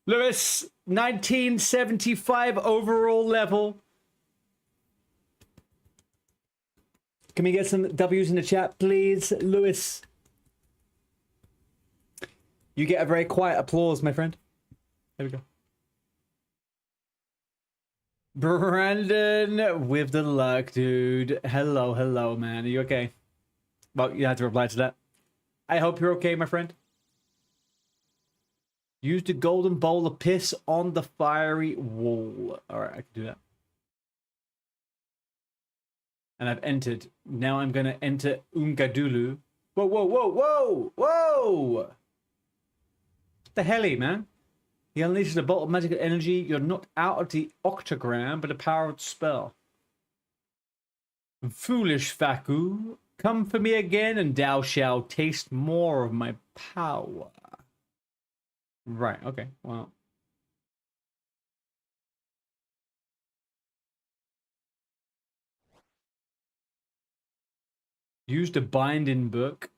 Lewis, 1975 overall level. Can we get some W's in the chat, please, Lewis? You get a very quiet applause, my friend. There we go. Brandon with the luck, dude. Hello, man. Are you okay? Well, you had to reply to that. I hope you're okay, my friend. Use the golden bowl of piss on the fiery wall. All right, I can do that. And I've entered. Now I'm going to enter Ungadulu. Whoa, whoa, whoa, whoa, whoa! What the helly, man? He unleashes a bolt of magical energy. You're knocked out of the octagram by the power of the spell. Foolish Faku, come for me again and thou shalt taste more of my power. Right, okay, well. Use the binding book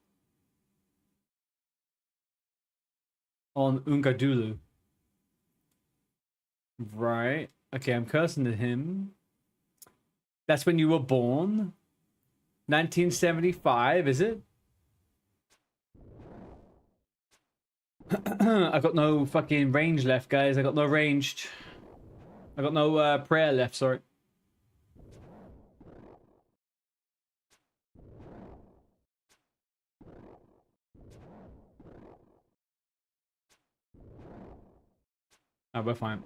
on Ungadulu. Right, okay, I'm cursing at him. That's when you were born. 1975, is it? I got no fucking range left, guys. I got no ranged. I got no prayer left, sorry. Oh, we're fine.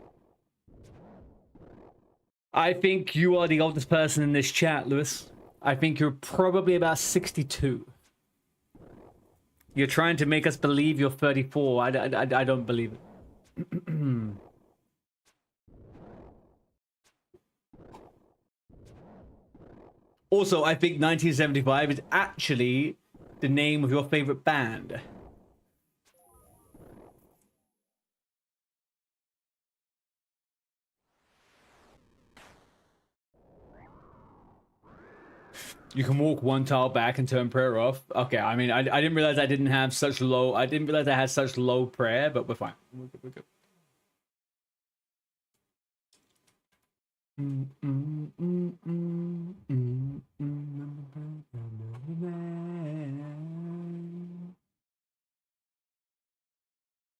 I think you are the oldest person in this chat, Lewis. I think you're probably about 62. You're trying to make us believe you're 34. I don't believe it. Also, I think 1975 is actually the name of your favorite band. You can walk one tile back and turn prayer off. Okay, I mean, I didn't realize I didn't have such low. I didn't realize I had such low prayer, but we're fine. We're good. We're good.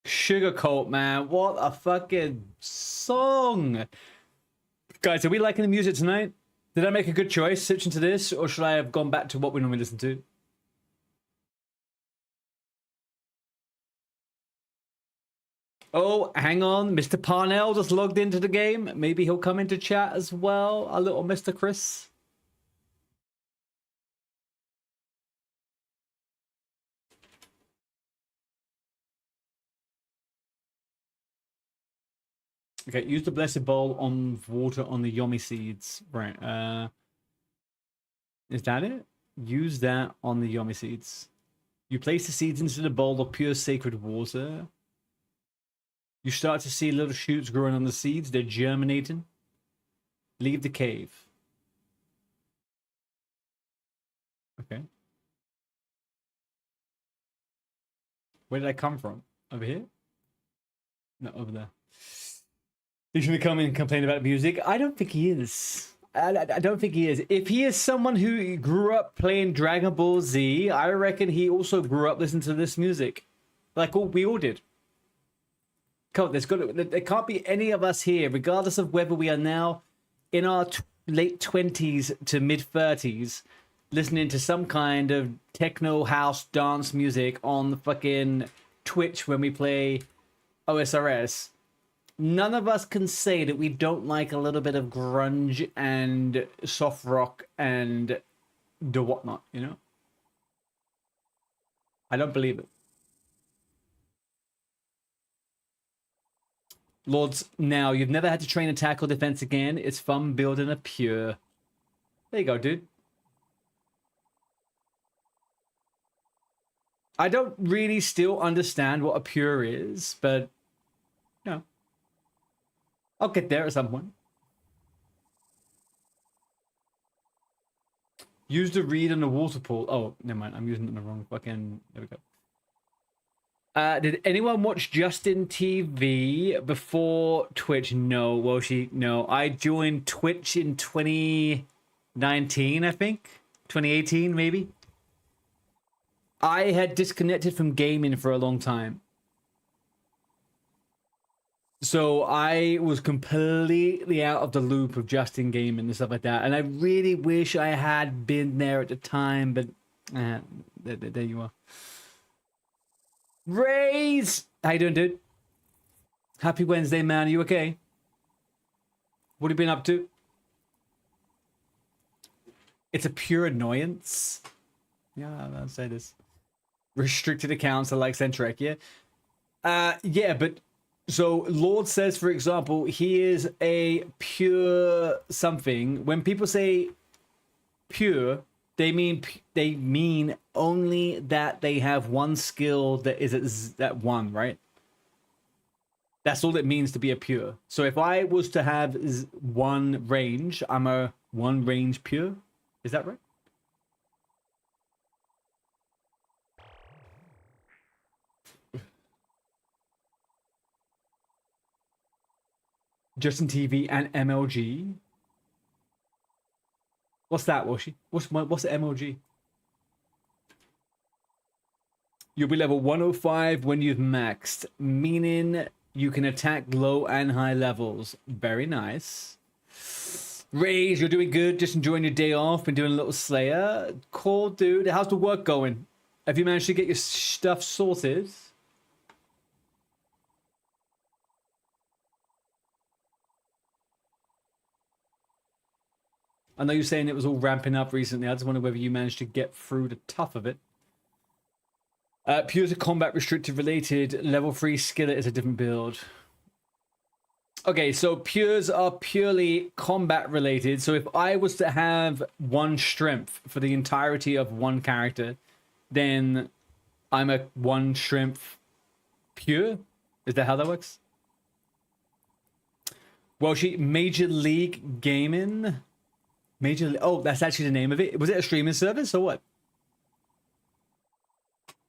Sugarcoat, man. What a fucking song. Guys, are we liking the music tonight? Did I make a good choice switching to this, or should I have gone back to what we normally listen to? Oh, hang on. Mr. Parnell just logged into the game. Maybe he'll come into chat as well. Our little Mr. Chris. Okay, use the blessed bowl on water on the Yomi seeds. Right. Is that it? Use that on the Yomi seeds. You place the seeds into the bowl of pure sacred water. You start to see little shoots growing on the seeds. They're germinating. Leave the cave. Okay. Where did I come from? Over here? No, over there. He's going to come in and complain about music. I don't think he is. I don't think he is. If he is someone who grew up playing Dragon Ball Z, I reckon he also grew up listening to this music. Like we all did. Come on, there can't be any of us here, regardless of whether we are now in our late 20s to mid 30s, listening to some kind of techno house dance music on fucking Twitch when we play OSRS. None of us can say that we don't like a little bit of grunge and soft rock and the whatnot, you know? I don't believe it. Lords, now you've never had to train attack or defense again. It's fun building a pure. There you go, dude. I don't really still understand what a pure is, but no. I'll get there at some point. Use the read on the water pool. Oh, never mind. I'm using it in the wrong fucking. There we go. Did anyone watch Justin TV before Twitch? No, Woshi. No, I joined Twitch in 2019, I think. 2018, maybe. I had disconnected from gaming for a long time. So I was completely out of the loop of Justin gaming and stuff like that. And I really wish I had been there at the time, but there you are. Raise! How you doing, dude? Happy Wednesday, man. Are you okay? What have you been up to? It's a pure annoyance. Yeah, I'll say this. Restricted accounts are like Centric, yeah? Yeah, but... So, Lord says, for example, he is a pure something. When people say pure, they mean only that they have one skill that is at one, right? That's all it means to be a pure. So if I was to have one range, I'm a one range pure. Is that right? Justin TV and MLG. What's that, Washi? What's the MLG? You'll be level 105 when you've maxed, meaning you can attack low and high levels. Very nice. Raise, you're doing good. Just enjoying your day off. Been doing a little Slayer. Cool, dude. How's the work going? Have you managed to get your stuff sorted? I know you're saying it was all ramping up recently. I just wonder whether you managed to get through the tough of it. Pures are combat restricted related. Level 3 skillet is a different build. Okay, so pures are purely combat related. So if I was to have one strength for the entirety of one character, then I'm a one strength pure. Is that how that works? Well, Major League Gaming. Oh, that's actually the name of it. Was it a streaming service or what?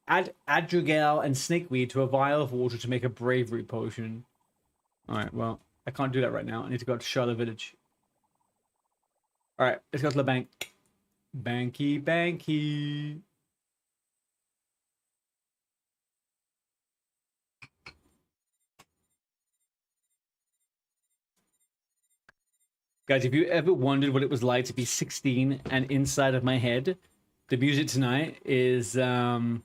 Add Adrigal and Snakeweed to a vial of water to make a bravery potion. Alright, well, I can't do that right now. I need to go to Charlotte Village. Alright, let's go to the bank. Banky. Guys, if you ever wondered what it was like to be 16 and inside of my head, the music tonight is it.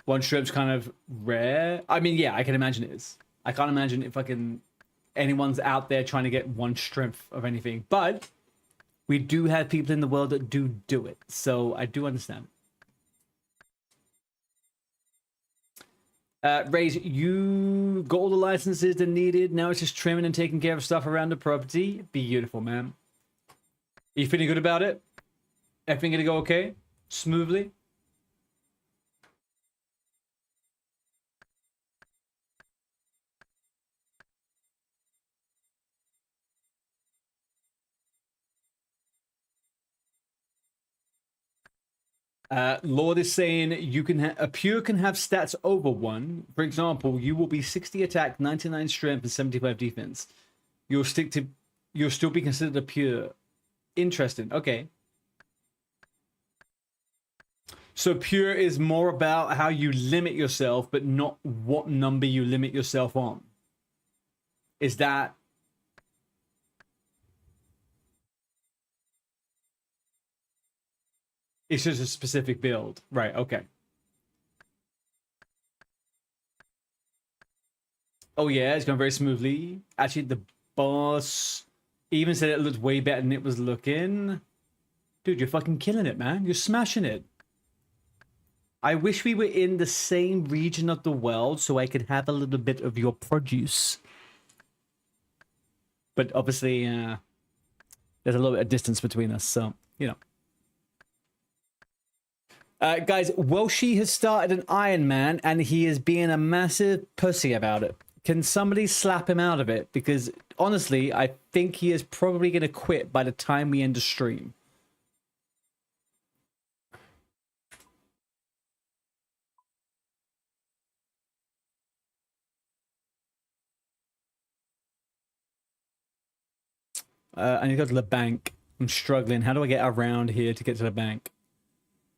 One strip's kind of rare. I mean, yeah, I can imagine it is. I can't imagine if anyone's out there trying to get one strength of anything. But we do have people in the world that do it. So I do understand. Raise, you got all the licenses that needed. Now it's just trimming and taking care of stuff around the property. Beautiful, man. Are you feeling good about it? Everything gonna go okay? Smoothly? Lord is saying you can a pure can have stats over one. For example, you will be 60 attack, 99 strength, and 75 defense. You'll still be considered a pure. Interesting. Okay. So pure is more about how you limit yourself, but not what number you limit yourself on. Is that... It's just a specific build. Right, okay. Oh yeah, it's going very smoothly. Actually, boss. Even said it looked way better than it was looking. Dude, you're fucking killing it, man. You're smashing it. I wish we were in the same region of the world so I could have a little bit of your produce. But obviously, there's a little bit of distance between us, so, you know. Guys, Welshie has started an Iron Man, and he is being a massive pussy about it. Can somebody slap him out of it? Because, honestly, I think he is probably going to quit by the time we end the stream. I need to go to the bank. I'm struggling. How do I get around here to get to the bank?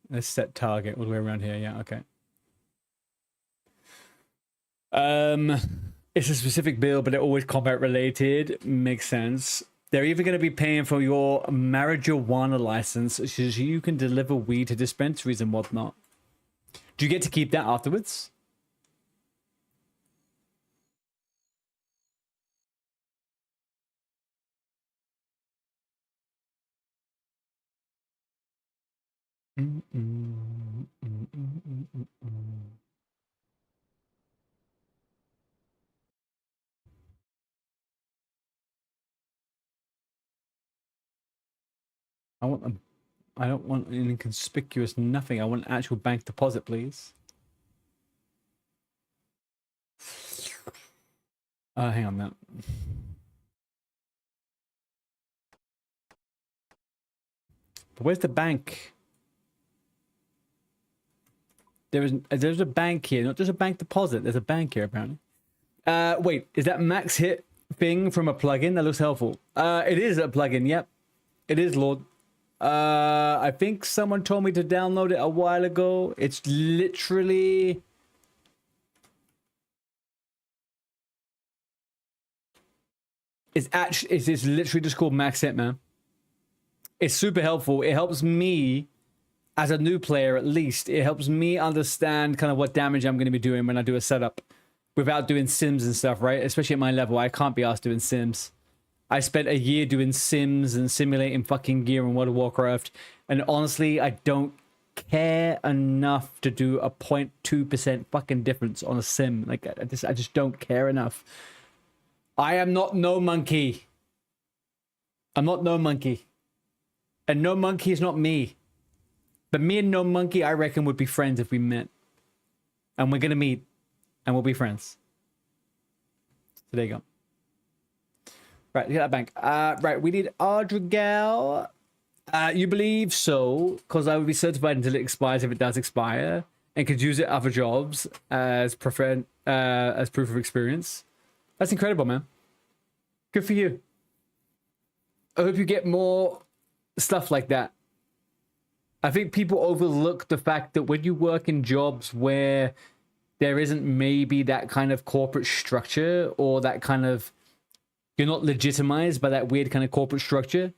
Let's set target all the way around here. Yeah, okay. It's a specific bill, but they're always combat related. Makes sense. They're even going to be paying for your marijuana license so you can deliver weed to dispensaries and whatnot. Do you get to keep that afterwards? I don't want an inconspicuous nothing. I want an actual bank deposit, please. Hang on now. But where's the bank? There's a bank here, not just a bank deposit. There's a bank here apparently. Wait, is that max hit thing from a plugin? That looks helpful. It is a plugin. Yep, it is, Lord. I think someone told me to download it a while ago. It's literally. It's literally just called Max Hit, man. It's super helpful. It helps me, as a new player at least, it helps me understand kind of what damage I'm going to be doing when I do a setup without doing sims and stuff, right? Especially at my level, I can't be asked doing sims. I spent a year doing sims and simulating fucking gear in World of Warcraft, and honestly, I don't care enough to do a 0.2% fucking difference on a sim. Like, I just don't care enough. I am not No Monkey. I'm not No Monkey. And No Monkey is not me. But me and No Monkey, I reckon, would be friends if we met. And we're going to meet. And we'll be friends. So there you go. Right, get that bank. Right, we need Ardrigal. You believe so, because I would be certified until it expires if it does expire. And could use it at other jobs as proof of experience. That's incredible, man. Good for you. I hope you get more stuff like that. I think people overlook the fact that when you work in jobs where there isn't maybe that kind of corporate structure, or that kind of, you're not legitimized by that weird kind of corporate structure,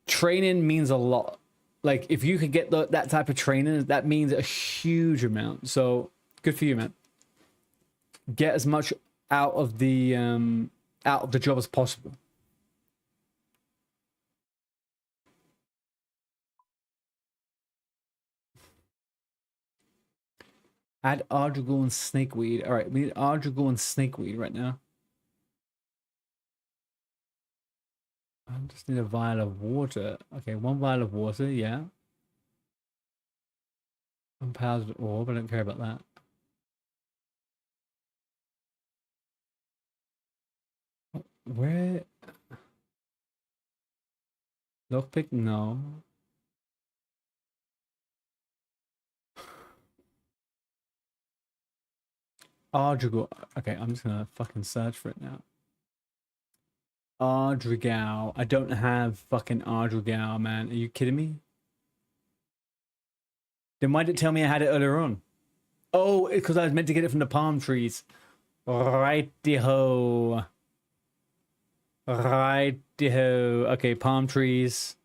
training means a lot. Like, if you could get that type of training, that means a huge amount. So good for you, man. Get as much out of the job as possible. Add Ardrigal and Snakeweed. All right, we need Ardrigal and Snakeweed right now. I just need a vial of water. Okay, one vial of water, yeah. One powdered orb, I don't care about that. Where? Lockpick? No. Ardrigal. Okay, I'm just gonna fucking search for it now. Ardrigal. I don't have fucking Ardrigal, man. Are you kidding me? Then why did it tell me I had it earlier on? Oh, because I was meant to get it from the palm trees. Righty-ho. Righty-ho. Okay, palm trees.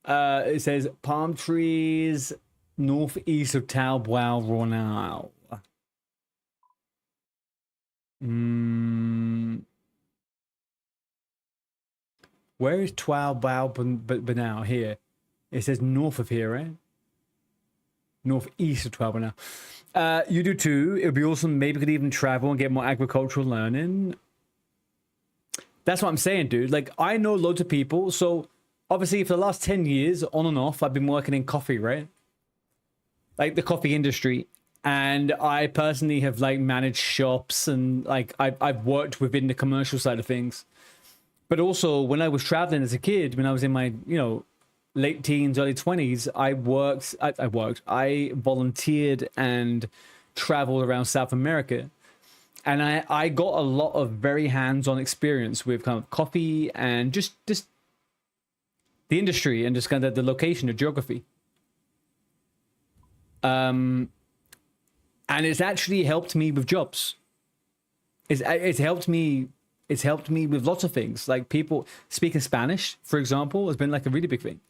It says palm trees northeast of Tau Bwao Ronau. Where is Twal Bao Banao? Here. It says north of here, right? Northeast of Twal Banao. You do too. It would be awesome. Maybe we could even travel and get more agricultural learning. That's what I'm saying, dude. Like, I know loads of people. So, obviously, for the last 10 years, on and off, I've been working in coffee, right? Like, the coffee industry. And I personally have, like, managed shops and, like, I've worked within the commercial side of things. But also, when I was traveling as a kid, when I was in my, you know, late teens, early 20s, I volunteered and traveled around South America. And I got a lot of very hands-on experience with kind of coffee and just the industry and just kind of the location, the geography. And it's actually helped me with jobs. It's helped me with lots of things. Like people speaking Spanish, for example, has been like a really big thing.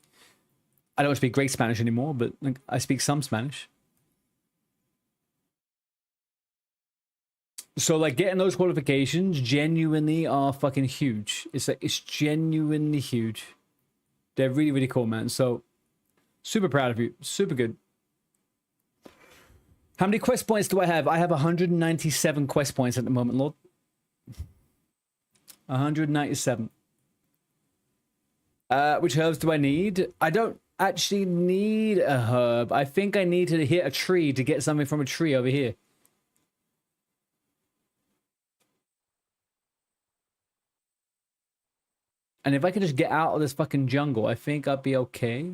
I don't speak great Spanish anymore, but like I speak some Spanish. So like getting those qualifications genuinely are fucking huge. It's like it's genuinely huge. They're really, really cool, man. So super proud of you. Super good. How many quest points do I have? I have 197 quest points at the moment, Lord. 197. Which herbs do I need? I don't actually need a herb. I think I need to hit a tree to get something from a tree over here. And if I could just get out of this fucking jungle, I think I'd be okay.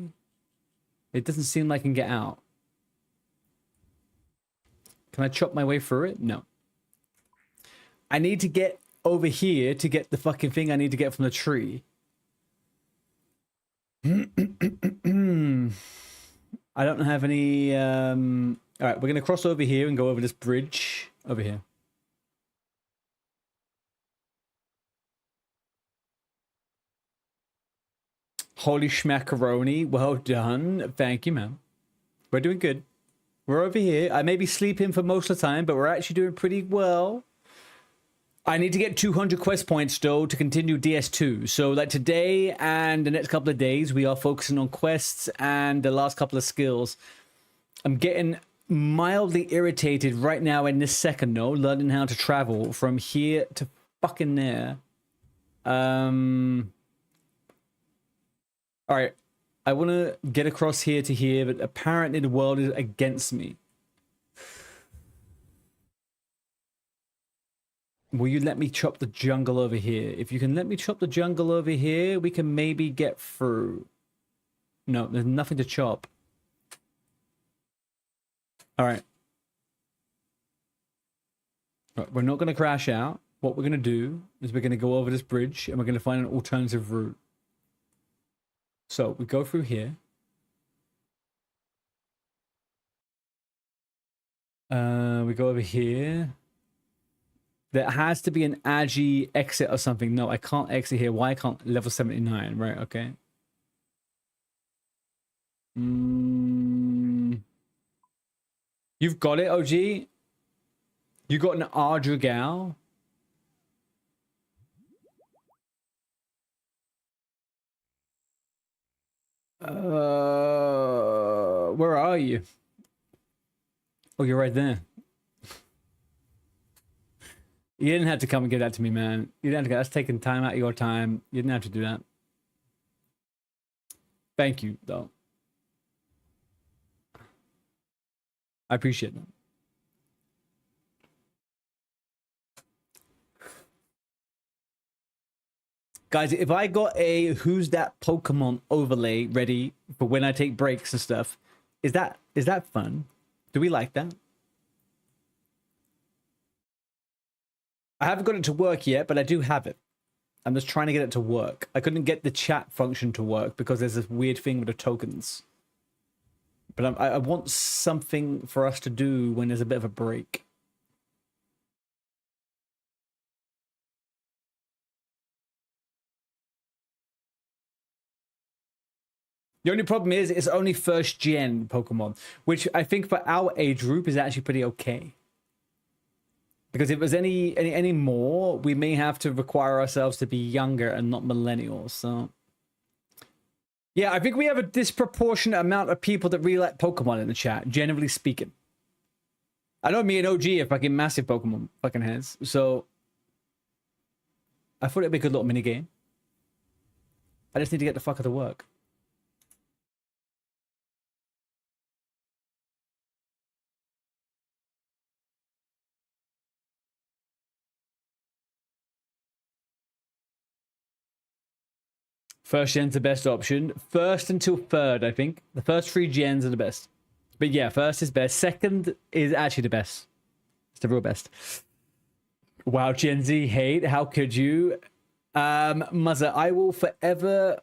It doesn't seem like I can get out. Can I chop my way through it? No. I need to get over here to get the fucking thing I need to get from the tree. I don't have any... All right, we're going to cross over here and go over this bridge over here. Holy schmackaroni. Well done. Thank you, man. We're doing good. We're over here. I may be sleeping for most of the time, but we're actually doing pretty well. I need to get 200 quest points, though, to continue DS2. So, like, today and the next couple of days, we are focusing on quests and the last couple of skills. I'm getting mildly irritated right now in this second, though, learning how to travel from here to fucking there. All right. I want to get across here to here, but apparently the world is against me. Will you let me chop the jungle over here? If you can let me chop the jungle over here, we can maybe get through. No, there's nothing to chop. All right. We're not going to crash out. What we're going to do is we're going to go over this bridge and we're going to find an alternative route. So we go through here. We go over here. There has to be an AGI exit or something. No, I can't exit here. Why I can't? Level 79, right? Okay. You've got it, OG? You got an Ardrugal? Where are you? Oh, you're right there. You didn't have to come and give that to me, man. You didn't have to go. That's taking time out of your time. You didn't have to do that. Thank you, though. I appreciate that. Guys, if I got a Who's That Pokemon overlay ready for when I take breaks and stuff, is that fun? Do we like that? I haven't got it to work yet, but I do have it. I'm just trying to get it to work. I couldn't get the chat function to work because there's this weird thing with the tokens. But I want something for us to do when there's a bit of a break. The only problem is it's only first gen Pokemon, which I think for our age group is actually pretty okay. Because if there's any more, we may have to require ourselves to be younger and not millennials. So, yeah, I think we have a disproportionate amount of people that really like Pokemon in the chat, generally speaking. I know me and OG are fucking massive Pokemon fucking heads, so I thought it'd be a good little mini game. I just need to get the fuck out of work. First gen's the best option. First until third, I think. The first 3 gens are the best. But yeah, first is best. Second is actually the best. It's the real best. Wow, Gen Z hate. How could you? Muzza, I will forever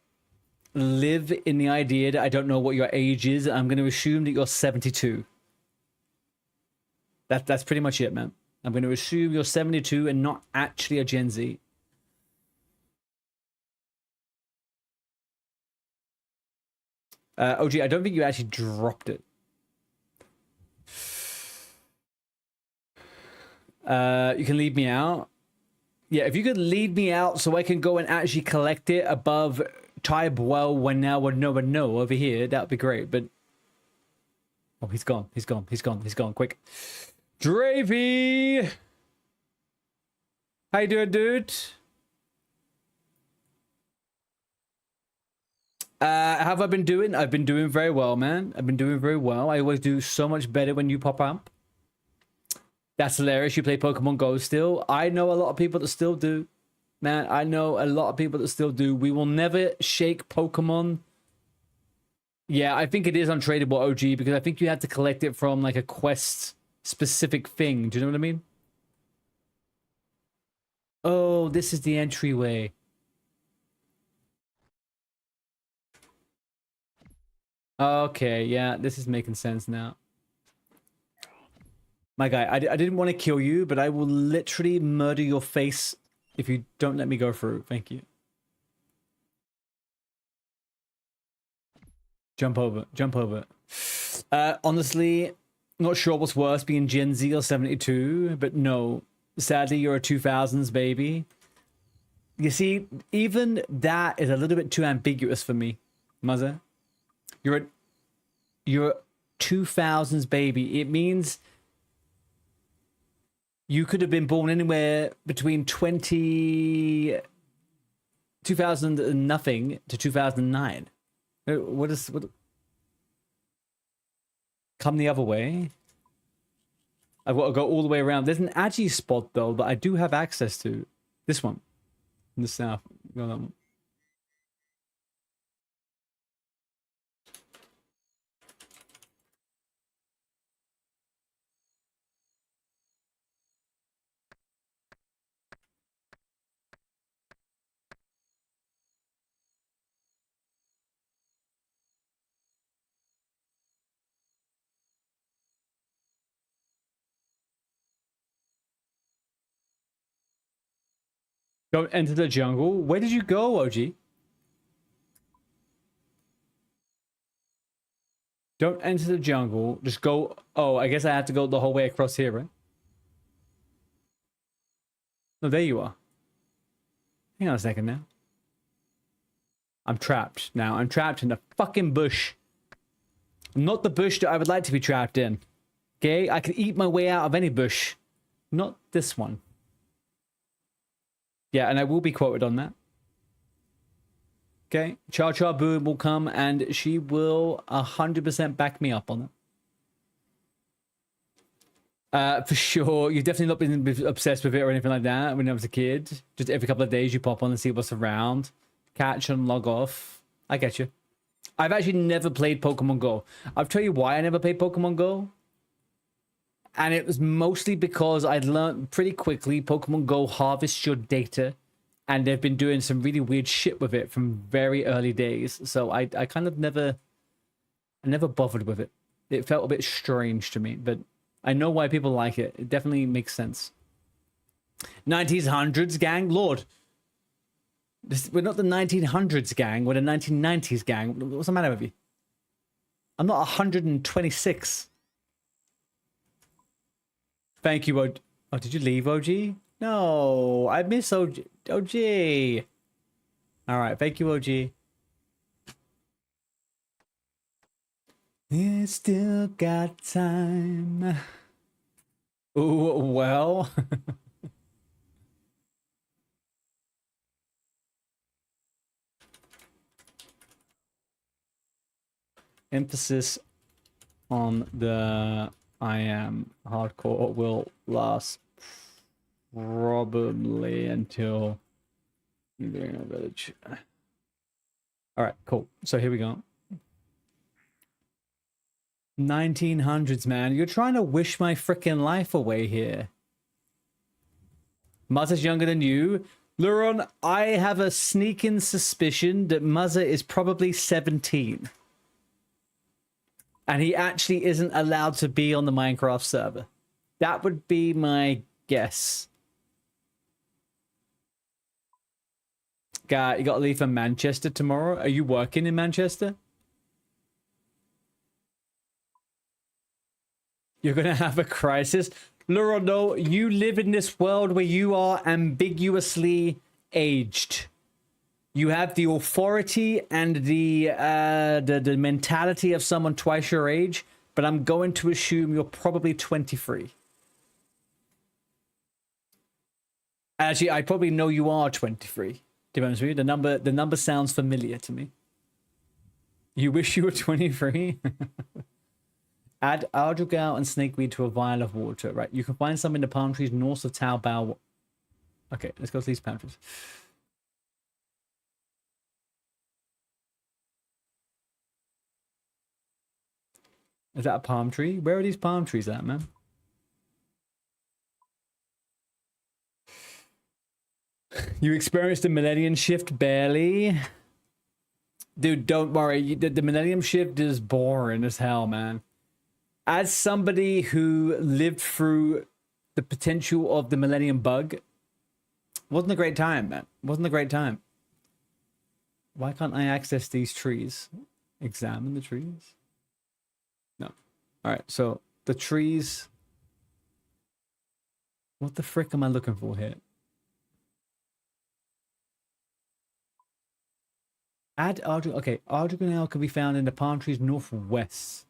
live in the idea that I don't know what your age is. I'm going to assume that you're 72. That's pretty much it, man. I'm going to assume you're 72 and not actually a Gen Z. OG, I don't think you actually dropped it. You can lead me out. Yeah, if you could lead me out so I can go and actually collect it above type well when now would no one know over here, that would be great. But oh, he's gone. He's gone. He's gone. He's gone. Quick. Dravy! How you doing, dude? How have I been doing? I've been doing very well, man. I've been doing very well. I always do so much better when you pop up. That's hilarious. You play Pokemon Go still? I know a lot of people that still do. Man, I know a lot of people that still do. We will never shake Pokemon. Yeah, I think it is untradeable, OG, because I think you have to collect it from like a quest specific thing. Do you know what I mean? Oh, this is the entryway. Okay, yeah, this is making sense now. My guy, I didn't want to kill you, but I will literally murder your face if you don't let me go through. Thank you. Jump over, jump over. Honestly, not sure what's worse, being Gen Z or 72, but no. Sadly, you're a 2000s baby. You see, even that is a little bit too ambiguous for me, Muzza. You're a 2000s baby. It means you could have been born anywhere between 2000 and nothing to 2009. What come the other way? I've got to go all the way around. There's an AGI spot though that I do have access to. This one in the south. Go that one. Don't enter the jungle. Where did you go, OG? Don't enter the jungle. Just go. Oh, I guess I have to go the whole way across here, right? No, there you are. Hang on a second now. I'm trapped now. I'm trapped in the fucking bush. Not the bush that I would like to be trapped in. Okay? I can eat my way out of any bush. Not this one. Yeah, and I will be quoted on that. Okay? Char Char Boom will come and she will 100% back me up on it. For sure. You've definitely not been obsessed with it or anything like that when I was a kid. Just every couple of days you pop on and see what's around. Catch and log off. I get you. I've actually never played Pokemon Go. I'll tell you why I never played Pokemon Go. And it was mostly because I'd learned pretty quickly Pokemon Go harvests your data. And they've been doing some really weird shit with it from very early days. So I kind of never bothered with it. It felt a bit strange to me. But I know why people like it. It definitely makes sense. 1900s gang? Lord. We're not the 1900s gang. We're the 1990s gang. What's the matter with you? I'm not 126. Thank you, Oh, did you leave, OG? No, I miss OG. OG. All right, thank you, OG. You still got time. Oh, well. Emphasis on the I am hardcore will last probably until village. All right, cool. So here we go. 1900s, man. You're trying to wish my freaking life away here. Muzza's younger than you. Luron, I have a sneaking suspicion that Muzza is probably 17. And he actually isn't allowed to be on the Minecraft server. That would be my guess. Guy, you got to leave for Manchester tomorrow. Are you working in Manchester? You're going to have a crisis. Luron, no, you live in this world where you are ambiguously aged. You have the authority and the mentality of someone twice your age, but I'm going to assume you're probably 23. Actually, I probably know you are 23. To be honest with you, the number sounds familiar to me. You wish you were 23? Add Ardugal and snakeweed to a vial of water. Right, you can find some in the palm trees north of Taobao. Okay, let's go to these palm trees. Is that a palm tree? Where are these palm trees at, man? You experienced the millennium shift barely. Dude, don't worry. The millennium shift is boring as hell, man. As somebody who lived through the potential of the millennium bug, wasn't a great time, man. Wasn't a great time. Why can't I access these trees? Examine the trees? No. All right, so the trees. What the frick am I looking for here? Add Arduino. Okay, Arduino can be found in the palm trees northwest.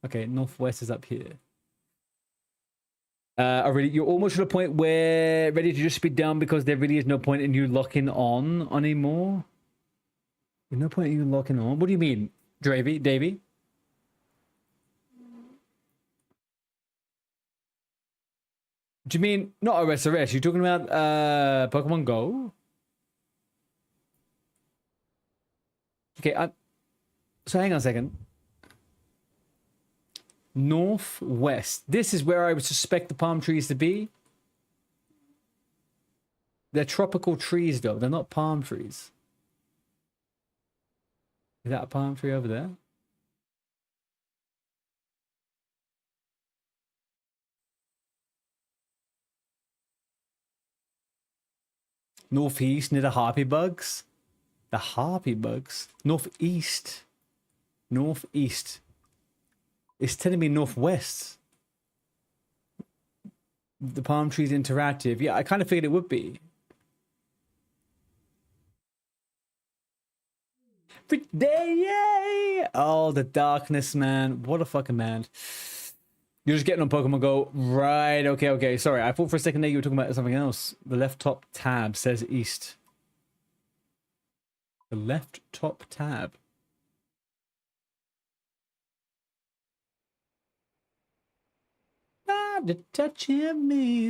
Okay, northwest is up here. Already, you're almost to the point where ready to just be done because there really is no point in you locking on anymore. There's no point in you locking on. What do you mean, Davey? Do you mean not OSRS? You're talking about Pokemon Go? Okay, so hang on a second. Northwest. This is where I would suspect the palm trees to be. They're tropical trees, though. They're not palm trees. Is that a palm tree over there? Northeast near the harpy bugs? The harpy bugs? Northeast. Northeast. It's telling me northwest. The palm trees interactive. Yeah, I kind of figured it would be. Yay! Oh, the darkness, man. What a fucking man. You're just getting on Pokemon Go. Right, okay. Sorry, I thought for a second there you were talking about something else. The left top tab says east. The left top tab. The touch of me.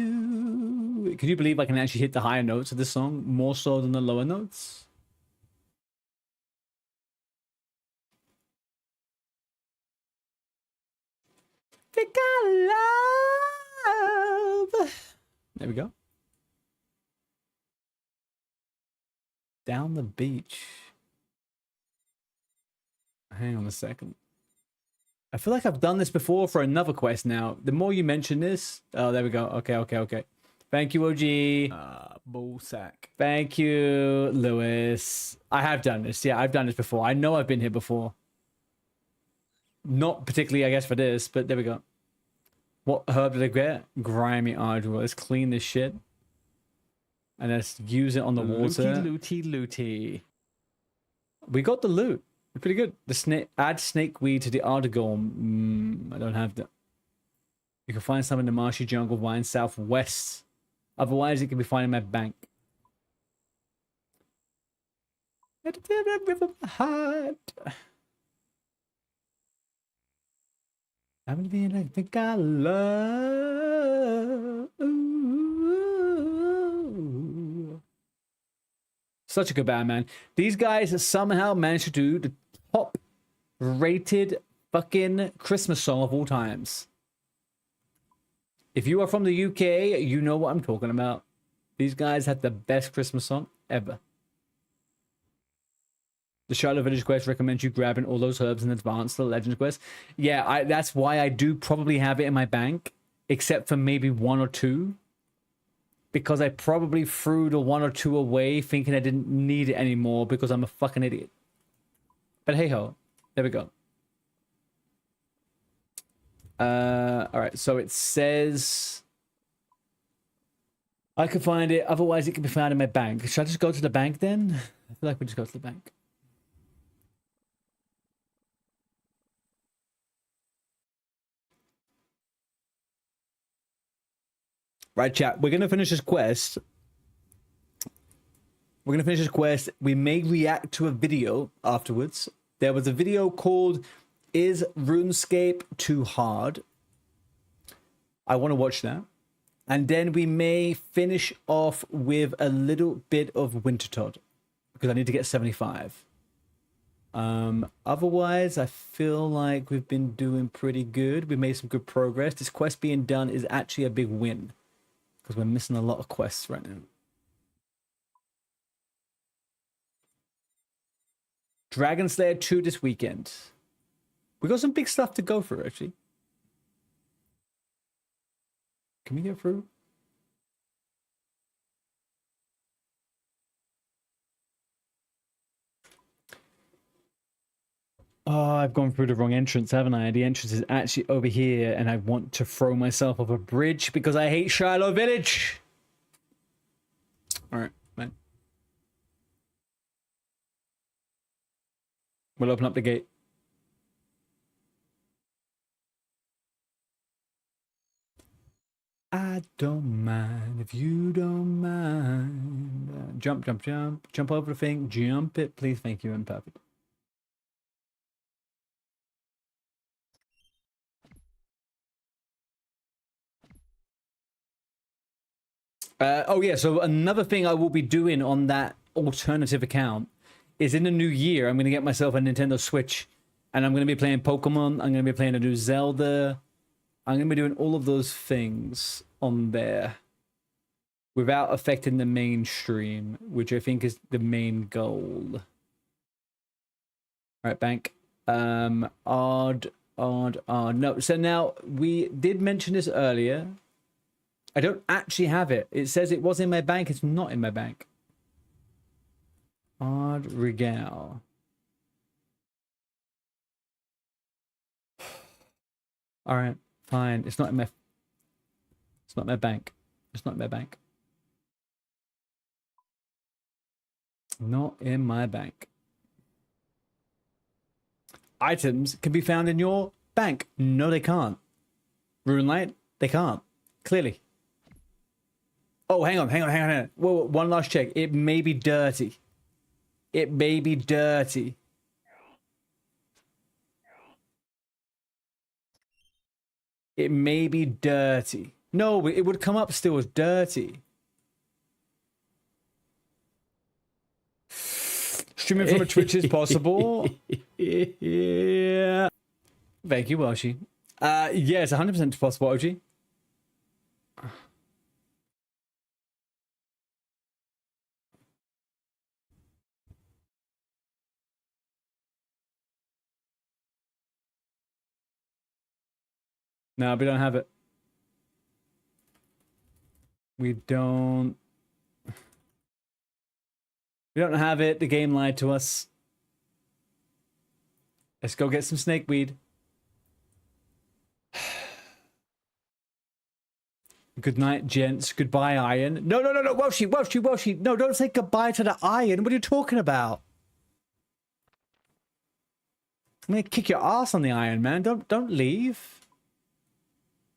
Can you believe I can actually hit the higher notes of this song more so than the lower notes? Think I love. There we go. Down the beach. Hang on a second. I feel like I've done this before for another quest now. The more you mention this... Oh, there we go. Okay. Thank you, OG. Bullsack. Thank you, Lewis. I have done this. Yeah, I've done this before. I know I've been here before. Not particularly, I guess, for this, but there we go. What herb did I get? Grimy Ardua. Let's clean this shit. And let's use it on the water. Looty. We got the loot. Pretty good. The snake. Add snakeweed to the Ardigorn. I don't have that. You can find some in the marshy jungle vine southwest. Otherwise, it can be found in my bank. River heart. I'm the I think I love. Ooh. Such a good band, man. These guys somehow managed to do the top rated fucking Christmas song of all times. If you are from the UK, you know what I'm talking about. These guys had the best Christmas song ever. The Charlotte Village quest recommends you grabbing all those herbs in advance to the Legends quest. Yeah, that's why I do probably have it in my bank, except for maybe 1 or 2. Because I probably threw the 1 or 2 away thinking I didn't need it anymore because I'm a fucking idiot. But hey ho, there we go. Alright, so it says I could find it, otherwise it can be found in my bank. Should I just go to the bank then? I feel like we just go to the bank. Right, chat. We're gonna finish this quest. We may react to a video afterwards. There was a video called "Is RuneScape Too Hard?" I want to watch that. And then we may finish off with a little bit of Wintertodt, because I need to get 75. Otherwise, I feel like we've been doing pretty good. We made some good progress. This quest being done is actually a big win, because we're missing a lot of quests right now. Dragon Slayer 2 this weekend. We got some big stuff to go through, actually. Can we get through? Oh, I've gone through the wrong entrance, haven't I? The entrance is actually over here, and I want to throw myself off a bridge because I hate Shiloh Village. All right, man. We'll open up the gate. I don't mind if you don't mind. Jump, jump, jump. Jump over the thing. Jump it, please. Thank you. Perfect. Oh, yeah. So another thing I will be doing on that alternative account is in the new year, I'm going to get myself a Nintendo Switch. And I'm going to be playing Pokemon. I'm going to be playing a new Zelda. I'm going to be doing all of those things on there without affecting the mainstream, which I think is the main goal. All right, bank. Odd. No, so now we did mention this earlier. I don't actually have it. It says it was in my bank. It's not in my bank. Odd Regal. All right. Fine. It's not in my bank. It's not in my bank. Not in my bank. Items can be found in your bank. No, they can't. Runelight, they can't. Clearly. Oh, hang on. Whoa, one last check. It may be dirty. It may be dirty. It may be dirty. No, it would come up still as dirty. Streaming from a Twitch is possible. Yeah. Thank you, Welshie. Yeah, it's 100% possible, OG. No, we don't have it. We don't have it. The game lied to us. Let's go get some snakeweed. Good night, gents. Goodbye, iron. No, no, no, no, Welshie. No, don't say goodbye to the iron. What are you talking about? I'm gonna kick your ass on the iron, man. Don't leave.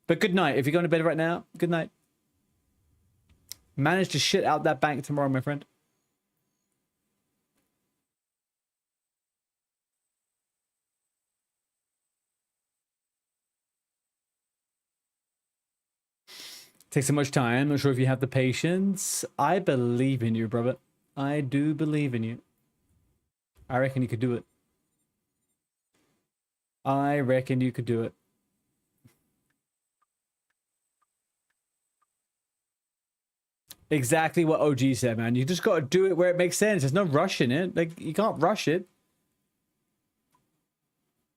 But good night. If you're going to bed right now, good night. Manage to shit out that bank tomorrow, my friend. Takes so much time. I'm not sure if you have the patience. I believe in you, brother. I do believe in you. I reckon you could do it. I reckon you could do it. Exactly what OG said, man. You just got to do it where it makes sense. There's no rush in it. Like, you can't rush it.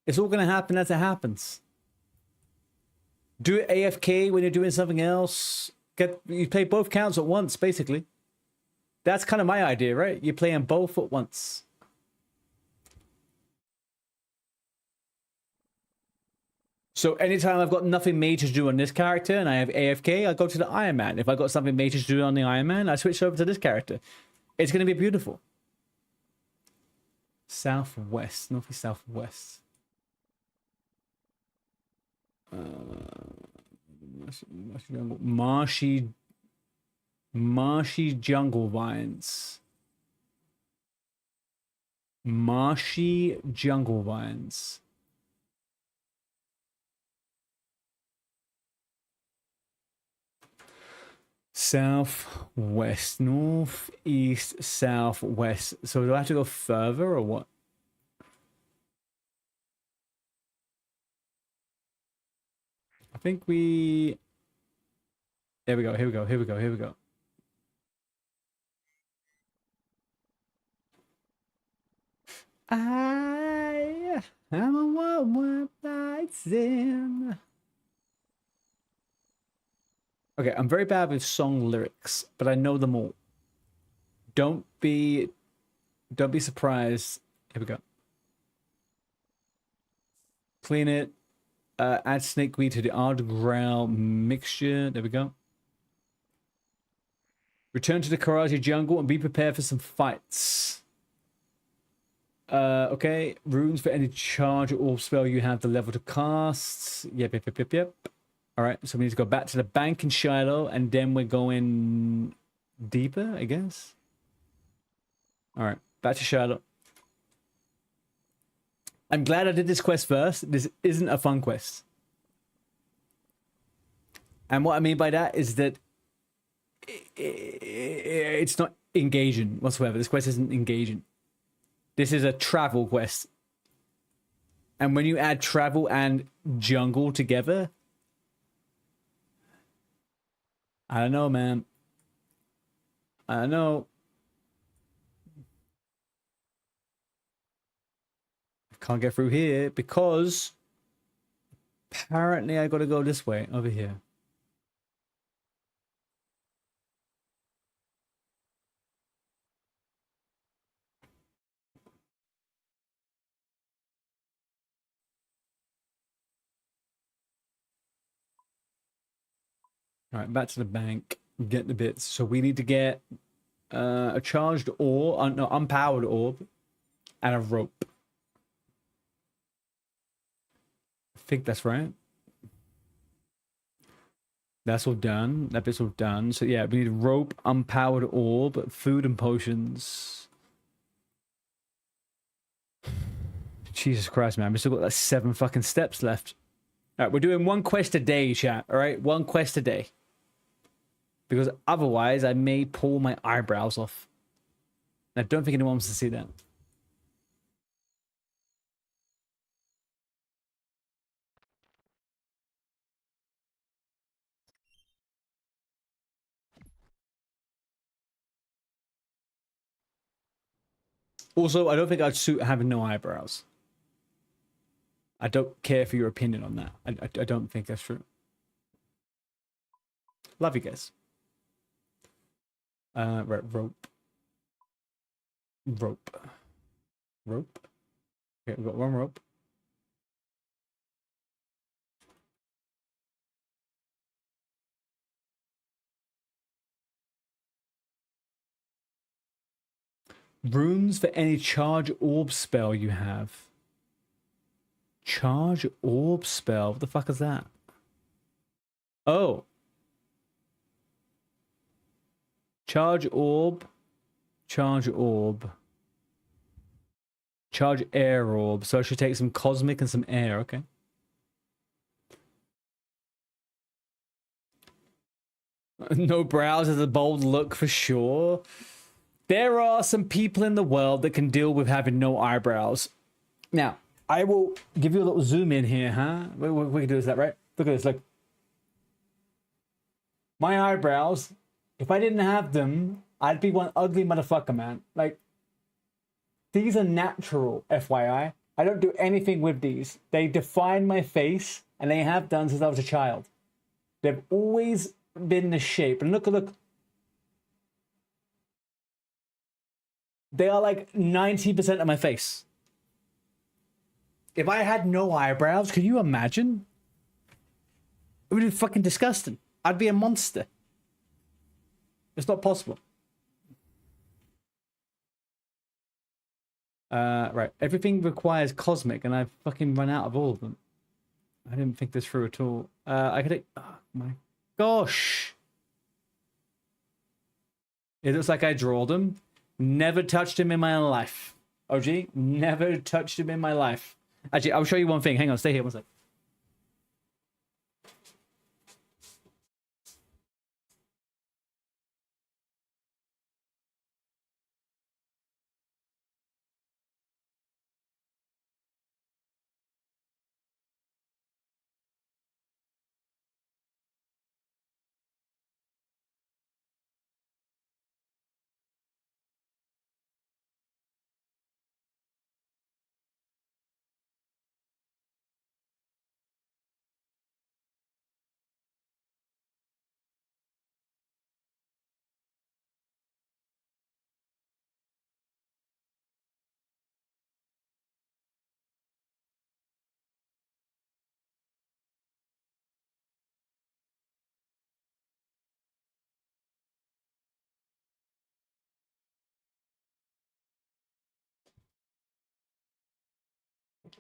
It's all going to happen as it happens. Do it AFK when you're doing something else. You play both counts at once, basically. That's kind of my idea, right? You're playing both at once. So anytime I've got nothing major to do on this character and I have AFK, I go to the Iron Man. If I got something major to do on the Iron Man, I switch over to this character. It's going to be beautiful. Southwest, northeast, southwest. Marshy jungle vines. Marshy jungle vines. Southwest, northeast, southwest. So do I have to go further or what? I think we... There we go, here we go, here we go, here we go. I am a one lights in. Okay, I'm very bad with song lyrics, but I know them all. Don't be surprised. Here we go. Clean it. Add snakeweed to the odd growl mixture. There we go. Return to the karate jungle and be prepared for some fights. Okay. Runes for any charge or spell you have the level to cast. Yep. Alright, so we need to go back to the bank in Shiloh, and then we're going deeper, I guess. Alright, back to Shiloh. I'm glad I did this quest first. This isn't a fun quest. And what I mean by that is that it's not engaging whatsoever. This quest isn't engaging. This is a travel quest. And when you add travel and jungle together, I don't know, man. I don't know. Can't get through here because apparently I got to go this way over here. All right, back to the bank. Get the bits. So we need to get a charged orb, no, unpowered orb, and a rope. I think that's right. That's all done. That bit's all done. So yeah, we need rope, unpowered orb, food and potions. Jesus Christ, man. We still got like 7 fucking steps left. All right, we're doing 1 quest a day, chat. All right, 1 quest a day. Because otherwise, I may pull my eyebrows off. I don't think anyone wants to see that. Also, I don't think I'd suit having no eyebrows. I don't care for your opinion on that. I don't think that's true. Love you guys. Right, rope. Rope. Okay, we've got 1 rope. Runes for any charge orb spell you have. Charge orb spell? What the fuck is that? Oh. Charge orb. Charge orb. Charge air orb. So I should take some cosmic and some air. Okay. No brows is a bold look for sure. There are some people in the world that can deal with having no eyebrows. Now, I will give you a little zoom in here, huh? We can do that, right? Look at this, look. My eyebrows, if I didn't have them, I'd be one ugly motherfucker, man. Like, these are natural, FYI. I don't do anything with these. They define my face, and they have done since I was a child. They've always been the shape. And look. They are like 90% of my face. If I had no eyebrows, could you imagine? It would be fucking disgusting. I'd be a monster. It's not possible. Right. Everything requires cosmic, and I've fucking run out of all of them. I didn't think this through at all. I could... Oh my gosh. It looks like I draw them. Never touched him in my life. OG, never touched him in my life. Actually, I'll show you one thing. Hang on, stay here one sec.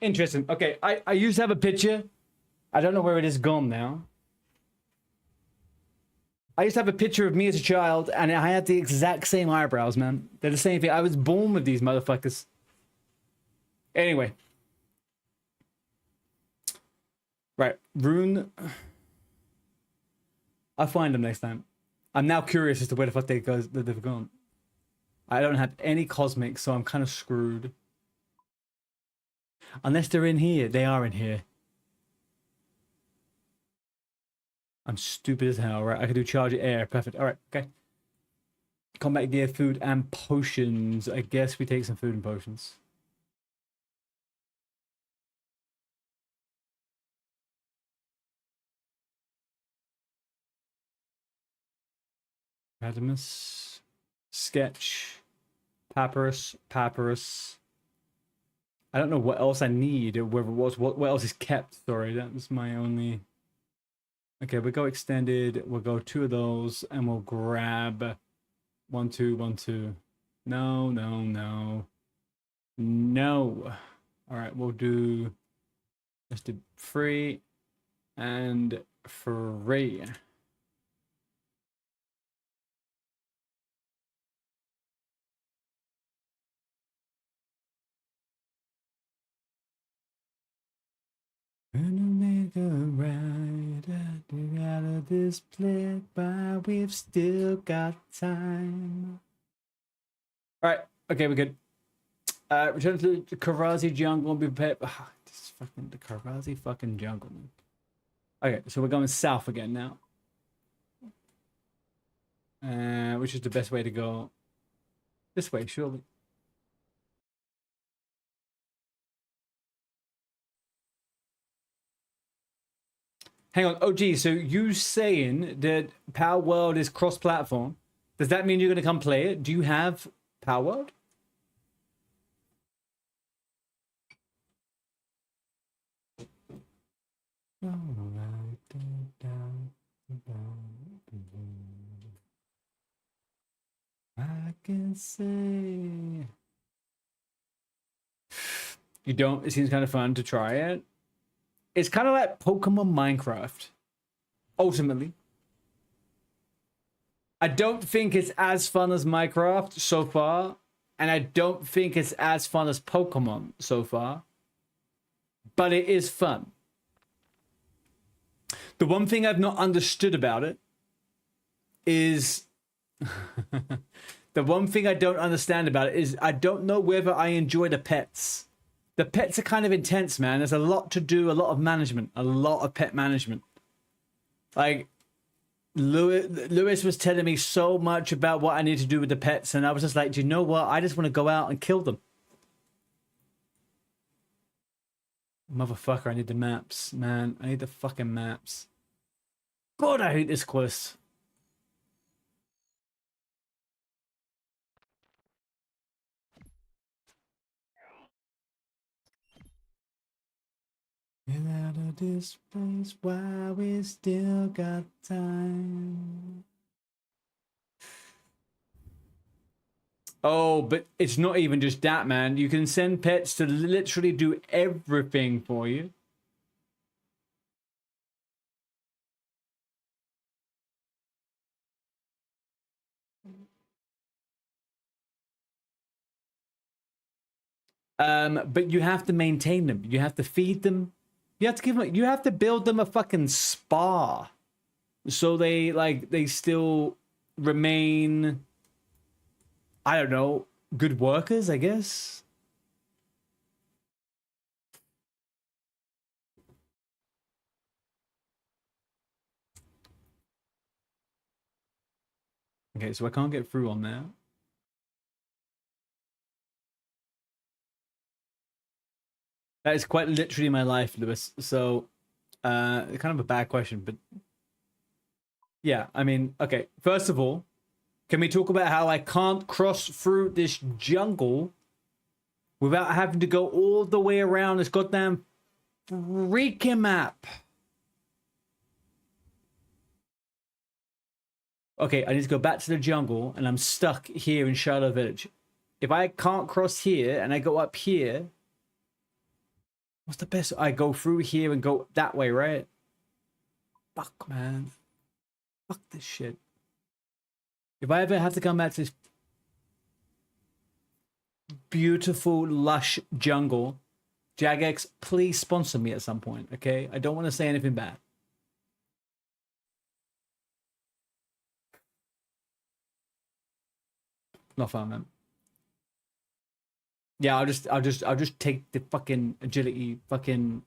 Interesting. Okay, I used to have a picture. I don't know where it is gone now. I used to have a picture of me as a child, and I had the exact same eyebrows, man. They're the same thing. I was born with these motherfuckers. Anyway. Right, rune. I'll find them next time. I'm now curious as to where the fuck they've gone. I don't have any cosmic, so I'm kind of screwed. Unless they're in here. They are in here. I'm stupid as hell, right? I can do charge air. Perfect. Alright, okay. Combat gear, food, and potions. I guess we take some food and potions. Radimus. Sketch. Papyrus. Papyrus. I don't know what else I need, or whether it was what else is kept. Sorry, that was my only... Okay, we'll go extended. We'll go 2 of those, and we'll grab 1, 2, 1, 2. No. All right, we'll do... Let's do 3 and 3. Gonna make a ride out of this place, but we've still got time. Alright, okay, we're good. Return to the Karazi jungle and be prepared. Oh, this is fucking the Karazi fucking jungle, man. Okay, so we're going south again now. Which is the best way to go? This way, surely. Hang on, OG, so you saying that Power World is cross-platform? Does that mean you're going to come play it? Do you have Power World? I can say? You don't? It seems kind of fun to try it. It's kind of like Pokemon Minecraft. Ultimately. I don't think it's as fun as Minecraft so far. And I don't think it's as fun as Pokemon so far. But it is fun. The one thing I've not understood about it is... the one thing I don't understand about it is I don't know whether I enjoy the pets. The pets are kind of intense, man. There's a lot to do, a lot of management, a lot of pet management. Like, Lewis was telling me so much about what I need to do with the pets, and I was just like, do you know what? I just want to go out and kill them. Motherfucker, I need the maps, man. I need the fucking maps. God, I hate this quest. Get out of this place while we still got time. Oh, but it's not even just that, man. You can send pets to literally do everything for you. But you have to maintain them. You have to feed them. You have to give them. You have to build them a fucking spa, so they still remain. I don't know, good workers, I guess. Okay, so I can't get through on that. That is quite literally my life, Lewis. So, kind of a bad question, but yeah, I mean, okay. First of all, can we talk about how I can't cross through this jungle without having to go all the way around this goddamn freaking map? Okay, I need to go back to the jungle, and I'm stuck here in Shadow Village. If I can't cross here and I go up here, what's the best? I go through here and go that way, right? Fuck, man. Fuck this shit. If I ever have to come back to this beautiful, lush jungle, Jagex, please sponsor me at some point, okay? I don't want to say anything bad. Not fun, man. Yeah, I'll just take the fucking agility, fucking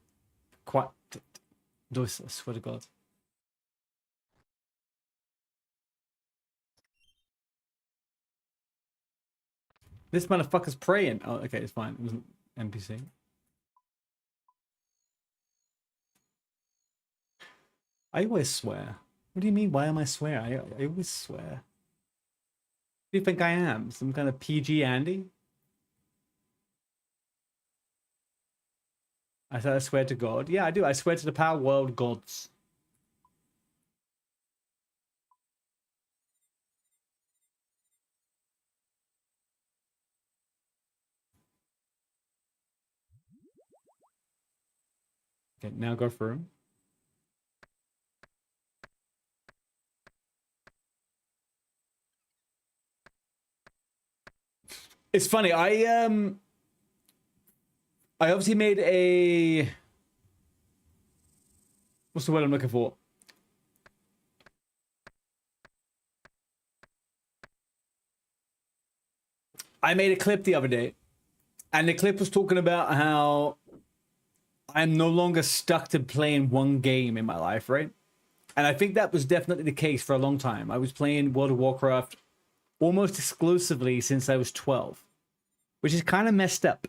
quite. I swear to God. This motherfucker's praying. Oh, okay, it's fine. It wasn't NPC. I always swear. What do you mean? Why am I swearing? I always swear. Who do you think I am? Some kind of PG Andy? I said I swear to God. Yeah, I do. I swear to the power world gods. Okay, now go through. It's funny. I obviously made a. What's the word I'm looking for? I made a clip the other day, and the clip was talking about how I'm no longer stuck to playing one game in my life, right? And I think that was definitely the case for a long time. I was playing World of Warcraft almost exclusively since I was 12, which is kind of messed up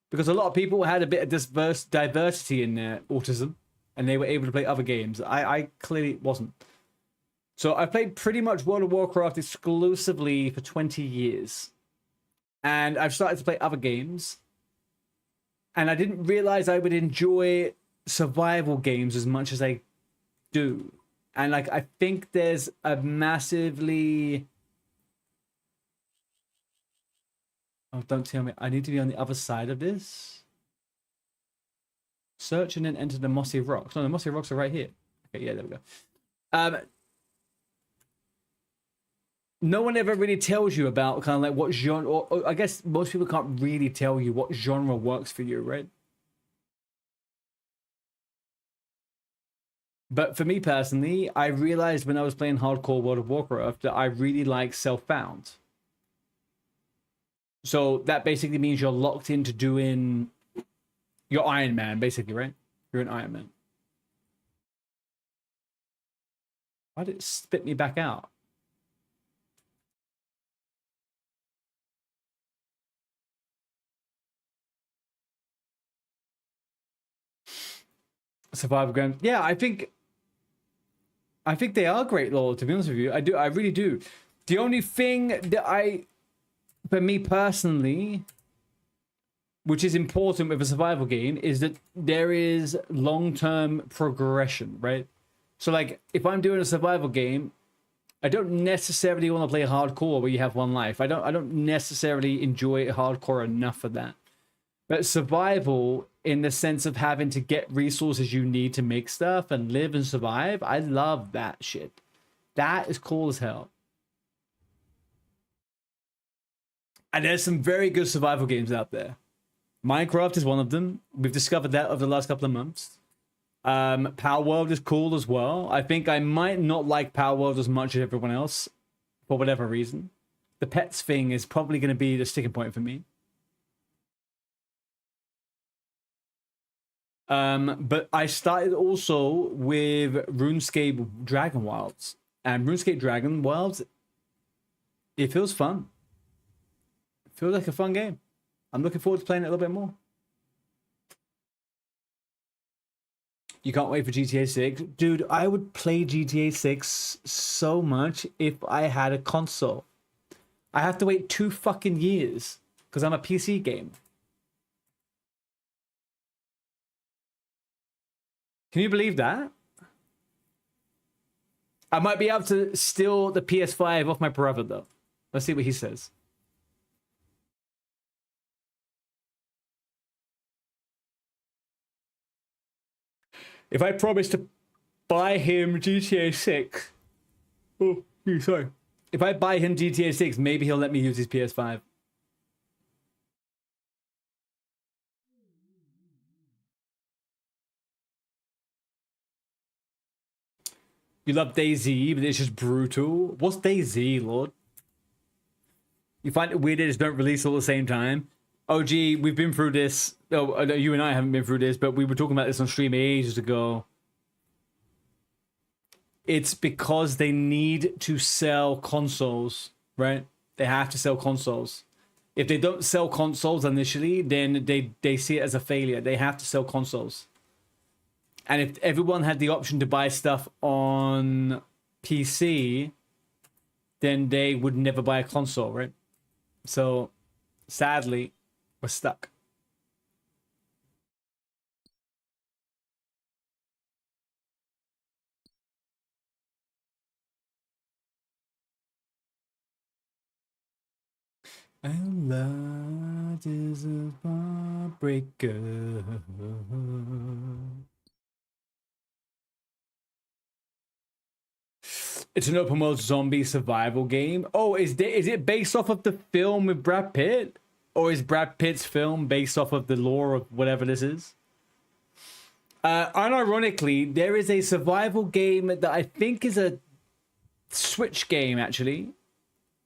because a lot of people had a bit of diversity in their autism and they were able to play other games. I clearly wasn't. So I played pretty much World of Warcraft exclusively for 20 years. And I've started to play other games. And I didn't realize I would enjoy survival games as much as I do. And like I think there's a massively Oh, don't tell me. I need to be on the other side of this. Search and then enter the mossy rocks. No, the mossy rocks are right here. Okay, yeah, there we go. No one ever really tells you about kind of like what genre, or I guess most people can't really tell you what genre works for you, right? But for me personally, I realized when I was playing hardcore World of Warcraft that I really like self-found. So that basically means you're locked into doing your Iron Man, basically, right? You're an Iron Man. Why did it spit me back out? Survival games. Yeah, I think they are great, lore, to be honest with you. I really do. The only thing that for me personally, which is important with a survival game, is that there is long-term progression, right? So like if I'm doing a survival game, I don't necessarily want to play hardcore where you have one life. I don't necessarily enjoy hardcore enough for that. But survival, in the sense of having to get resources you need to make stuff and live and survive, I love that shit. That is cool as hell. And there's some very good survival games out there. Minecraft is one of them. We've discovered that over the last couple of months. Power World is cool as well. I think I might not like Power World as much as everyone else for whatever reason. The pets thing is probably going to be the sticking point for me. But I started also with RuneScape Dragon Wilds. And RuneScape Dragon Wilds, it feels fun. It feels like a fun game. I'm looking forward to playing it a little bit more. You can't wait for GTA 6. Dude, I would play GTA 6 so much if I had a console. I have to wait 2 fucking years because I'm a PC gamer. Can you believe that? I might be able to steal the PS5 off my brother, though. Let's see what he says. If I promise to buy him GTA 6... Oh, sorry. If I buy him GTA 6, maybe he'll let me use his PS5. You love DayZ, but it's just brutal. What's DayZ, Lord? You find it weird it just don't release all at the same time? Oh, gee, we've been through this. Oh, you and I haven't been through this, but we were talking about this on stream ages ago. It's because they need to sell consoles, right? They have to sell consoles. If they don't sell consoles initially, then they see it as a failure. They have to sell consoles. And if everyone had the option to buy stuff on PC, then they would never buy a console, right? So, sadly, we're stuck. And love is a heartbreaker. It's an open world zombie survival game. Oh, is it based off of the film with Brad Pitt? Or is Brad Pitt's film based off of the lore of whatever this is? Unironically, there is a survival game that I think is a Switch game, actually.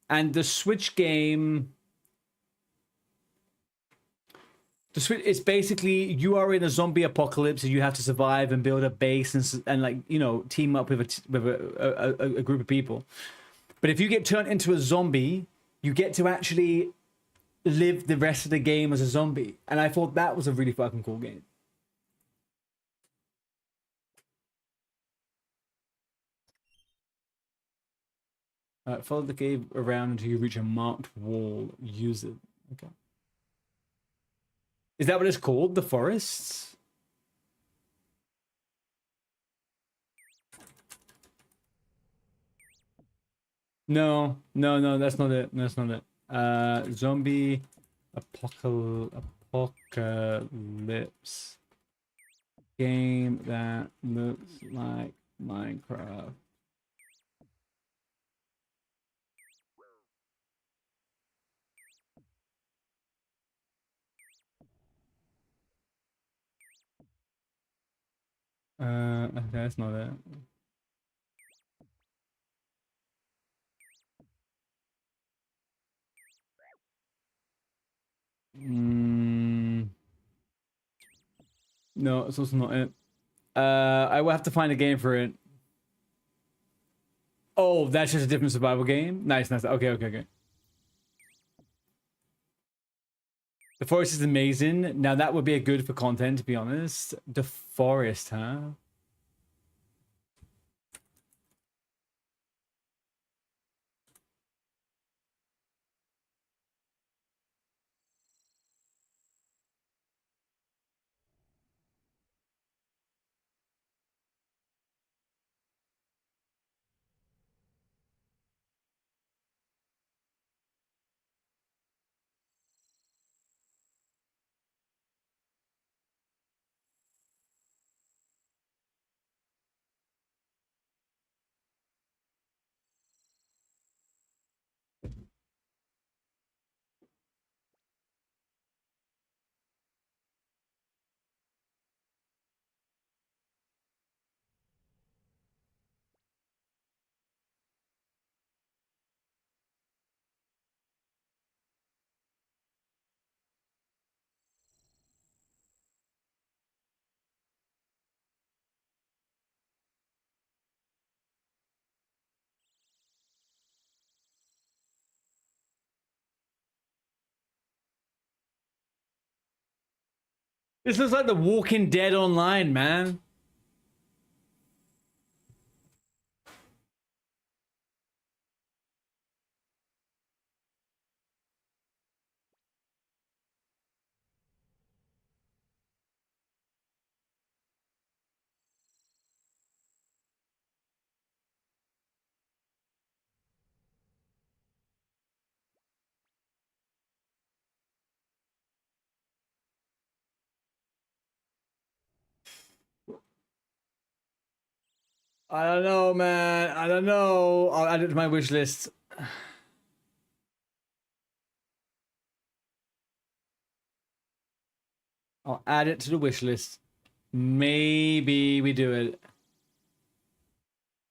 And the Switch game... It's basically you are in a zombie apocalypse and you have to survive and build a base and like, you know, team up with a group of people. But if you get turned into a zombie, you get to actually live the rest of the game as a zombie. And I thought that was a really fucking cool game. Follow the cave around until you reach a marked wall. Use it. Okay. Is that what it's called? The forests? No, that's not it. That's not it. Zombie Apocalypse game that looks like Minecraft. Okay, that's not it. No, it's also not it. I will have to find a game for it. Oh, that's just a different survival game? Nice, nice. Okay, okay, okay. The forest is amazing. Now that would be a good for content, to be honest. The forest, huh? This looks like The Walking Dead online, man. I don't know, man. I don't know. I'll add it to my wish list. I'll add it to the wish list. Maybe we do it.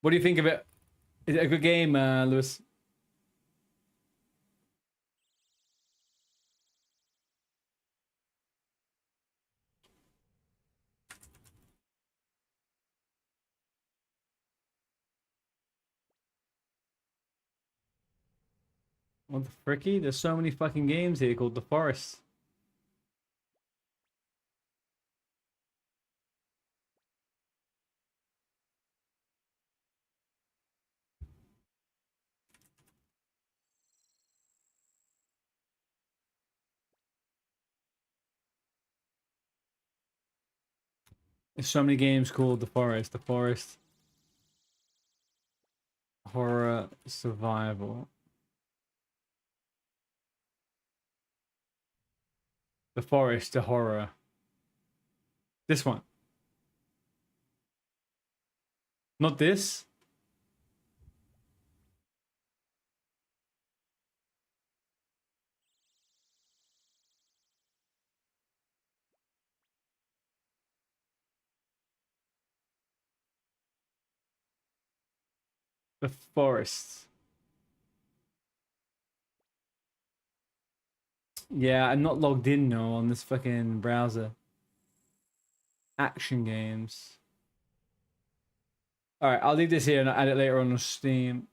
What do you think of it? Is it a good game, Lewis? What the fricky? There's so many fucking games here called The Forest. There's so many games called The Forest. The Forest. Horror Survival. The Forest, the horror. This one. Not this. The Forest. Yeah, I'm not logged in now on this fucking browser. Action games. Alright, I'll leave this here and I'll add it later on Steam.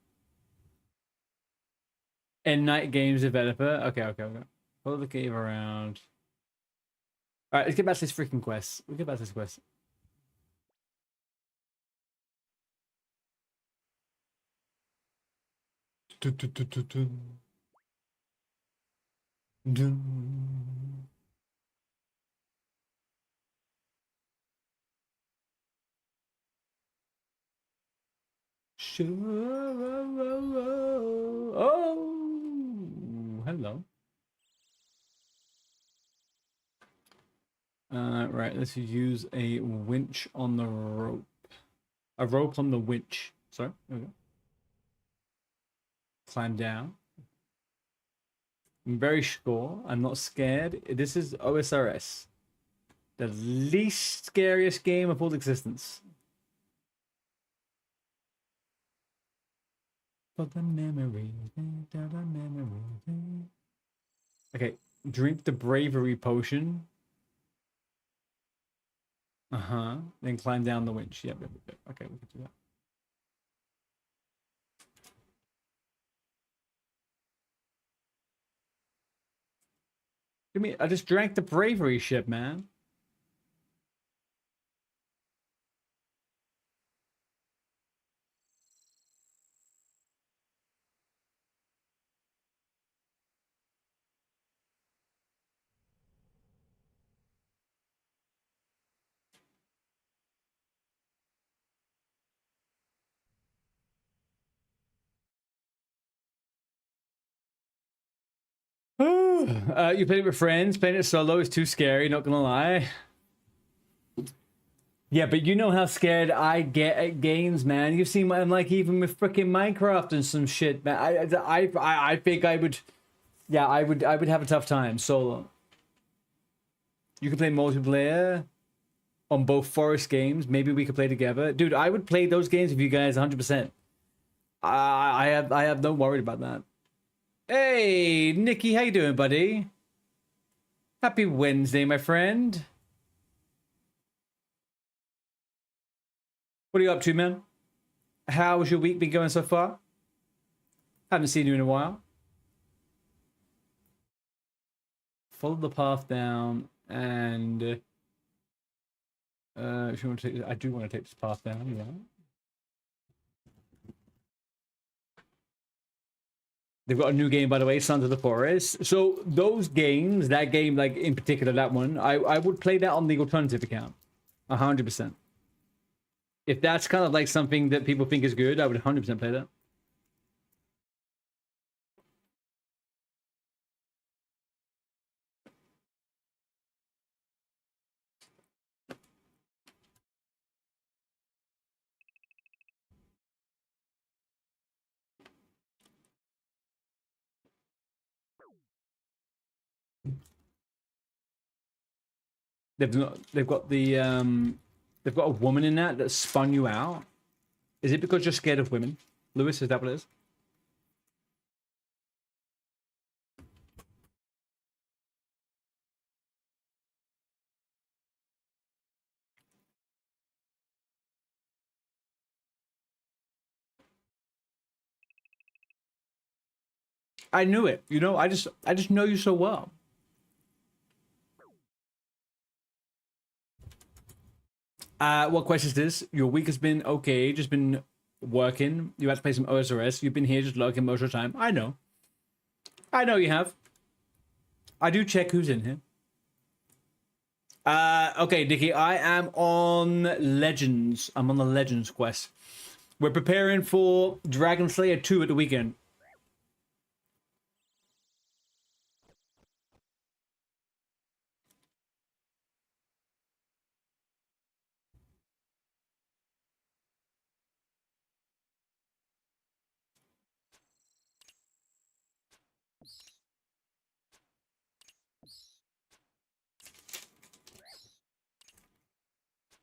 And Night Games Developer. Okay, okay, okay. Follow the cave around. Alright, let's get back to this freaking quest. We'll get back to this quest. Oh, hello. Right, let's use a winch on the rope. A rope on the winch. Sorry. There we go. Climb down. I'm very sure. I'm not scared. This is OSRS. The least scariest game of all existence. For the memory. Okay, drink the bravery potion. Then climb down the winch. Yep. Okay, we can do that. Give me. I just drank the bravery ship, man. You played it with friends. Playing it solo is too scary. Not gonna lie. Yeah, but you know how scared I get at games, man. You've seen what I'm like, even with freaking Minecraft and some shit, man. I think I would, yeah, I would have a tough time solo. You could play multiplayer on both Forest games. Maybe we could play together, dude. I would play those games with you guys 100%. I have no worry about that. Hey, Nikki, how you doing, buddy? Happy Wednesday, my friend. What are you up to, man? How's your week been going so far? Haven't seen you in a while. Follow the path down, and if you want to take, I do want to take this path down. Yeah. They've got a new game, by the way, Sons of the Forest. So those games, that game, like in particular, that one, I would play that on the alternative account, 100%. If that's kind of like something that people think is good, I would 100% play that. They've got a woman in that spun you out. Is it because you're scared of women, Lewis? Is that what it is? I knew it. You know, I just know you so well. What question is this? Your week has been okay, just been working. You had to play some OSRS. You've been here just lurking most of the time. I know. I know you have. I do check who's in here. Okay, Dickie, I am on Legends. I'm on the Legends quest. We're preparing for Dragon Slayer 2 at the weekend.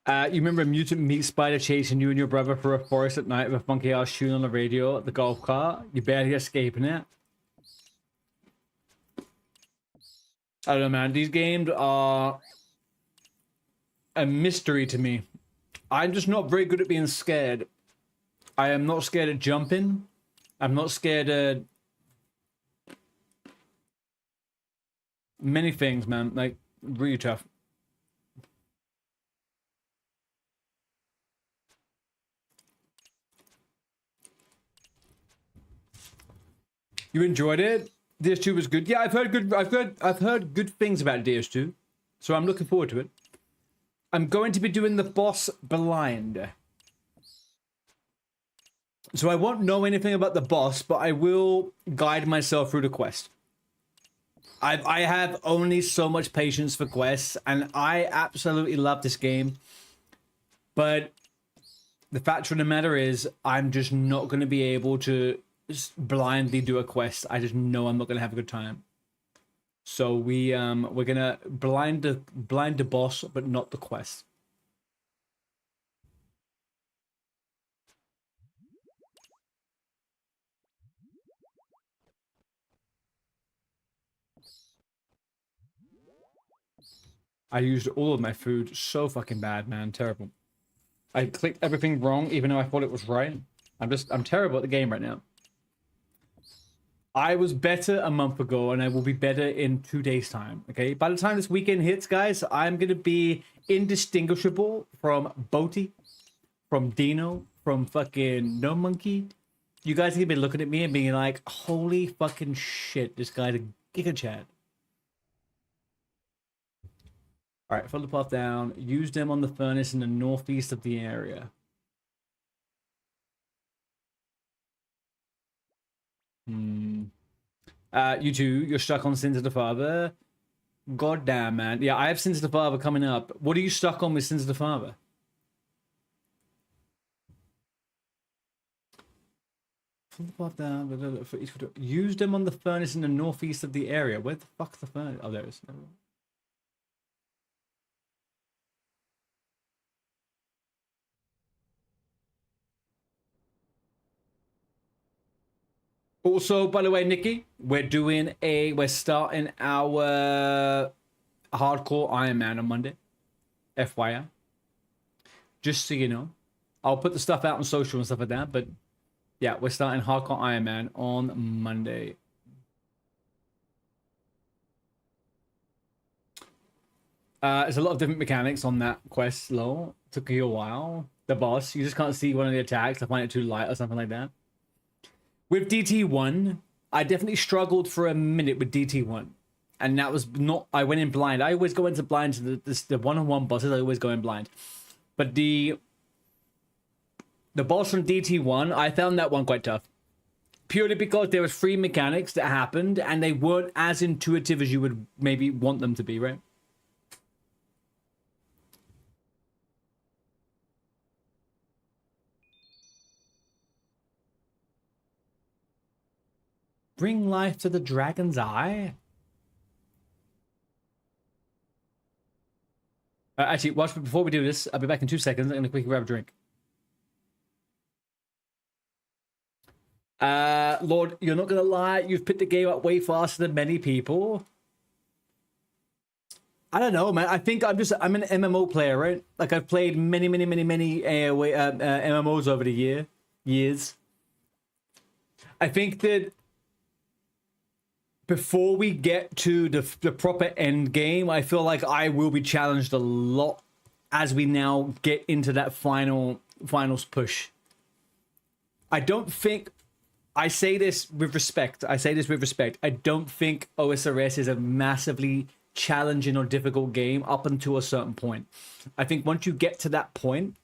You remember a mutant meat spider chasing you and your brother through a forest at night with a funky ass tune on the radio at the golf cart? You're barely escaping it. I don't know, man. These games are a mystery to me. I'm just not very good at being scared. I am not scared of jumping. I'm not scared of many things, man. Like, really tough. You enjoyed it? DS2 was good. Yeah, I've heard good things about DS2. So I'm looking forward to it. I'm going to be doing the boss blind. So I won't know anything about the boss, but I will guide myself through the quest. I have only so much patience for quests, and I absolutely love this game. But the fact of the matter is, I'm just not going to be able to just blindly do a quest. I just know I'm not going to have a good time. So we're gonna blind the boss, but not the quest. I used all of my food so fucking bad, man. Terrible. I clicked everything wrong, even though I thought it was right. I'm terrible at the game right now. I was better a month ago, and I will be better in 2 days' time. Okay, by the time this weekend hits, guys, I'm gonna be indistinguishable from Boaty, from Dino, from fucking No Monkey. You guys are gonna be looking at me and being like, "Holy fucking shit, this guy's a Giga Chad." All right, follow the path down. Use them on the furnace in the northeast of the area. You two, you're stuck on Sins of the Father. God damn, man. Yeah, I have Sins of the Father coming up. What are you stuck on with Sins of the Father? Follow the path down. Use them on the furnace in the northeast of the area. Where the fuck's the furnace? Oh, there it is. Also, by the way, Nikki, we're starting our hardcore Iron Man on Monday. FYI. Just so you know. I'll put the stuff out on social and stuff like that, but yeah, we're starting hardcore Iron Man on Monday. There's a lot of different mechanics on that quest, lol. Took you a while. The boss, you just can't see one of the attacks. I find it too light or something like that. With DT1, I definitely struggled for a minute with DT1. And that was not... I went in blind. I always go into blind to the one-on-one bosses. I always go in blind. But the boss from DT1, I found that one quite tough. Purely because there was 3 mechanics that happened, and they weren't as intuitive as you would maybe want them to be, right? Bring life to the dragon's eye? Actually, watch, before we do this, I'll be back in 2 seconds. I'm going to quickly grab a drink. Lord, you're not going to lie. You've picked the game up way faster than many people. I don't know, man. I think I'm an MMO player, right? Like, I've played many MMOs over the years. I think that before we get to the proper end game, I feel like I will be challenged a lot as we now get into that finals push. I don't think... I say this with respect. I don't think OSRS is a massively challenging or difficult game up until a certain point. I think once you get to that point,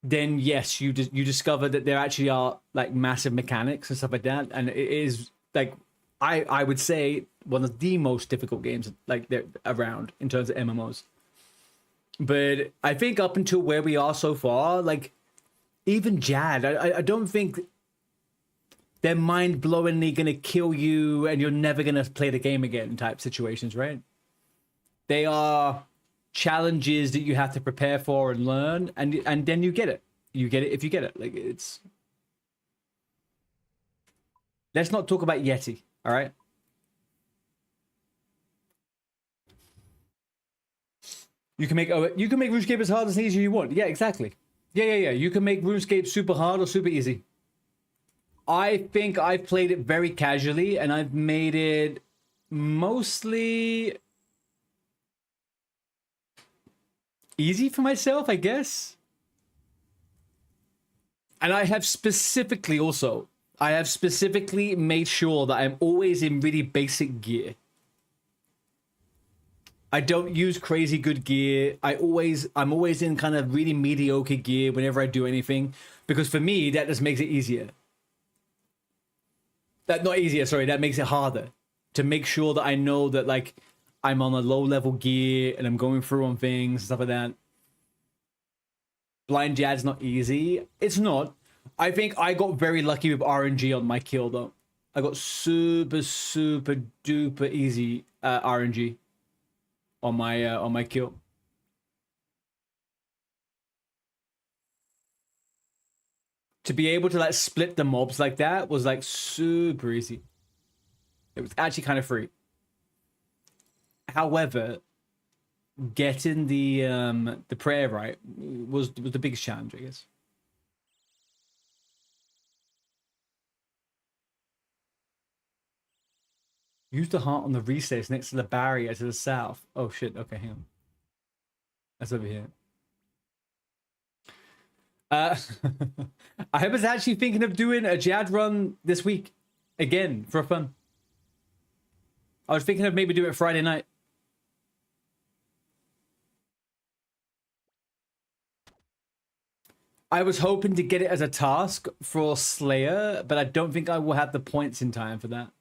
then yes, you discover that there actually are like massive mechanics and stuff like that, and it is like I would say one of the most difficult games like they're around in terms of MMOs. But I think up until where we are so far, like even Jad, I don't think they're mind-blowingly gonna kill you and you're never gonna play the game again type situations, right? They are challenges that you have to prepare for and learn, and then you get it. You get it if you get it. Like, it's... Let's not talk about Yeti, all right? You can make RuneScape as hard as easy as you want. Yeah, exactly. Yeah. You can make RuneScape super hard or super easy. I think I've played it very casually, and I've made it mostly easy for myself, I guess. And I have specifically made sure that I'm always in really basic gear. I don't use crazy good gear. I'm always in kind of really mediocre gear whenever I do anything, because for me, that just makes it easier. That makes it harder to make sure that I know that like I'm on a low level gear and I'm going through on things and stuff like that. Blind Jad's not easy. It's not. I think I got very lucky with RNG on my kill though. I got super duper easy RNG on my kill. To be able to like split the mobs like that was like super easy. It was actually kind of free. However, getting the prayer right was the biggest challenge, I guess. Use the heart on the recess next to the barrier to the south. Oh shit, okay, hang on. That's over here. I was actually thinking of doing a Jad run this week again for fun. I was thinking of maybe doing it Friday night. I was hoping to get it as a task for Slayer, but I don't think I will have the points in time for that.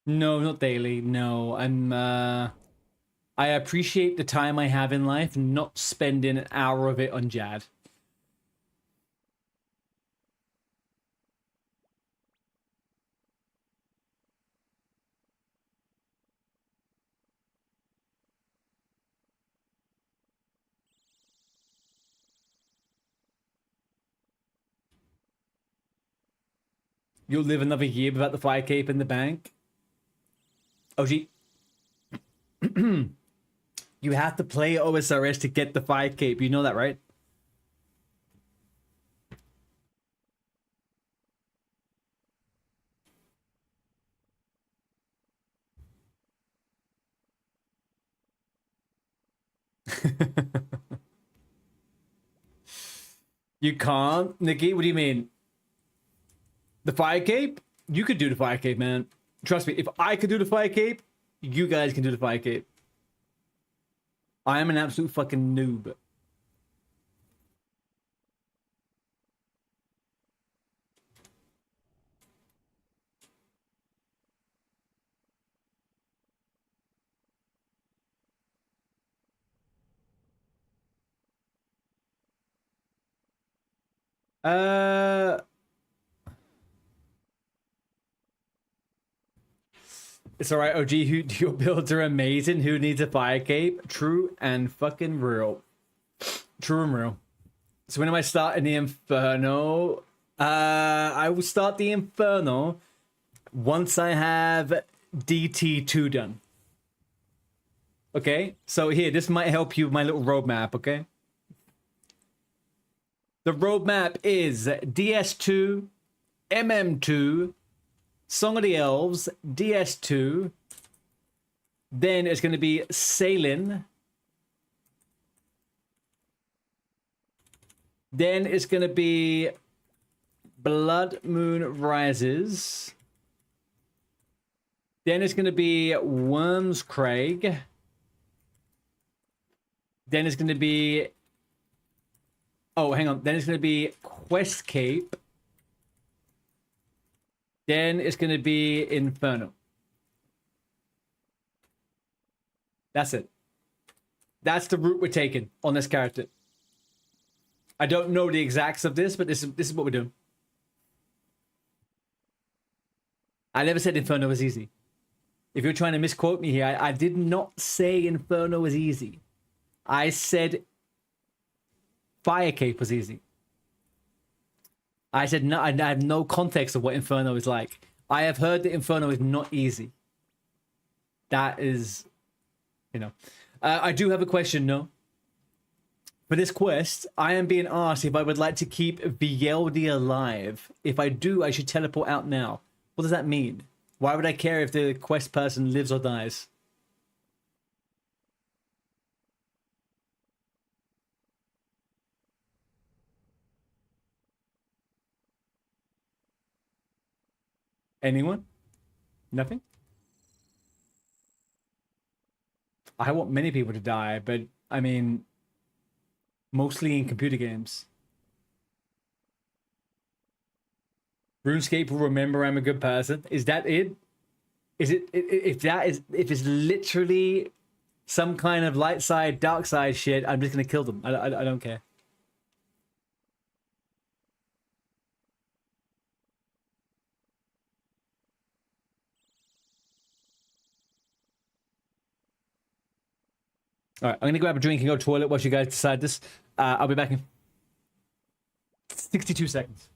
No, not daily. No, I appreciate the time I have in life, not spending an hour of it on Jad. You'll live another year without the fire cape in the bank. OG. You have to play OSRS to get the fire cape. You know that, right? You can't, Nikki. What do you mean? The fire cape? You could do the fire cape, man. Trust me. If I could do the fire cape, you guys can do the fire cape. I am an absolute fucking noob. Uh, it's all right, OG. Your builds are amazing. Who needs a fire cape? True and fucking real. True and real. So when am I starting the Inferno? I will start the Inferno once I have DT2 done. Okay, so here, this might help you with my little roadmap, okay? The roadmap is DS2, MM2, Song of the Elves, DS2. Then it's going to be Sailing. Then it's going to be Blood Moon Rises. Then it's going to be Worms Craig. Then it's going to be... Oh, hang on. Then it's going to be Quest Cape. Then it's going to be Inferno. That's it. That's the route we're taking on this character. I don't know the exacts of this, but this is what we're doing. I never said Inferno was easy. If you're trying to misquote me here, I did not say Inferno was easy. I said Fire Cape was easy. I said no. I have no context of what Inferno is like. I have heard that Inferno is not easy. That is, you know. I do have a question, no? For this quest, I am being asked if I would like to keep Vieldi alive. If I do, I should teleport out now. What does that mean? Why would I care if the quest person lives or dies? Anyone? Nothing? I want many people to die, but I mean, Mostly in computer games. RuneScape will remember I'm a good person. Is that it? Is it if that is if it's literally some kind of light side, dark side shit? I'm just gonna kill them. I don't care. All right, I'm gonna grab a drink and go to the toilet while you guys decide this. I'll be back in 62 seconds.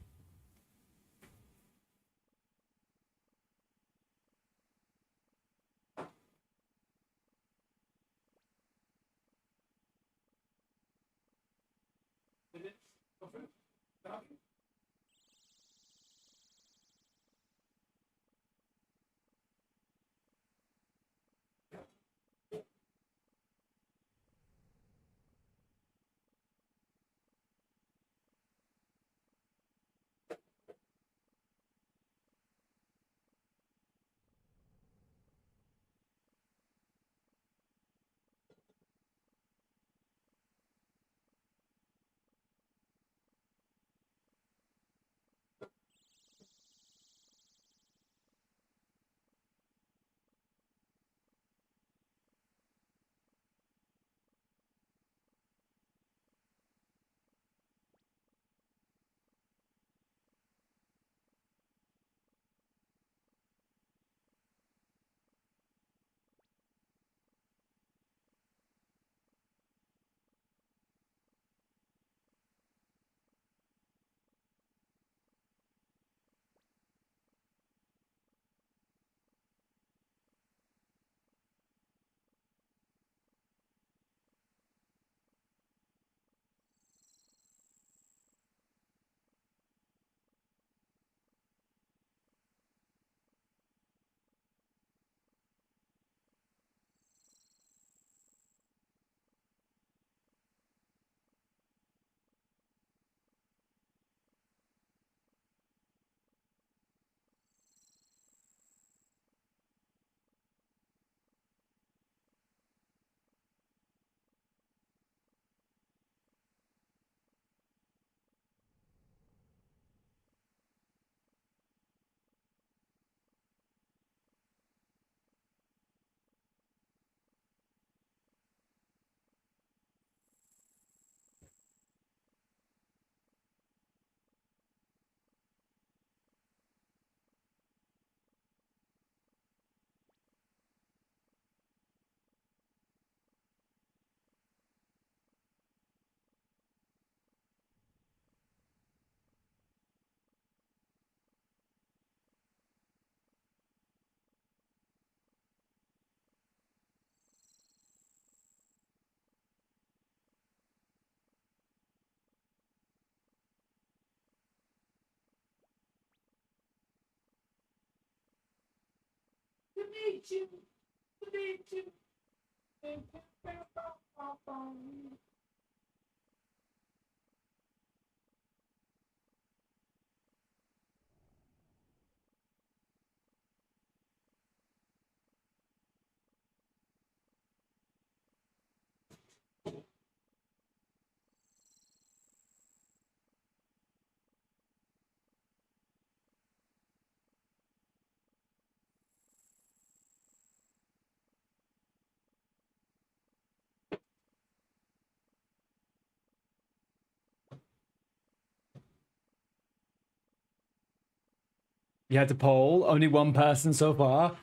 You had to poll. Only one person so far.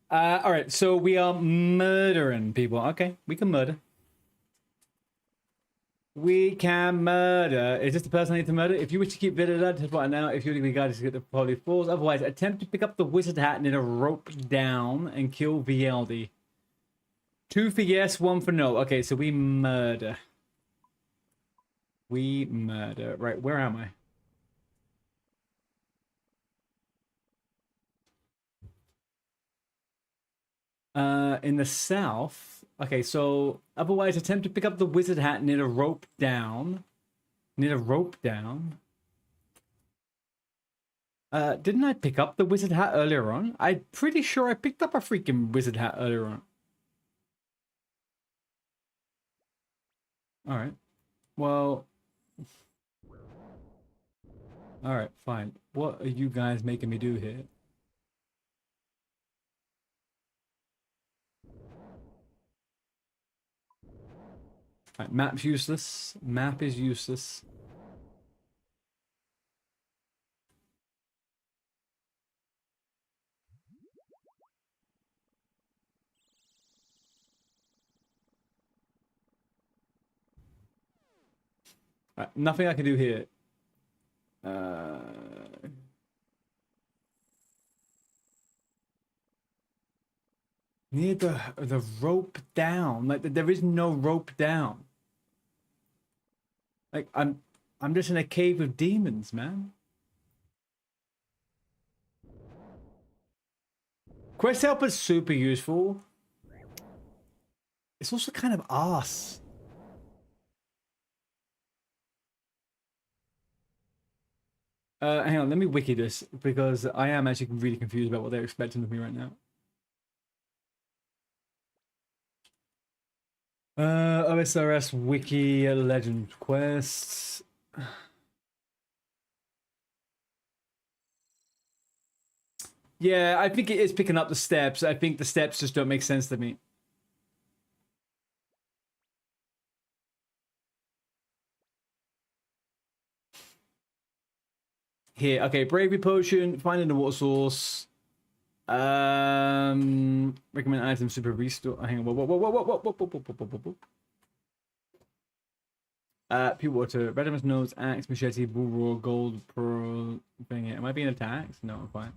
All right, so we are murdering people. Okay, we can murder. We can murder. Is this the person I need to murder? If you wish to keep vigilant, test right now. If you're the guy to get the holy falls. Otherwise, attempt to pick up the wizard hat and then a rope down and kill VLD. 2 for yes, 1 for no. Okay, so we murder. We murder. Right, where am I? In the south. Okay, so otherwise attempt to pick up the wizard hat and knit a rope down. Knit a rope down. Didn't I pick up the wizard hat earlier on? I'm pretty sure I picked up a freaking wizard hat earlier on. All right. Well, all right, fine. What are you guys making me do here? All right, map's useless. Map is useless. All right, nothing I can do here. Near the rope down. Like there is no rope down. Like I'm just in a cave of demons, man. Quest helper's super useful. It's also kind of arse. Hang on, let me wiki this because I am actually really confused about what they're expecting of me right now. OSRS wiki legend quests. Yeah, I think it is picking up the steps. I think the steps just don't make sense to me. Here, okay, bravery potion, finding the water source. Recommend item super restore. Hang on, whoa. Pure water, Redimus nose, axe, machete, bull roar, gold, pearl. Thing it. Am I being attacked? No, I'm fine.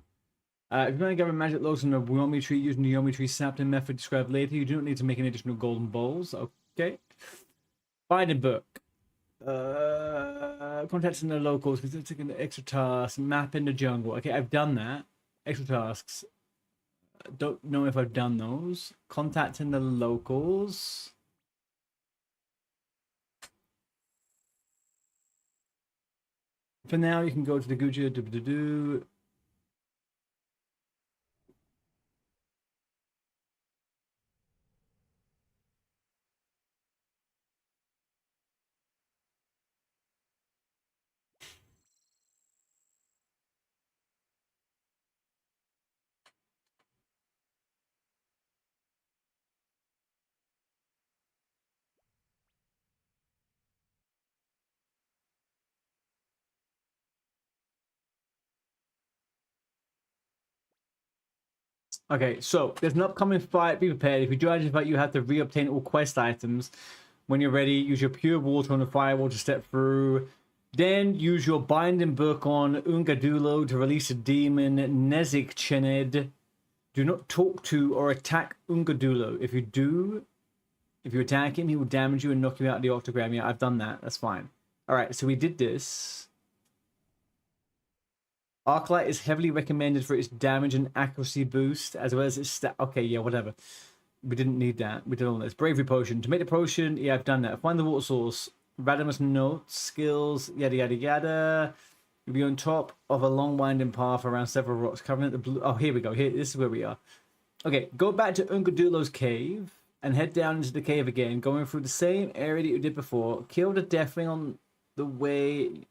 If you want to gather magic logs from the Wyoming tree using the Wyoming tree sapling method described later, you do not need to make any additional golden bowls. Okay. Binding book. Contacting the locals, taking the extra tasks, map in the jungle. Okay, I've done that. Extra tasks. Don't know if I've done those. Contacting the locals. For now, you can go to the Guja. Okay, so there's an upcoming fight. Be prepared. If you join this fight, you have to re-obtain all quest items. When you're ready, use your pure water on the firewall to step through. Then use your binding book on Ungadulo to release a demon, Nezik Chened. Do not talk to or attack Ungadulo. If you attack him, he will damage you and knock you out of the octagram. Yeah, I've done that. That's fine. All right, so we did this. Arclight is heavily recommended for its damage and accuracy boost, as well as its stat. Okay, yeah, whatever. We didn't need that. We did all this. Bravery potion. To make the potion, yeah, I've done that. Find the water source. Radimus notes, skills, yada yada yada. You'll be on top of a long winding path around several rocks, covering the blue. Oh, here we go. Here, this is where we are. Okay, go back to Ungadulo's cave and head down into the cave again, going through the same area that you did before. Kill the deathwing on the way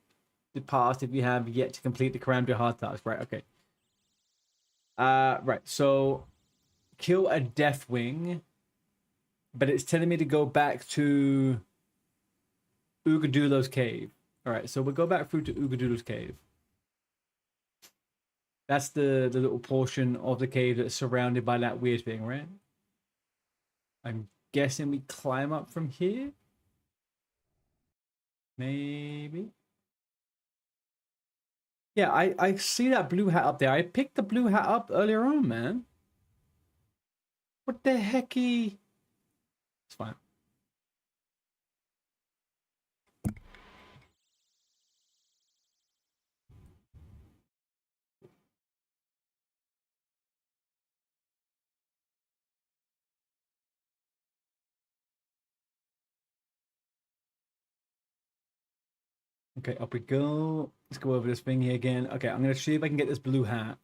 the past if you have yet to complete the Caramdra hard task. Right, okay. Right, so kill a Deathwing, but it's telling me to go back to Ugadulo's cave. Alright, so we'll go back through to Ugadulo's cave. That's the little portion of the cave that's surrounded by that weird thing, right? I'm guessing we climb up from here? Maybe? Yeah, I see that blue hat up there. I picked the blue hat up earlier on, man. What the hecky? It's fine. Okay, up we go. Let's go over this thing here again. Okay, I'm gonna see if I can get this blue hat.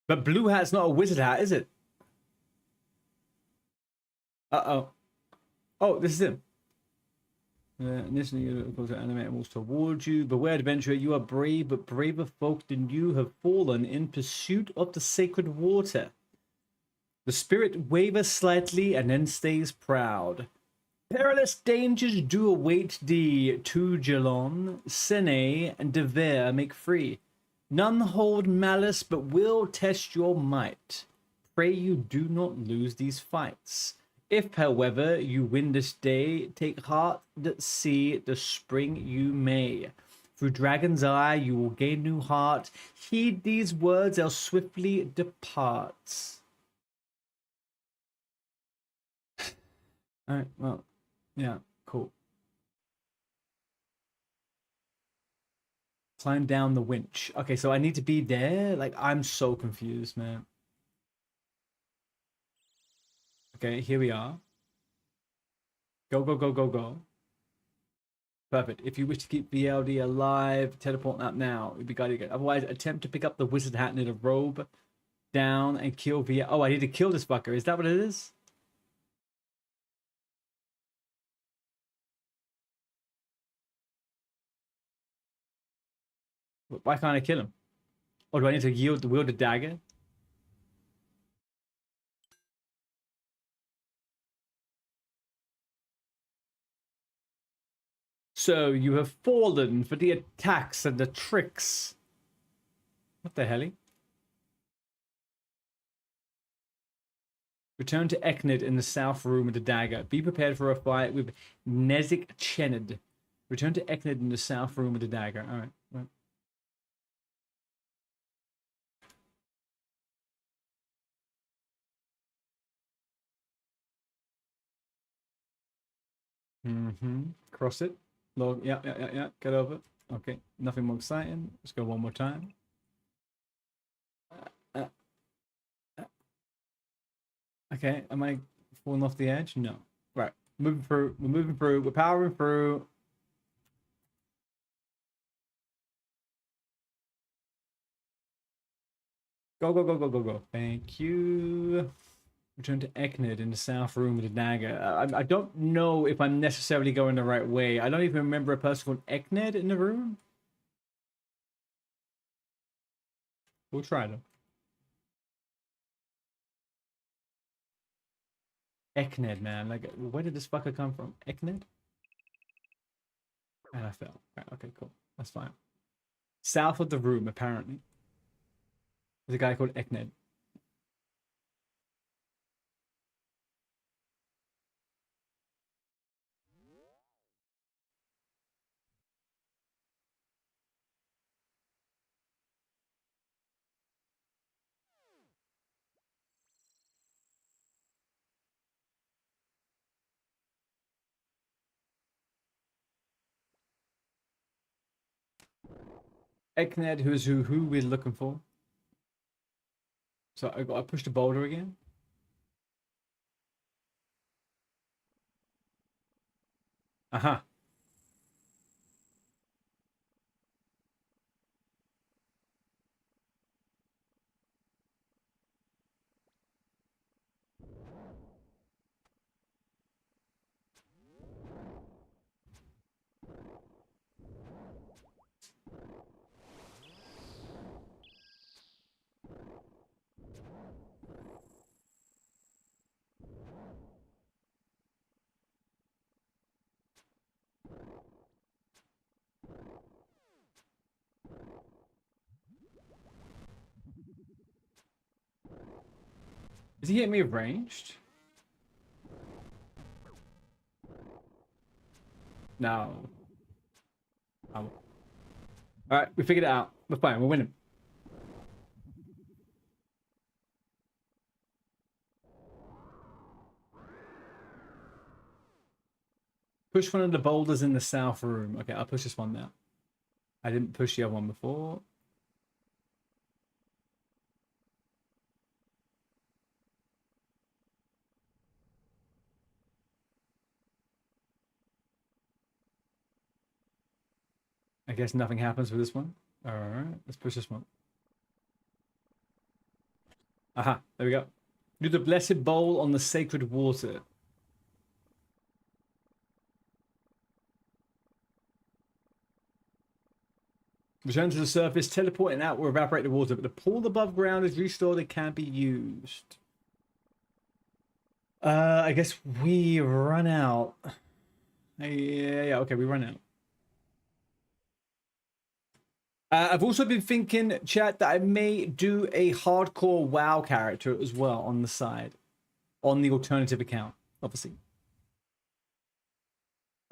But blue hat's not a wizard hat, is it? Uh-oh. Oh, this is him. Initially, of course, animate moves towards you. Beware, adventurer, you are brave, but braver folk than you have fallen in pursuit of the sacred water. The spirit wavers slightly and then stays proud. Perilous dangers do await thee, to Gelon, Sene, and Devere make free. None hold malice, but will test your might. Pray you do not lose these fights. If, however, you win this day, take heart that see the spring you may. Through Dragon's Eye you will gain new heart. Heed these words, else swiftly depart. Alright, well, yeah, cool. Climb down the winch. Okay, so I need to be there? Like, I'm so confused, man. Okay, here we are. Go, go, go, go, go. Perfect. If you wish to keep VLD alive, teleport that now. It'd be guided again. Otherwise, attempt to pick up the wizard hat near the robe down and kill VL. Oh, I need to kill this fucker. Is that what it is? Why can't I kill him? Or do I need to wield the dagger? So you have fallen for the attacks and the tricks. What the hell? Return to Eknid in the south room with the dagger. Be prepared for a fight with Nezik Chenid. Return to Eknid in the south room with the dagger. Alright. Right. Cross it. Log. Yeah, yeah, yeah, yeah. Get over. Okay. Nothing more exciting. Let's go one more time. Okay. Am I falling off the edge? No. Right. Moving through. We're moving through. We're powering through. Go, go, go, go, go, go. Thank you. Return to Eknid in the south room with a dagger. I don't know if I'm necessarily going the right way. I don't even remember a person called Eknid in the room. We'll try them. Eknid, man. Like, where did this fucker come from? Eknid? And I fell. Right, okay, cool. That's fine. South of the room, apparently. There's a guy called Eknid. Eknid, who we're looking for. So I pushed the boulder again. Aha. Is he hitting me ranged? No. Oh. Alright, we figured it out. We're fine, we're winning. Push one of the boulders in the south room. Okay, I'll push this one now. I didn't push the other one before. I guess nothing happens with this one. Alright, let's push this one. Aha, there we go. Do the blessed bowl on the sacred water. Return to the surface, teleporting out will evaporate the water, but the pool above ground is restored and can be used. I guess we run out. Yeah, okay, we run out. I've also been thinking, chat, that I may do a hardcore WoW character as well on the side. On the alternative account, obviously.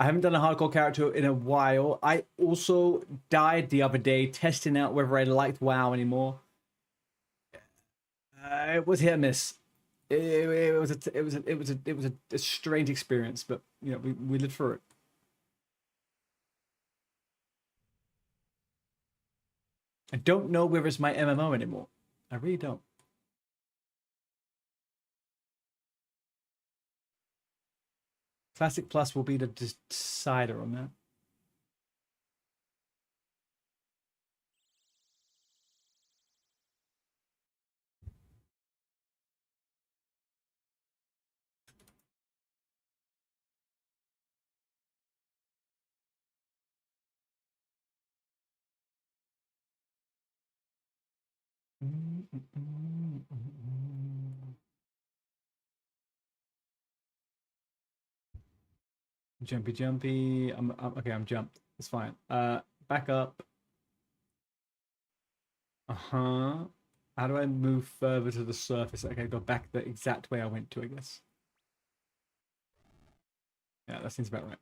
I haven't done a hardcore character in a while. I also died the other day testing out whether I liked WoW anymore. It was hit or miss. It was a strange experience, but you know we lived through it. I don't know whether it's my MMO anymore. I really don't. Classic Plus will be the decider on that. Jumpy, jumpy. I'm okay. I'm jumped. It's fine. Back up. Uh-huh. How do I move further to the surface? Okay, go back the exact way I went to, I guess. Yeah, that seems about right.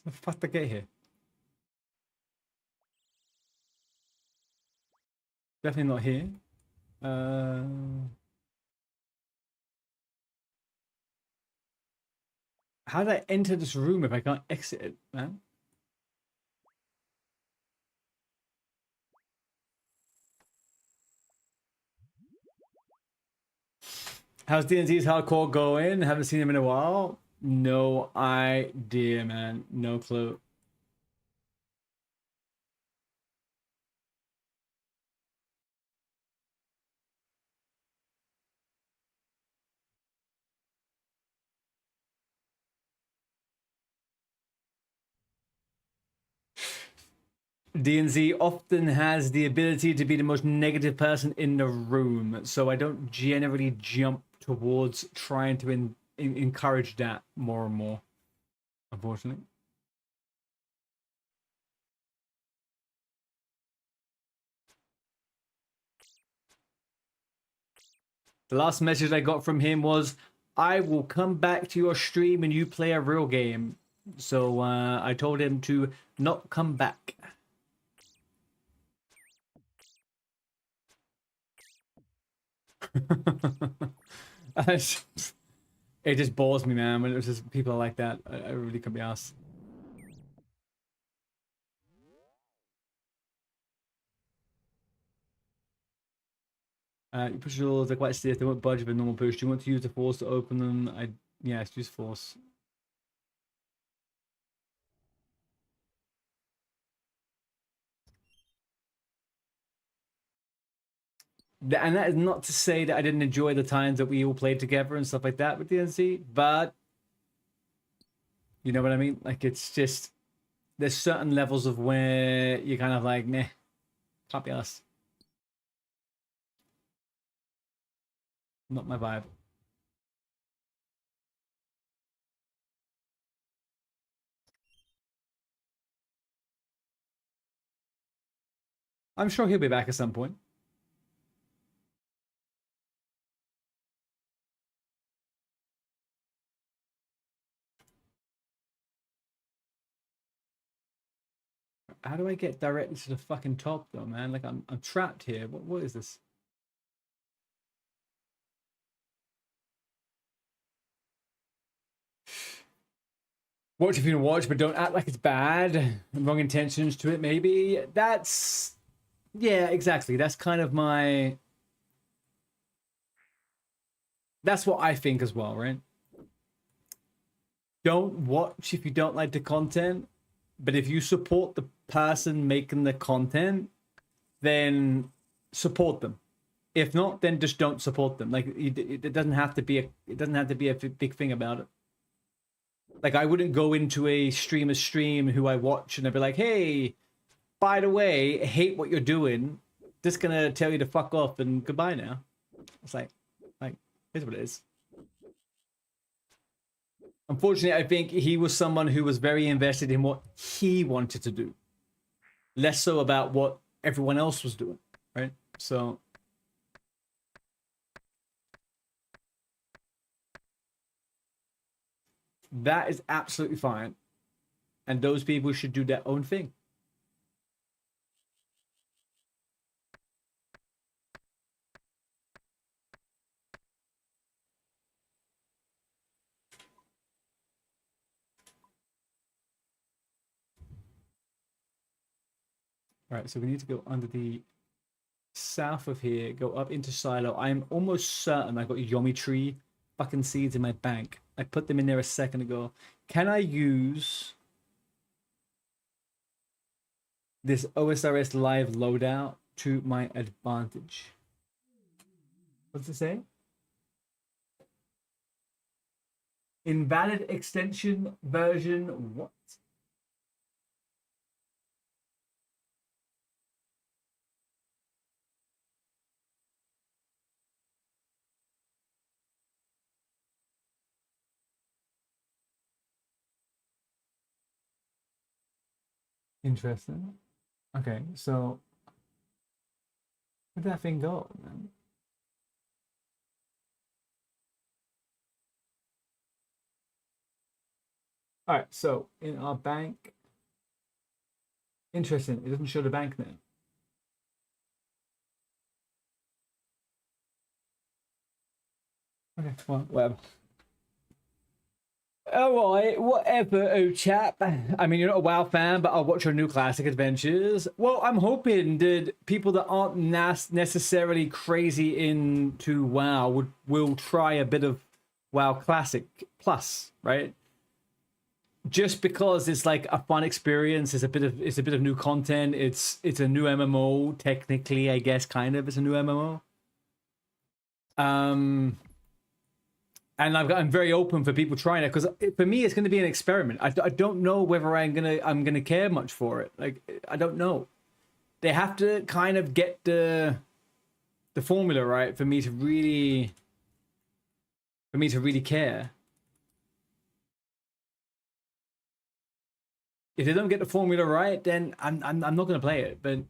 How the fuck did I get here? Definitely not here. How did I enter this room if I can't exit it, man? How's D&D's hardcore going? Haven't seen him in a while. No idea, man. No clue. D&Z often has the ability to be the most negative person in the room, so I don't generally jump towards trying to encourage that more and more, unfortunately. The last message I got from him was, I will come back to your stream and you play a real game. So I told him to not come back. It just bores me, man, when it was just people like that. I really could be asked. You push the doors, they're quite stiff, they won't budge with a normal push. Do you want to use the force to open them? Yes, use force. And that is not to say that I didn't enjoy the times that we all played together and stuff like that with DNC, but you know what I mean? Like, it's just, there's certain levels of where you're kind of like, meh, can't be asked. Not my vibe. I'm sure he'll be back at some point. How do I get directly to the fucking top though, man? Like I'm trapped here. What is this? Watch if you want to watch, but don't act like it's bad. Wrong intentions to it, maybe. That's yeah, exactly. That's kind of my. That's what I think as well, right? Don't watch if you don't like the content, But if you support the person making the content, then support them. If not, then just don't support them. Like it doesn't have to be a big thing about it. Like I wouldn't go into a streamer's stream who I watch and I'd be like, hey, by the way, I hate what you're doing. Just gonna tell you to fuck off and goodbye now. It's like here's what it is. Unfortunately, I think he was someone who was very invested in what he wanted to do, less so about what everyone else was doing, right? So that is absolutely fine, and those people should do their own thing. All right, so we need to go under the south of here, go up into Silo. I'm almost certain I got Yomi Tree fucking seeds in my bank. I put them in there a second ago. Can I use this OSRS live loadout to my advantage? What's it say? Invalid extension version what? Interesting. Okay, so where'd that thing go, man? All right, so in our bank, interesting. It doesn't show the bank name. Okay, well, whatever. All right, whatever, oh chap. I mean, you're not a WoW fan, but I'll watch your new classic adventures. Well, I'm hoping that people that aren't necessarily crazy into WoW will try a bit of WoW Classic Plus, right? Just because it's like a fun experience, it's a bit of new content. It's a new MMO technically, I guess, kind of. It's a new MMO. And I'm very open for people trying it because for me it's going to be an experiment. I don't know whether I'm gonna care much for it. Like I don't know. They have to kind of get the formula right for me to really care. If they don't get the formula right, then I'm not going to play it. But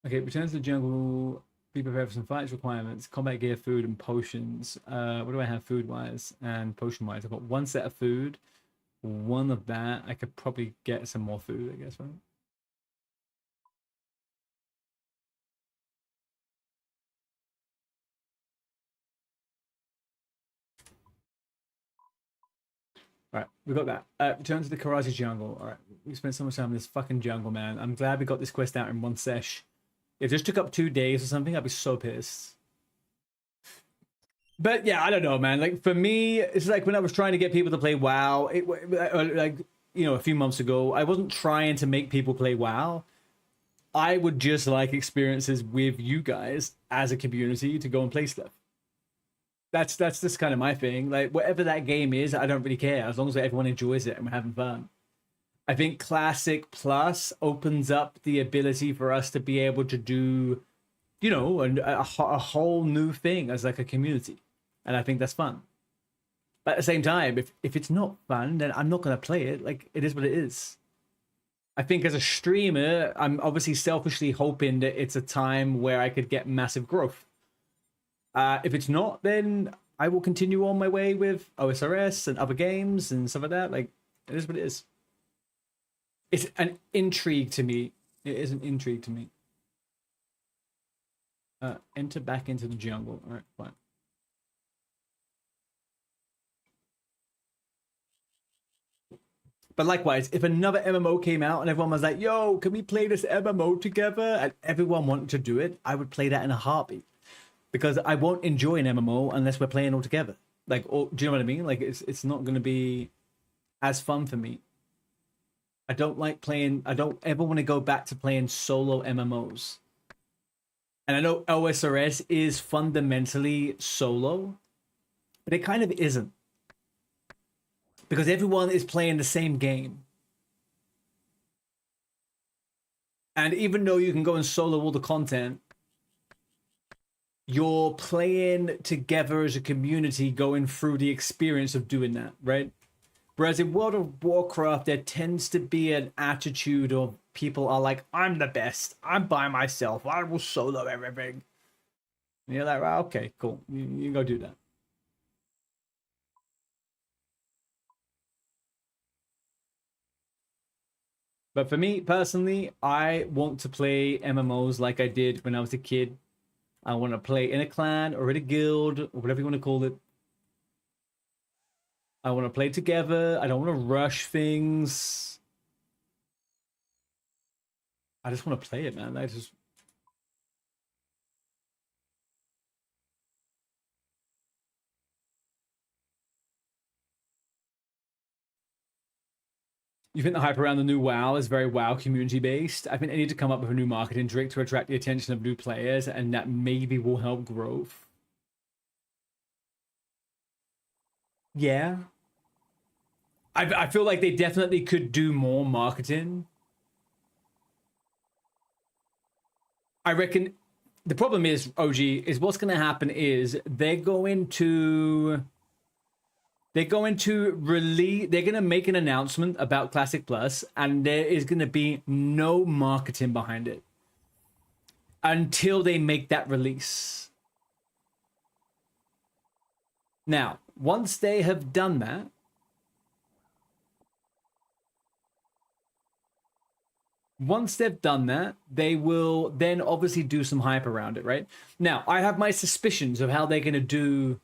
okay, return to the jungle. Be prepared for some fights requirements, combat gear, food, and potions. What do I have food-wise and potion-wise? I've got one set of food, one of that. I could probably get some more food, I guess, right? All right, we got that. Return to the karate jungle. All right, we spent so much time in this fucking jungle, man. I'm glad we got this quest out in one sesh. If this took up 2 days or something, I'd be so pissed. But yeah, I don't know, man. Like for me, it's like when I was trying to get people to play WoW, like a few months ago, I wasn't trying to make people play WoW. I would just like experiences with you guys as a community to go and play stuff. That's just kind of my thing. Like whatever that game is, I don't really care as long as everyone enjoys it and we're having fun. I think Classic Plus opens up the ability for us to be able to do, a whole new thing as like a community, and I think that's fun. But at the same time, if it's not fun, then I'm not gonna play it. Like it is what it is. I think as a streamer, I'm obviously selfishly hoping that it's a time where I could get massive growth. If it's not, then I will continue on my way with OSRS and other games and stuff like that. Like it is what it is. It's an intrigue to me. It is an intrigue to me. Enter back into the jungle. All right, fine. But likewise, if another MMO came out and everyone was like, yo, can we play this MMO together? And everyone wanted to do it, I would play that in a heartbeat. because I won't enjoy an MMO unless we're playing all together. Like, or, do you know what I mean? Like, it's not going to be as fun for me. I don't like playing. I don't ever want to go back to playing solo MMOs. And I know OSRS is fundamentally solo, but it kind of isn't, because everyone is playing the same game. And even though you can go and solo all the content, you're playing together as a community, going through the experience of doing that, right? Whereas in World of Warcraft, there tends to be an attitude of people are like, I'm the best. I'm by myself. I will solo everything. And you're like, well, okay, cool. You go do that. But for me personally, I want to play MMOs like I did when I was a kid. I want to play in a clan or in a guild or whatever you want to call it. I want to play together. I don't want to rush things. I just want to play it, man. You think the hype around the new WoW is very WoW community based? I think they need to come up with a new marketing trick to attract the attention of new players, and that maybe will help growth. Yeah. I feel like they definitely could do more marketing. I reckon the problem is, OG, is what's going to happen is they're going to release, they're going to make an announcement about Classic Plus, and there is going to be no marketing behind it until they make that release. Now, once they have done that, they will then obviously do some hype around it, right? Now, I have my suspicions of how they're going to do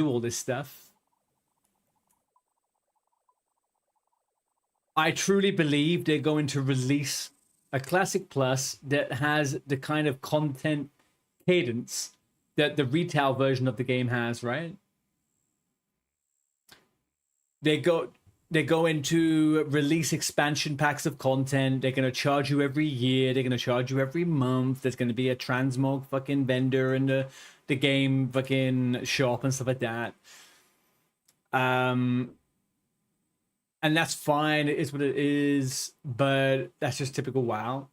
all this stuff. I truly believe they're going to release a Classic Plus that has the kind of content cadence that the retail version of the game has, right? They're going to release expansion packs of content. They're going to charge you every year. They're going to charge you every month. There's going to be a transmog fucking vendor in the game fucking shop and stuff like that. And that's fine. It is what it is, but that's just typical WoW.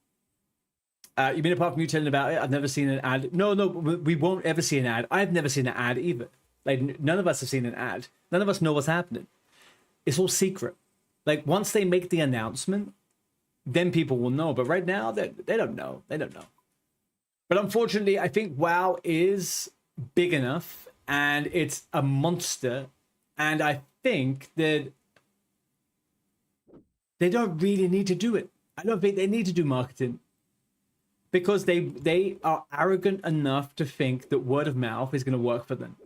You mean apart from you telling about it, I've never seen an ad. No, we won't ever see an ad. I've never seen an ad either. Like, none of us have seen an ad. None of us know what's happening. It's all secret. Like, once they make the announcement, then people will know. But right now, they don't know. They don't know. But unfortunately, I think WoW is big enough and it's a monster. And I think that they don't really need to do it. I don't think they need to do marketing, because they are arrogant enough to think that word of mouth is going to work for them.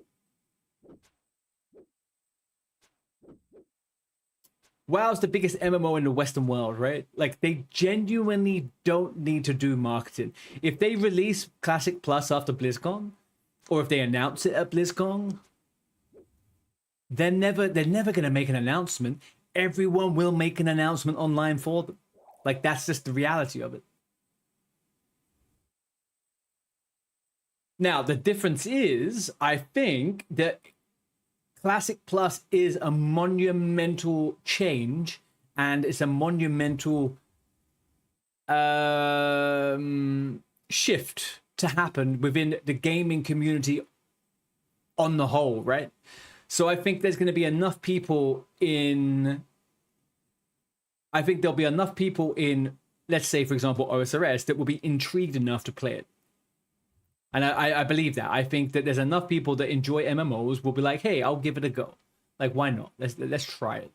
WoW's the biggest MMO in the Western world, right? Like, they genuinely don't need to do marketing. If they release Classic Plus after BlizzCon, or if they announce it at BlizzCon, they're never going to make an announcement. Everyone will make an announcement online for them. Like, that's just the reality of it. Now, the difference is, I think that Classic Plus is a monumental change, and it's a monumental shift to happen within the gaming community on the whole, right? So I think there's going to be enough people in... I think there'll be enough people in, let's say, for example, OSRS, that will be intrigued enough to play it. And I believe that. I think that there's enough people that enjoy MMOs will be like, hey, I'll give it a go. Like, why not? Let's try it.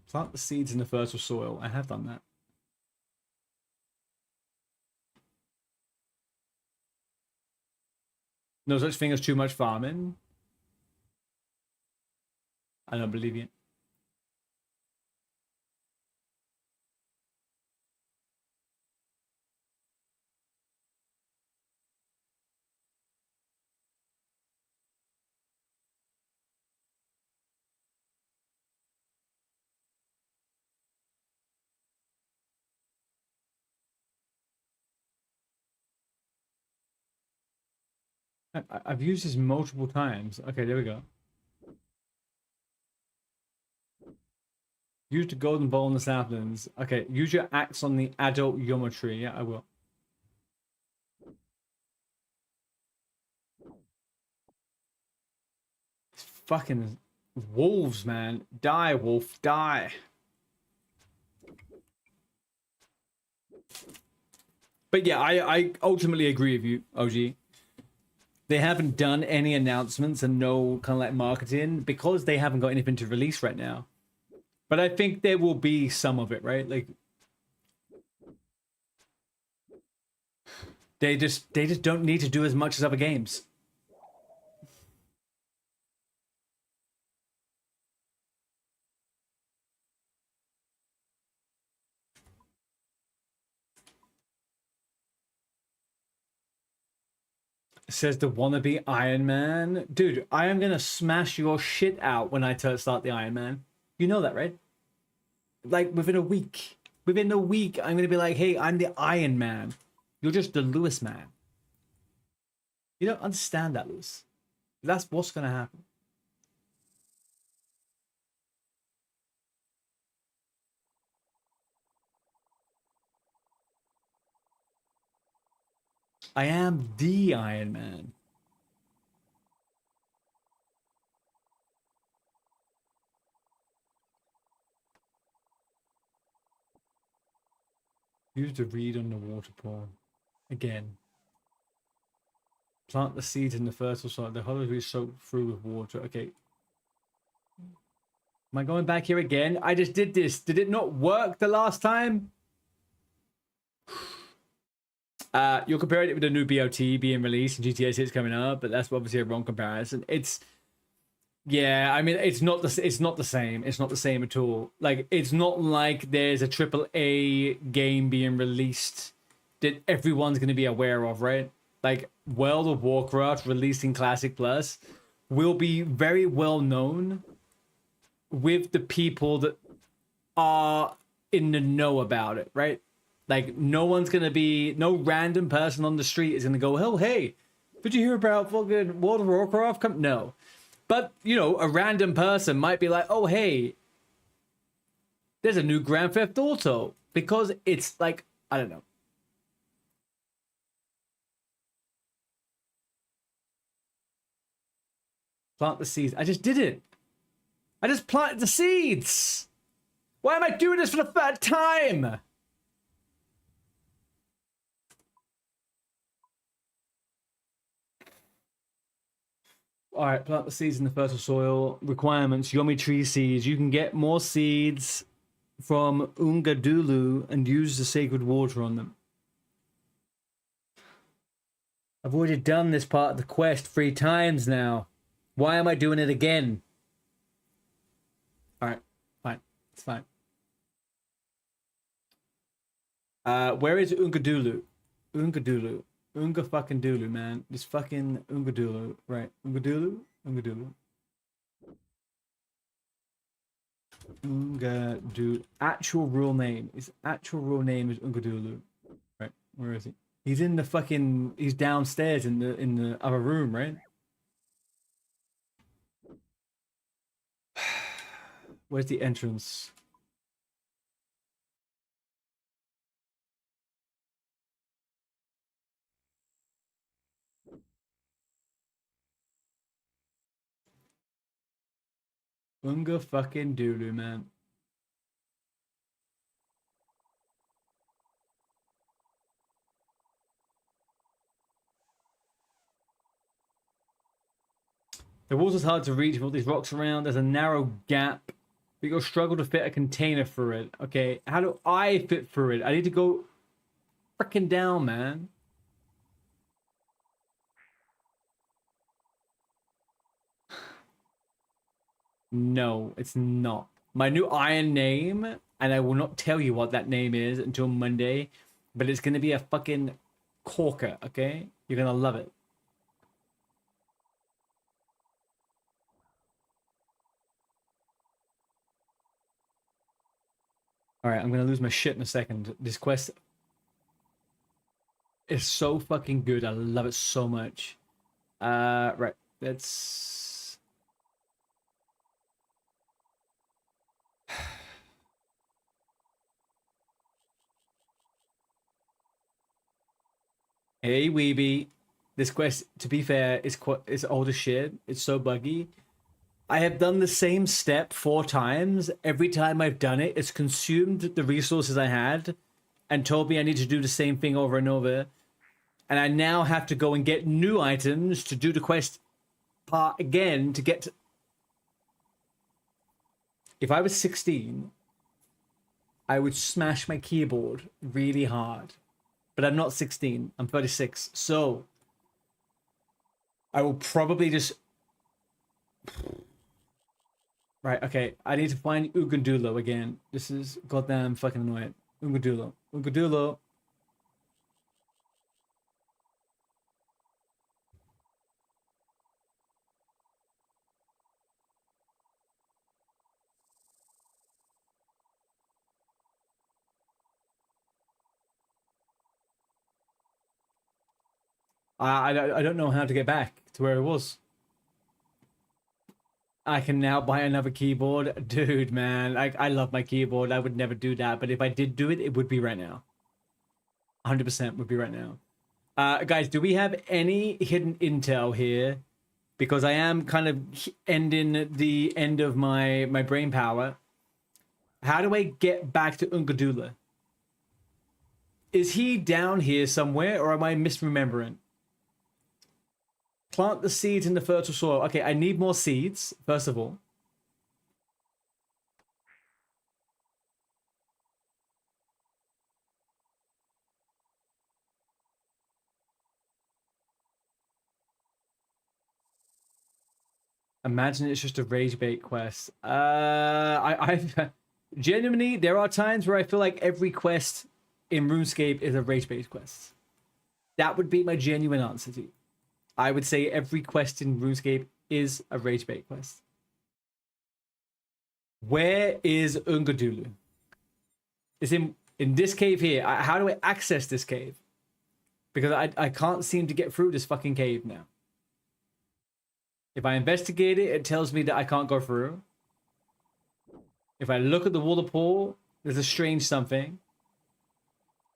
Plant the seeds in the fertile soil. I have done that. No such thing as too much farming. I don't believe you. I've used this multiple times. Okay, there we go. Use the golden bowl in the Southlands. Okay, use your axe on the adult geometry. Yeah, I will. It's fucking wolves, man. Die, wolf, die. But yeah, I ultimately agree with you, OG. They haven't done any announcements and no kind of like marketing because they haven't got anything to release right now. But I think there will be some of it, right? Like they just don't need to do as much as other games. Says the wannabe Iron Man. Dude, I am gonna smash your shit out when I start the Iron Man. You know that, right? Like within a week. Within a week, I'm gonna be like, hey, I'm the Iron Man. You're just the Lewis man. You don't understand that, Lewis. That's what's gonna happen. I am the Iron Man. Use the reed on the water pole. Again. Plant the seeds in the fertile soil. The hollow is soaked through with water. Okay. Am I going back here again? I just did this. Did it not work the last time? You're comparing it with the new BOT being released and GTA 6 coming up, but that's obviously a wrong comparison. Yeah, I mean, it's not the same. It's not the same at all. Like, it's not like there's a AAA game being released that everyone's going to be aware of, right? Like, World of Warcraft releasing Classic Plus will be very well known with the people that are in the know about it, right? Like, no random person on the street is going to go, oh, hey, did you hear about fucking World of Warcraft? No. But, you know, a random person might be like, oh, hey, there's a new Grand Theft Auto. Because it's like, I don't know. Plant the seeds. I just did it. I just planted the seeds. Why am I doing this for the third time? All right, plant the seeds in the fertile soil. Requirements: Yomi tree seeds. You can get more seeds from Ungadulu and use the sacred water on them. I've already done this part of the quest 3 times now. Why am I doing it again? All right, fine. It's fine. Where is Ungadulu? Ungadulu. Unga fucking Dulu, man. This fucking Ungadulu. Right. Ungadulu? Ungadulu. Ungadulu. Actual real name. His actual real name is Ungadulu. Right. Where is he? He's in the fucking. He's downstairs in the other room, right? Where's the entrance? Unga fucking Dulu, man. The water's hard to reach with all these rocks around. There's a narrow gap. But you'll struggle to fit a container through it. Okay, how do I fit through it? I need to go freaking down, man. No, it's not. My new iron name, and I will not tell you what that name is until Monday, but it's gonna be a fucking corker, okay? You're gonna love it. Alright, I'm gonna lose my shit in a second. This quest is so fucking good. I love it so much. Right. Let's... Hey, Weeby. This quest, to be fair, is old as shit. It's so buggy. I have done the same step 4 times. Every time I've done it, it's consumed the resources I had and told me I need to do the same thing over and over. And I now have to go and get new items to do the quest part again to get to... If I was 16, I would smash my keyboard really hard. But I'm not 16. I'm 36. So I will probably just... Right, okay. I need to find Ugundulo again. This is goddamn fucking annoying. Ugundulo. Ugundulo. I don't know how to get back to where it was. I can now buy another keyboard. Dude, man, I love my keyboard. I would never do that. But if I did do it, it would be right now. 100% would be right now. Guys, do we have any hidden intel here? Because I am kind of ending the end of my brain power. How do I get back to Ungadula? Is he down here somewhere, or am I misremembering? Plant the seeds in the fertile soil. Okay, I need more seeds, first of all. Imagine it's just a rage bait quest. I've genuinely, there are times where I feel like every quest in RuneScape is a rage bait quest. That would be my genuine answer to you. I would say every quest in RuneScape is a rage bait quest. Where is Ungadulu? It's in this cave here. How do I access this cave? Because I can't seem to get through this fucking cave now. If I investigate it, it tells me that I can't go through. If I look at the water pool, there's a strange something.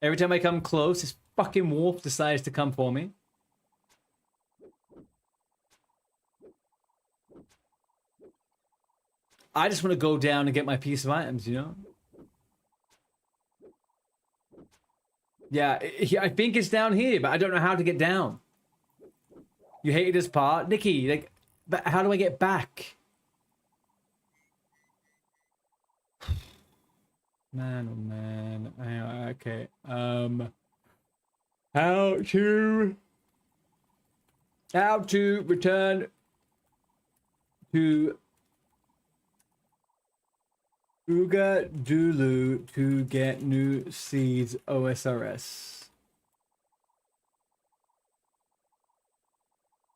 Every time I come close, this fucking wolf decides to come for me. I just want to go down and get my piece of items, you know? Yeah, I think it's down here, but I don't know how to get down. You hated this part? Nikki, like, but how do I get back? Man, oh man. Okay. How to return to Ugadulu to get new seeds OSRS.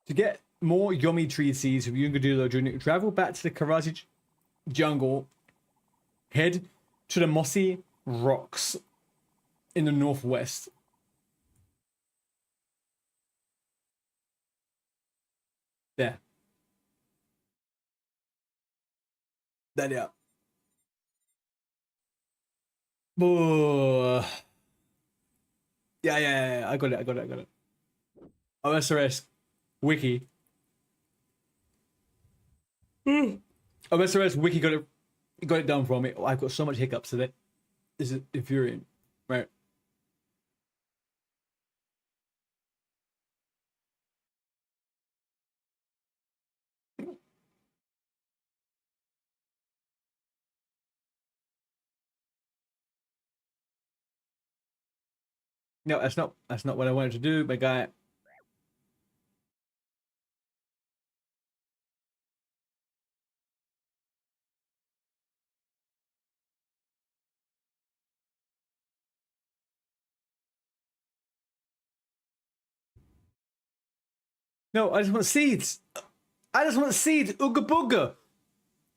To get more yummy tree seeds from Ugadulu, travel back to the Karazi jungle. Head to the mossy rocks in the northwest. There. There, yeah. Oh. Yeah. I got it. OSRS wiki. OSRS wiki got it done for me. Oh, I've got so much hiccups today. This is infuriating. Right. No, that's not what I wanted to do, my guy. No, I just want seeds. I just want seeds. Ooga booga.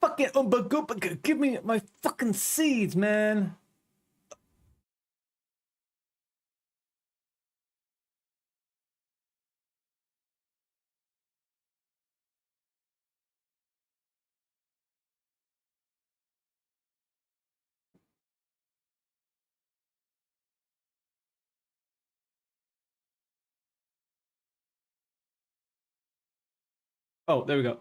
Fucking ooga booga. Give me my fucking seeds, man. Oh, there we go.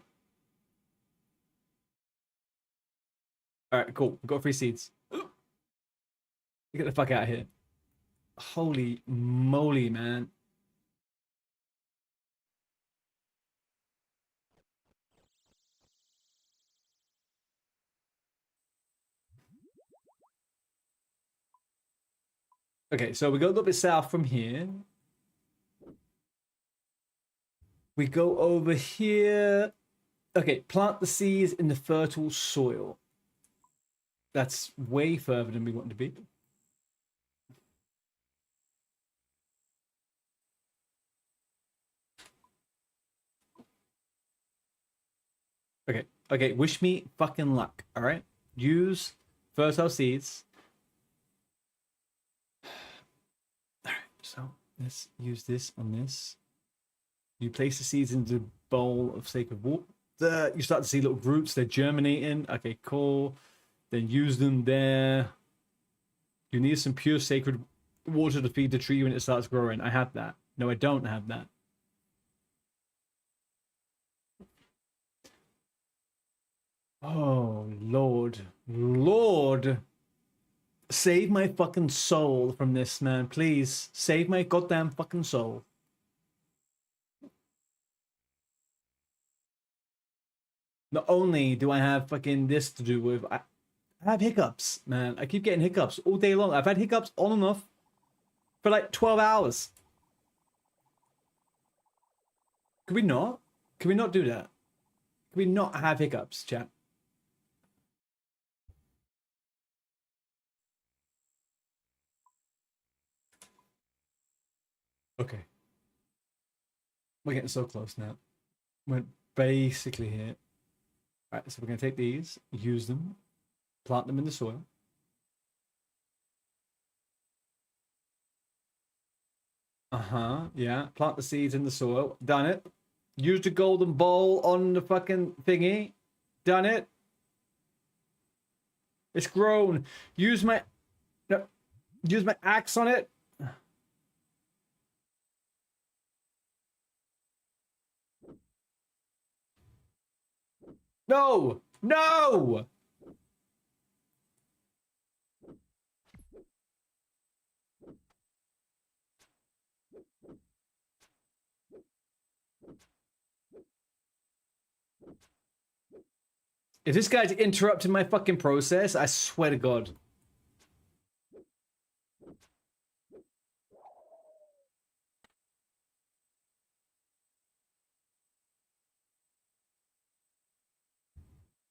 All right, cool. We got 3 seeds. Get the fuck out of here. Holy moly, man. Okay, so we go a little bit south from here. We go over here. Okay, plant the seeds in the fertile soil. That's way further than we want to be. Okay, okay, wish me fucking luck, all right? Use fertile seeds. All right, so let's use this on this. You place the seeds into the bowl of sacred water. You start to see little roots, they're germinating. Okay, cool. Then use them there. You need some pure sacred water to feed the tree when it starts growing. I have that. No, I don't have that. Oh, Lord. Lord. Save my fucking soul from this, man. Please. Save my goddamn fucking soul. Not only do I have fucking this to do with, I have hiccups, man. I keep getting hiccups all day long. I've had hiccups on and off for like 12 hours. Could we not? Can we not do that? Can we not have hiccups, chat? Okay. We're getting so close now. We're basically here. All right, so we're going to take these, use them, plant them in the soil. Uh-huh, yeah. Plant the seeds in the soil. Done it. Use the golden bowl on the fucking thingy. Done it. It's grown. Use my... No, use my axe on it. No! No! If this guy's interrupting my fucking process, I swear to God.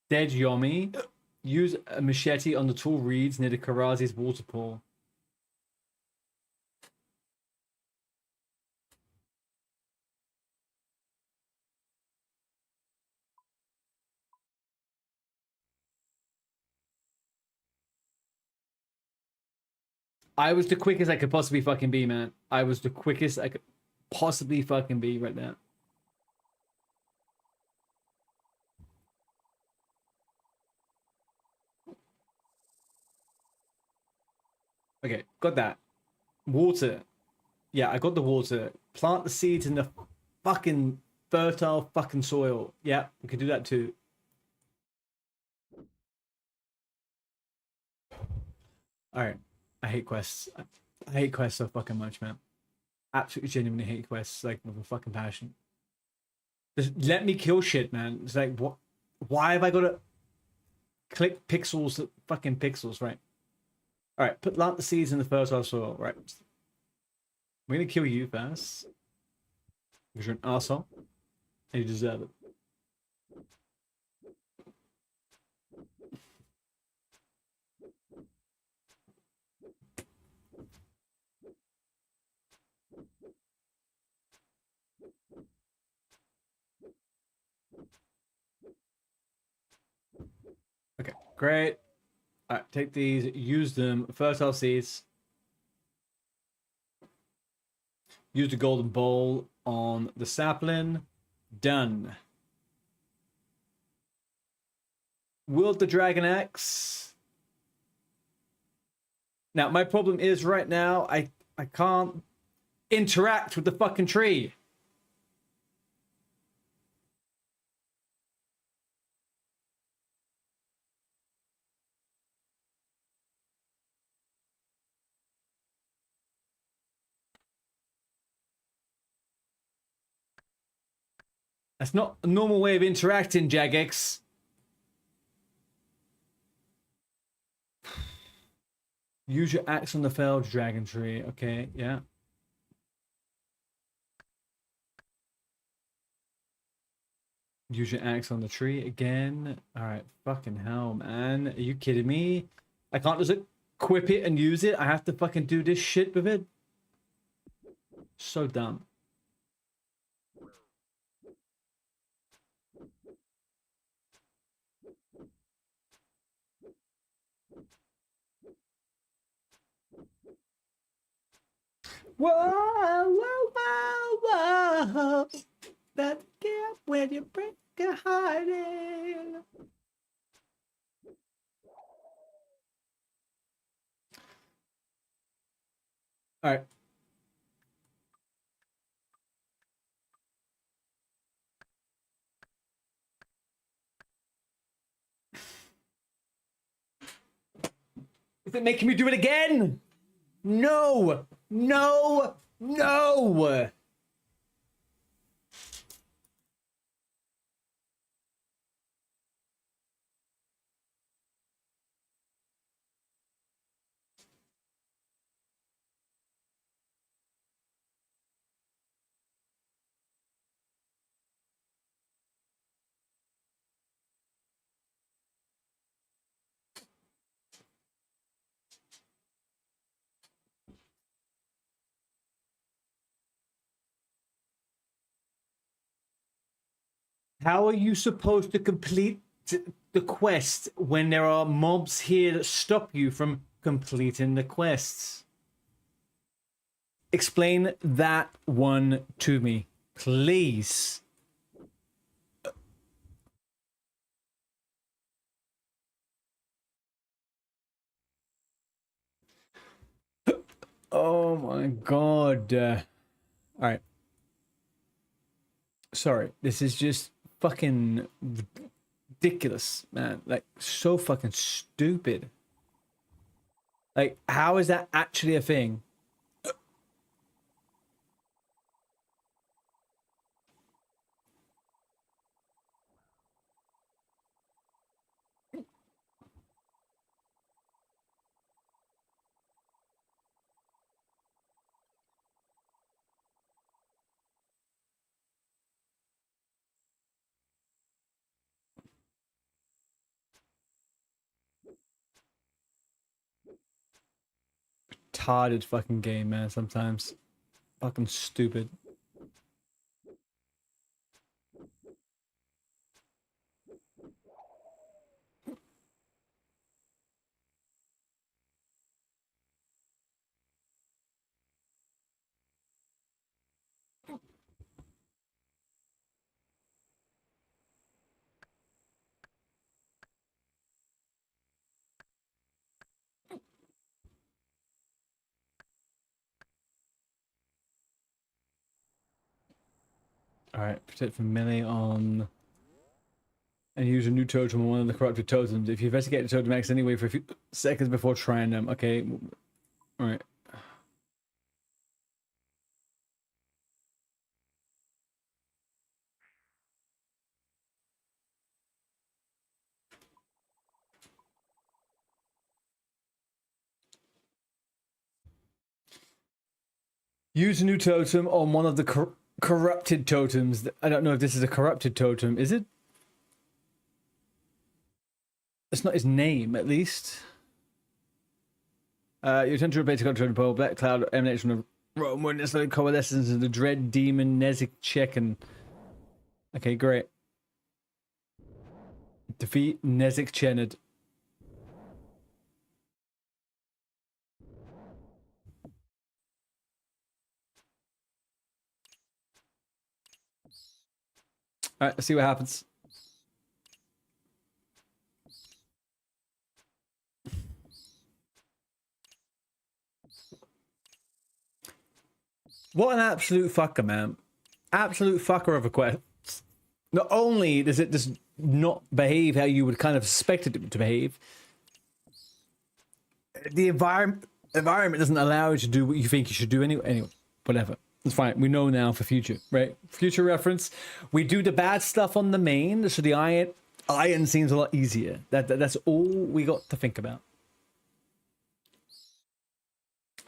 Dead Yomi. Use a machete on the tall reeds near the Karazi's waterpool. I was the quickest I could possibly fucking be, man. I was the quickest I could possibly fucking be right now. Okay, got that. Water. Yeah, I got the water. Plant the seeds in the fucking fertile fucking soil. Yeah, we can do that too. Alright. I hate quests. I hate quests so fucking much, man. Absolutely genuinely hate quests, like, with a fucking passion. Just let me kill shit, man. It's like, what? Why have I got to click pixels, fucking pixels, right? Alright, plant the seeds in the fertile soil, right? We're gonna kill you first. Because you're an asshole. And you deserve it. great. All right, take these, use them. Fertile seeds. Use the golden bowl on the sapling. Done. Wield the dragon axe. Now, my problem is right now, I can't interact with the fucking tree. That's not a normal way of interacting, Jagex. Use your axe on the felled dragon tree. Okay, yeah. Use your axe on the tree again. Alright, fucking hell, man. Are you kidding me? I can't just equip it and use it. I have to fucking do this shit with it. So dumb. Whoa, whoa, whoa, whoa. That gap when you break a heart in. All right. Is it making me do it again? No, no, no. How are you supposed to complete the quest when there are mobs here that stop you from completing the quests? Explain that one to me, please. Oh my god. All right. Sorry, this is just fucking ridiculous, man. Like, so fucking stupid. Like, how is that actually a thing? Retarded fucking game, man, sometimes. Fucking stupid. Alright, protect from melee on... And use a new totem on one of the corrupted totems. If you investigate the totem X anyway for a few seconds before trying them. Okay. Alright. Use a new totem on one of the corrupted totems. I don't know if this is a corrupted totem. Is it? It's not his name, at least. You attempt to replace the control pole. Black cloud emanates from the Rome when it's like coalescence of the dread demon Nezik Chechen. Okay, great. Defeat Nezik Chened. All right, let's see what happens. What an absolute fucker, man. Absolute fucker of a quest. Not only does it just not behave how you would kind of expect it to behave, the environment doesn't allow you to do what you think you should do anyway, whatever. It's fine. We know now for future, right? Future reference. We do the bad stuff on the main, so the iron seems a lot easier. That's all we got to think about.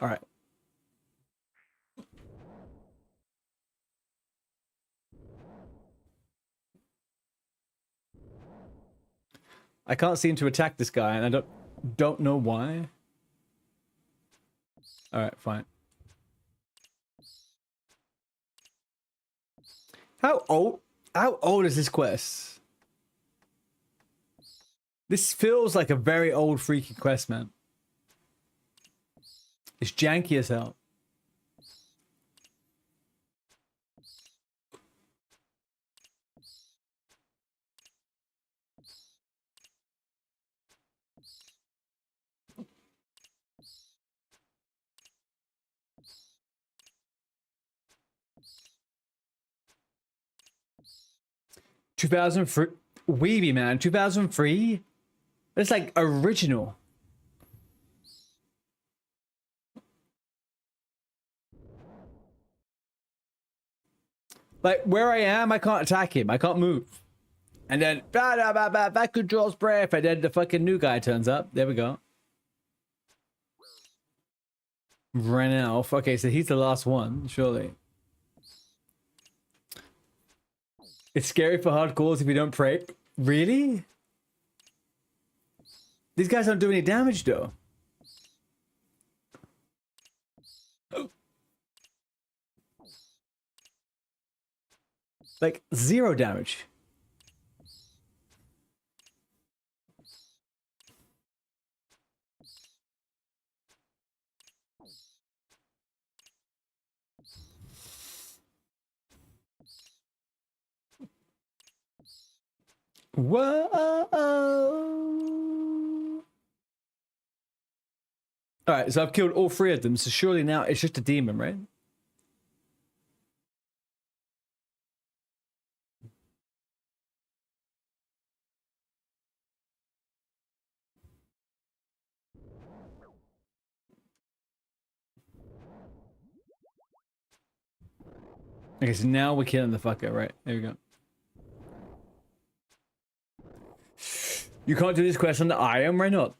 All right. I can't seem to attack this guy, and I don't know why. All right, fine. How old is this quest? This feels like a very old freaking quest, man. It's janky as hell. $2003 Weeby, man. 2003. It's like original. Like where I am, I can't attack him. I can't move. And then that controls breath. And then the fucking new guy turns up. There we go. Ran off. Okay, so he's the last one, surely. It's scary for hardcores if you don't pray. Really? These guys don't do any damage though. Like 0 damage. Whoa. Alright, so I've killed all 3 of them, so surely now it's just a demon, right? Okay, so now we're killing the fucker, right? There we go. You can't do this quest on the iron, why not?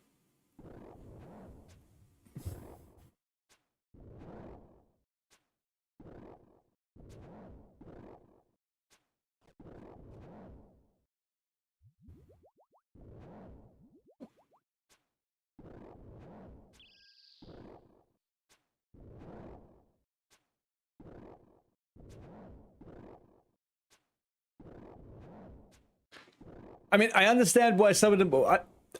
I mean, I understand why some of them...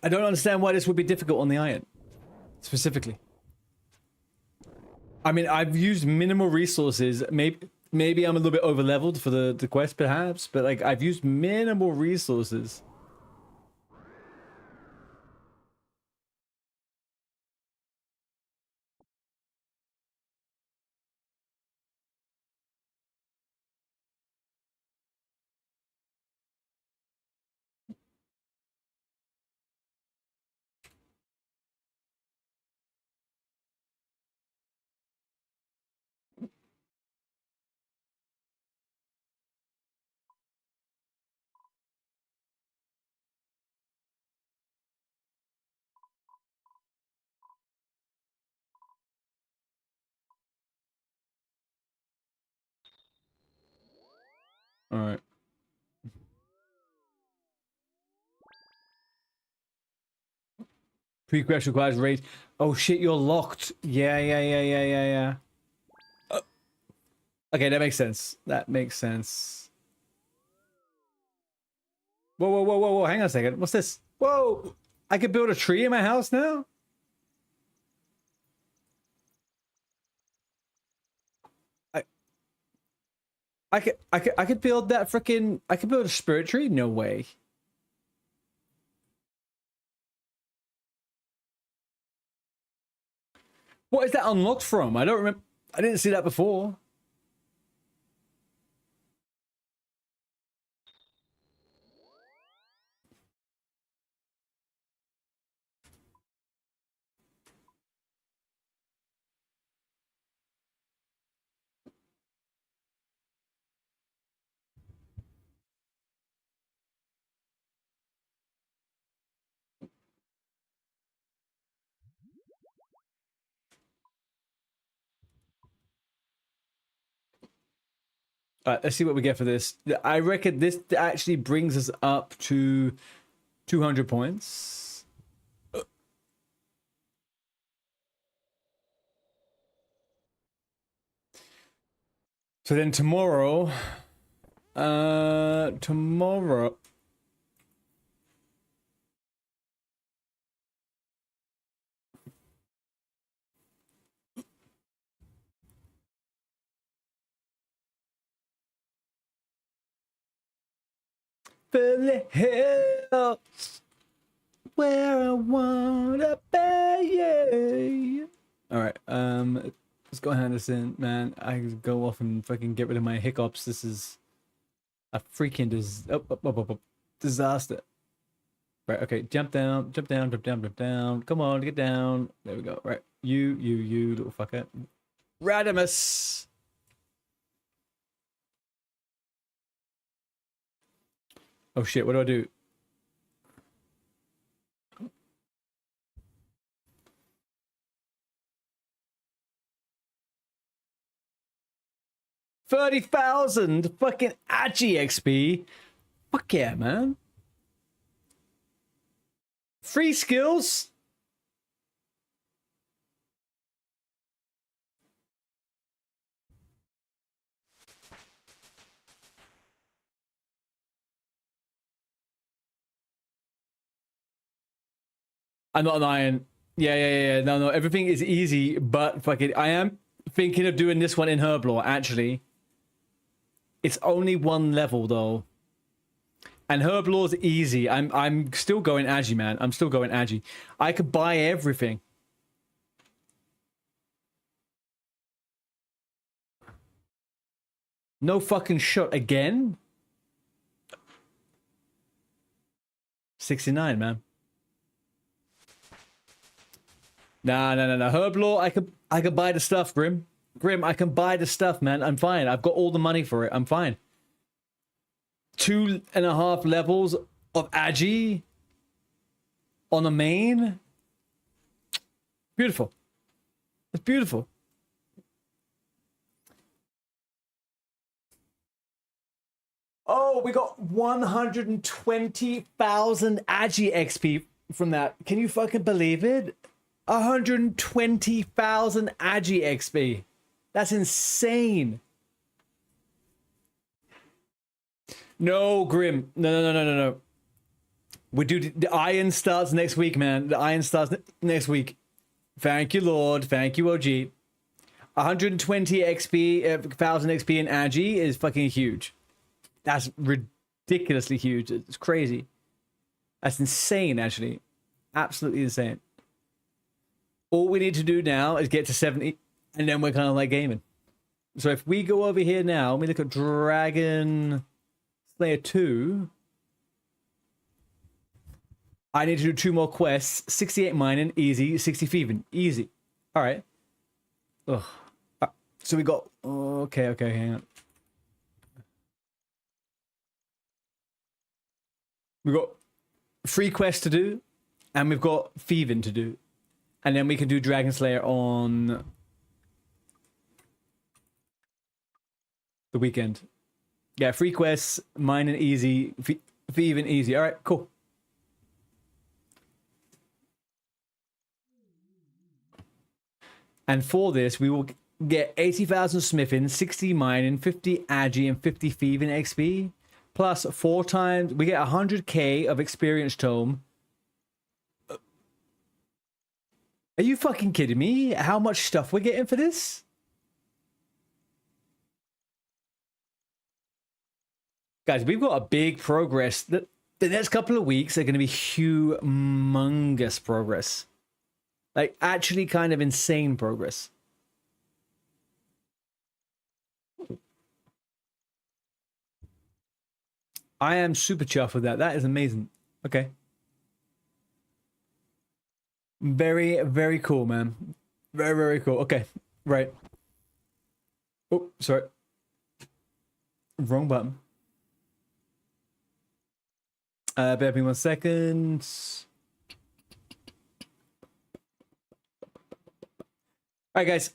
I don't understand why this would be difficult on the iron. Specifically. I mean, I've used minimal resources. Maybe I'm a little bit over leveled for the quest, perhaps. But, like, I've used minimal resources. Alright. Pre-quest requires raid. Oh shit, you're locked. Yeah. Okay, that makes sense. That makes sense. Whoa. Hang on a second. What's this? Whoa! I could build a tree in my house now? I could build that freaking. I could build a spirit tree. No way. What is that unlocked from? I don't remember. I didn't see that before. All right, let's see what we get for this. I reckon this actually brings us up to 200 points. So then tomorrow, tomorrow. For the hills where I wanna be. All right, let's go Henderson, man. I go off and fucking get rid of my hiccups. This is a freaking disaster. Right, okay, jump down, jump down, jump down, jump down. Come on, get down. There we go. Right, you little fucker. Radimus. Oh shit, what do I do? $30,000 fucking AGI XP. Fuck yeah, man. Free skills. I'm not an iron. Yeah. No. Everything is easy, but fucking, I am thinking of doing this one in Herblore, actually. It's only one level, though. And Herblore's easy. I'm still going Agi, man. I'm still going Agi. I could buy everything. No fucking shot again. 69, man. Nah. Herblore, I could buy the stuff, Grim. Grim, I can buy the stuff, man. I'm fine. I've got all the money for it. I'm fine. 2.5 levels of Agi on the main. Beautiful. It's beautiful. Oh, we got 120,000 Agi XP from that. Can you fucking believe it? 120,000 Agi XP. That's insane. No, Grim. No. We do the iron starts next week, man. The iron starts next week. Thank you, Lord. Thank you, OG. 120 XP, 1,000 XP in Agi is fucking huge. That's ridiculously huge. It's crazy. That's insane, actually. Absolutely insane. All we need to do now is get to 70, and then we're kind of like gaming. So if we go over here now, let me look at Dragon Slayer 2. I need to do 2 more quests. 68 mining, easy. 60 thieving, easy. All right. Ugh. So we got... Okay, hang on. We've got 3 quests to do, and we've got thieving to do. And then we can do Dragon Slayer on the weekend. Yeah, 3 quests, mining easy, thieving easy. All right, cool. And for this, we will get 80,000 smithing, 60 mining, 50 agi, and 50 thieving XP. Plus 4 times, we get 100k of experience tome. Are you fucking kidding me? How much stuff we're getting for this? Guys, we've got a big progress. The next couple of weeks are going to be humongous progress. Like, actually kind of insane progress. I am super chuffed with that. That is amazing. Okay. Very, very cool, man. Very, very cool. Okay. Right. Oh, sorry. Wrong button. Bear with me 1 second. All right, guys.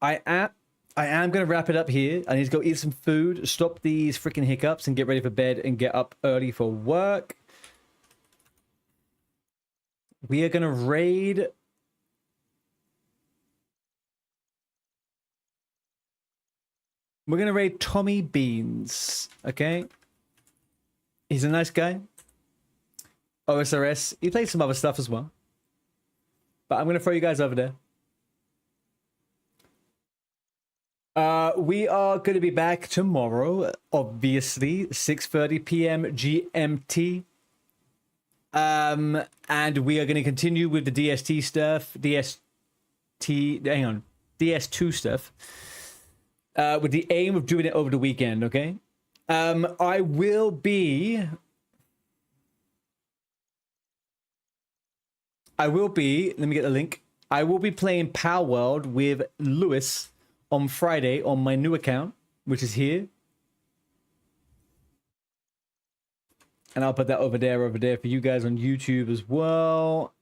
I am going to wrap it up here. I need to go eat some food, stop these freaking hiccups, and get ready for bed and get up early for work. We are going to raid... We're going to raid Tommy Beans, okay? He's a nice guy. OSRS. He plays some other stuff as well. But I'm going to throw you guys over there. We are going to be back tomorrow, obviously, 6:30 p.m. GMT. And we are going to continue with the DST stuff, DS2 stuff, with the aim of doing it over the weekend, okay? I will be, let me get the link. I will be playing Power World with Lewis on Friday on my new account, which is here. And I'll put that over there for you guys on YouTube as well.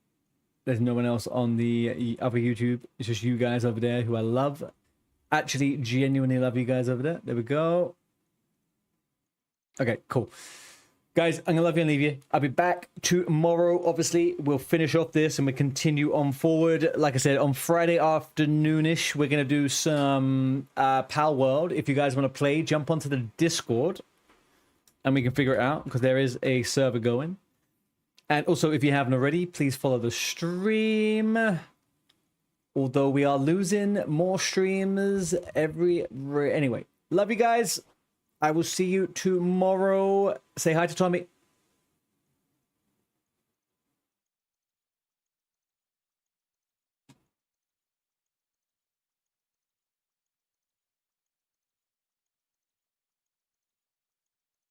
There's no one else on the other YouTube. It's just you guys over there who I love. Actually, genuinely love you guys over there. There we go. Okay, cool. Guys, I'm going to love you and leave you. I'll be back tomorrow. Obviously, we'll finish off this and we continue on forward. Like I said, on Friday afternoonish, we're going to do some Pal World. If you guys want to play, jump onto the Discord and we can figure it out because there is a server going. And also, if you haven't already, please follow the stream. Although we are losing more streamers anyway, love you guys. I will see you tomorrow. Say hi to Tommy.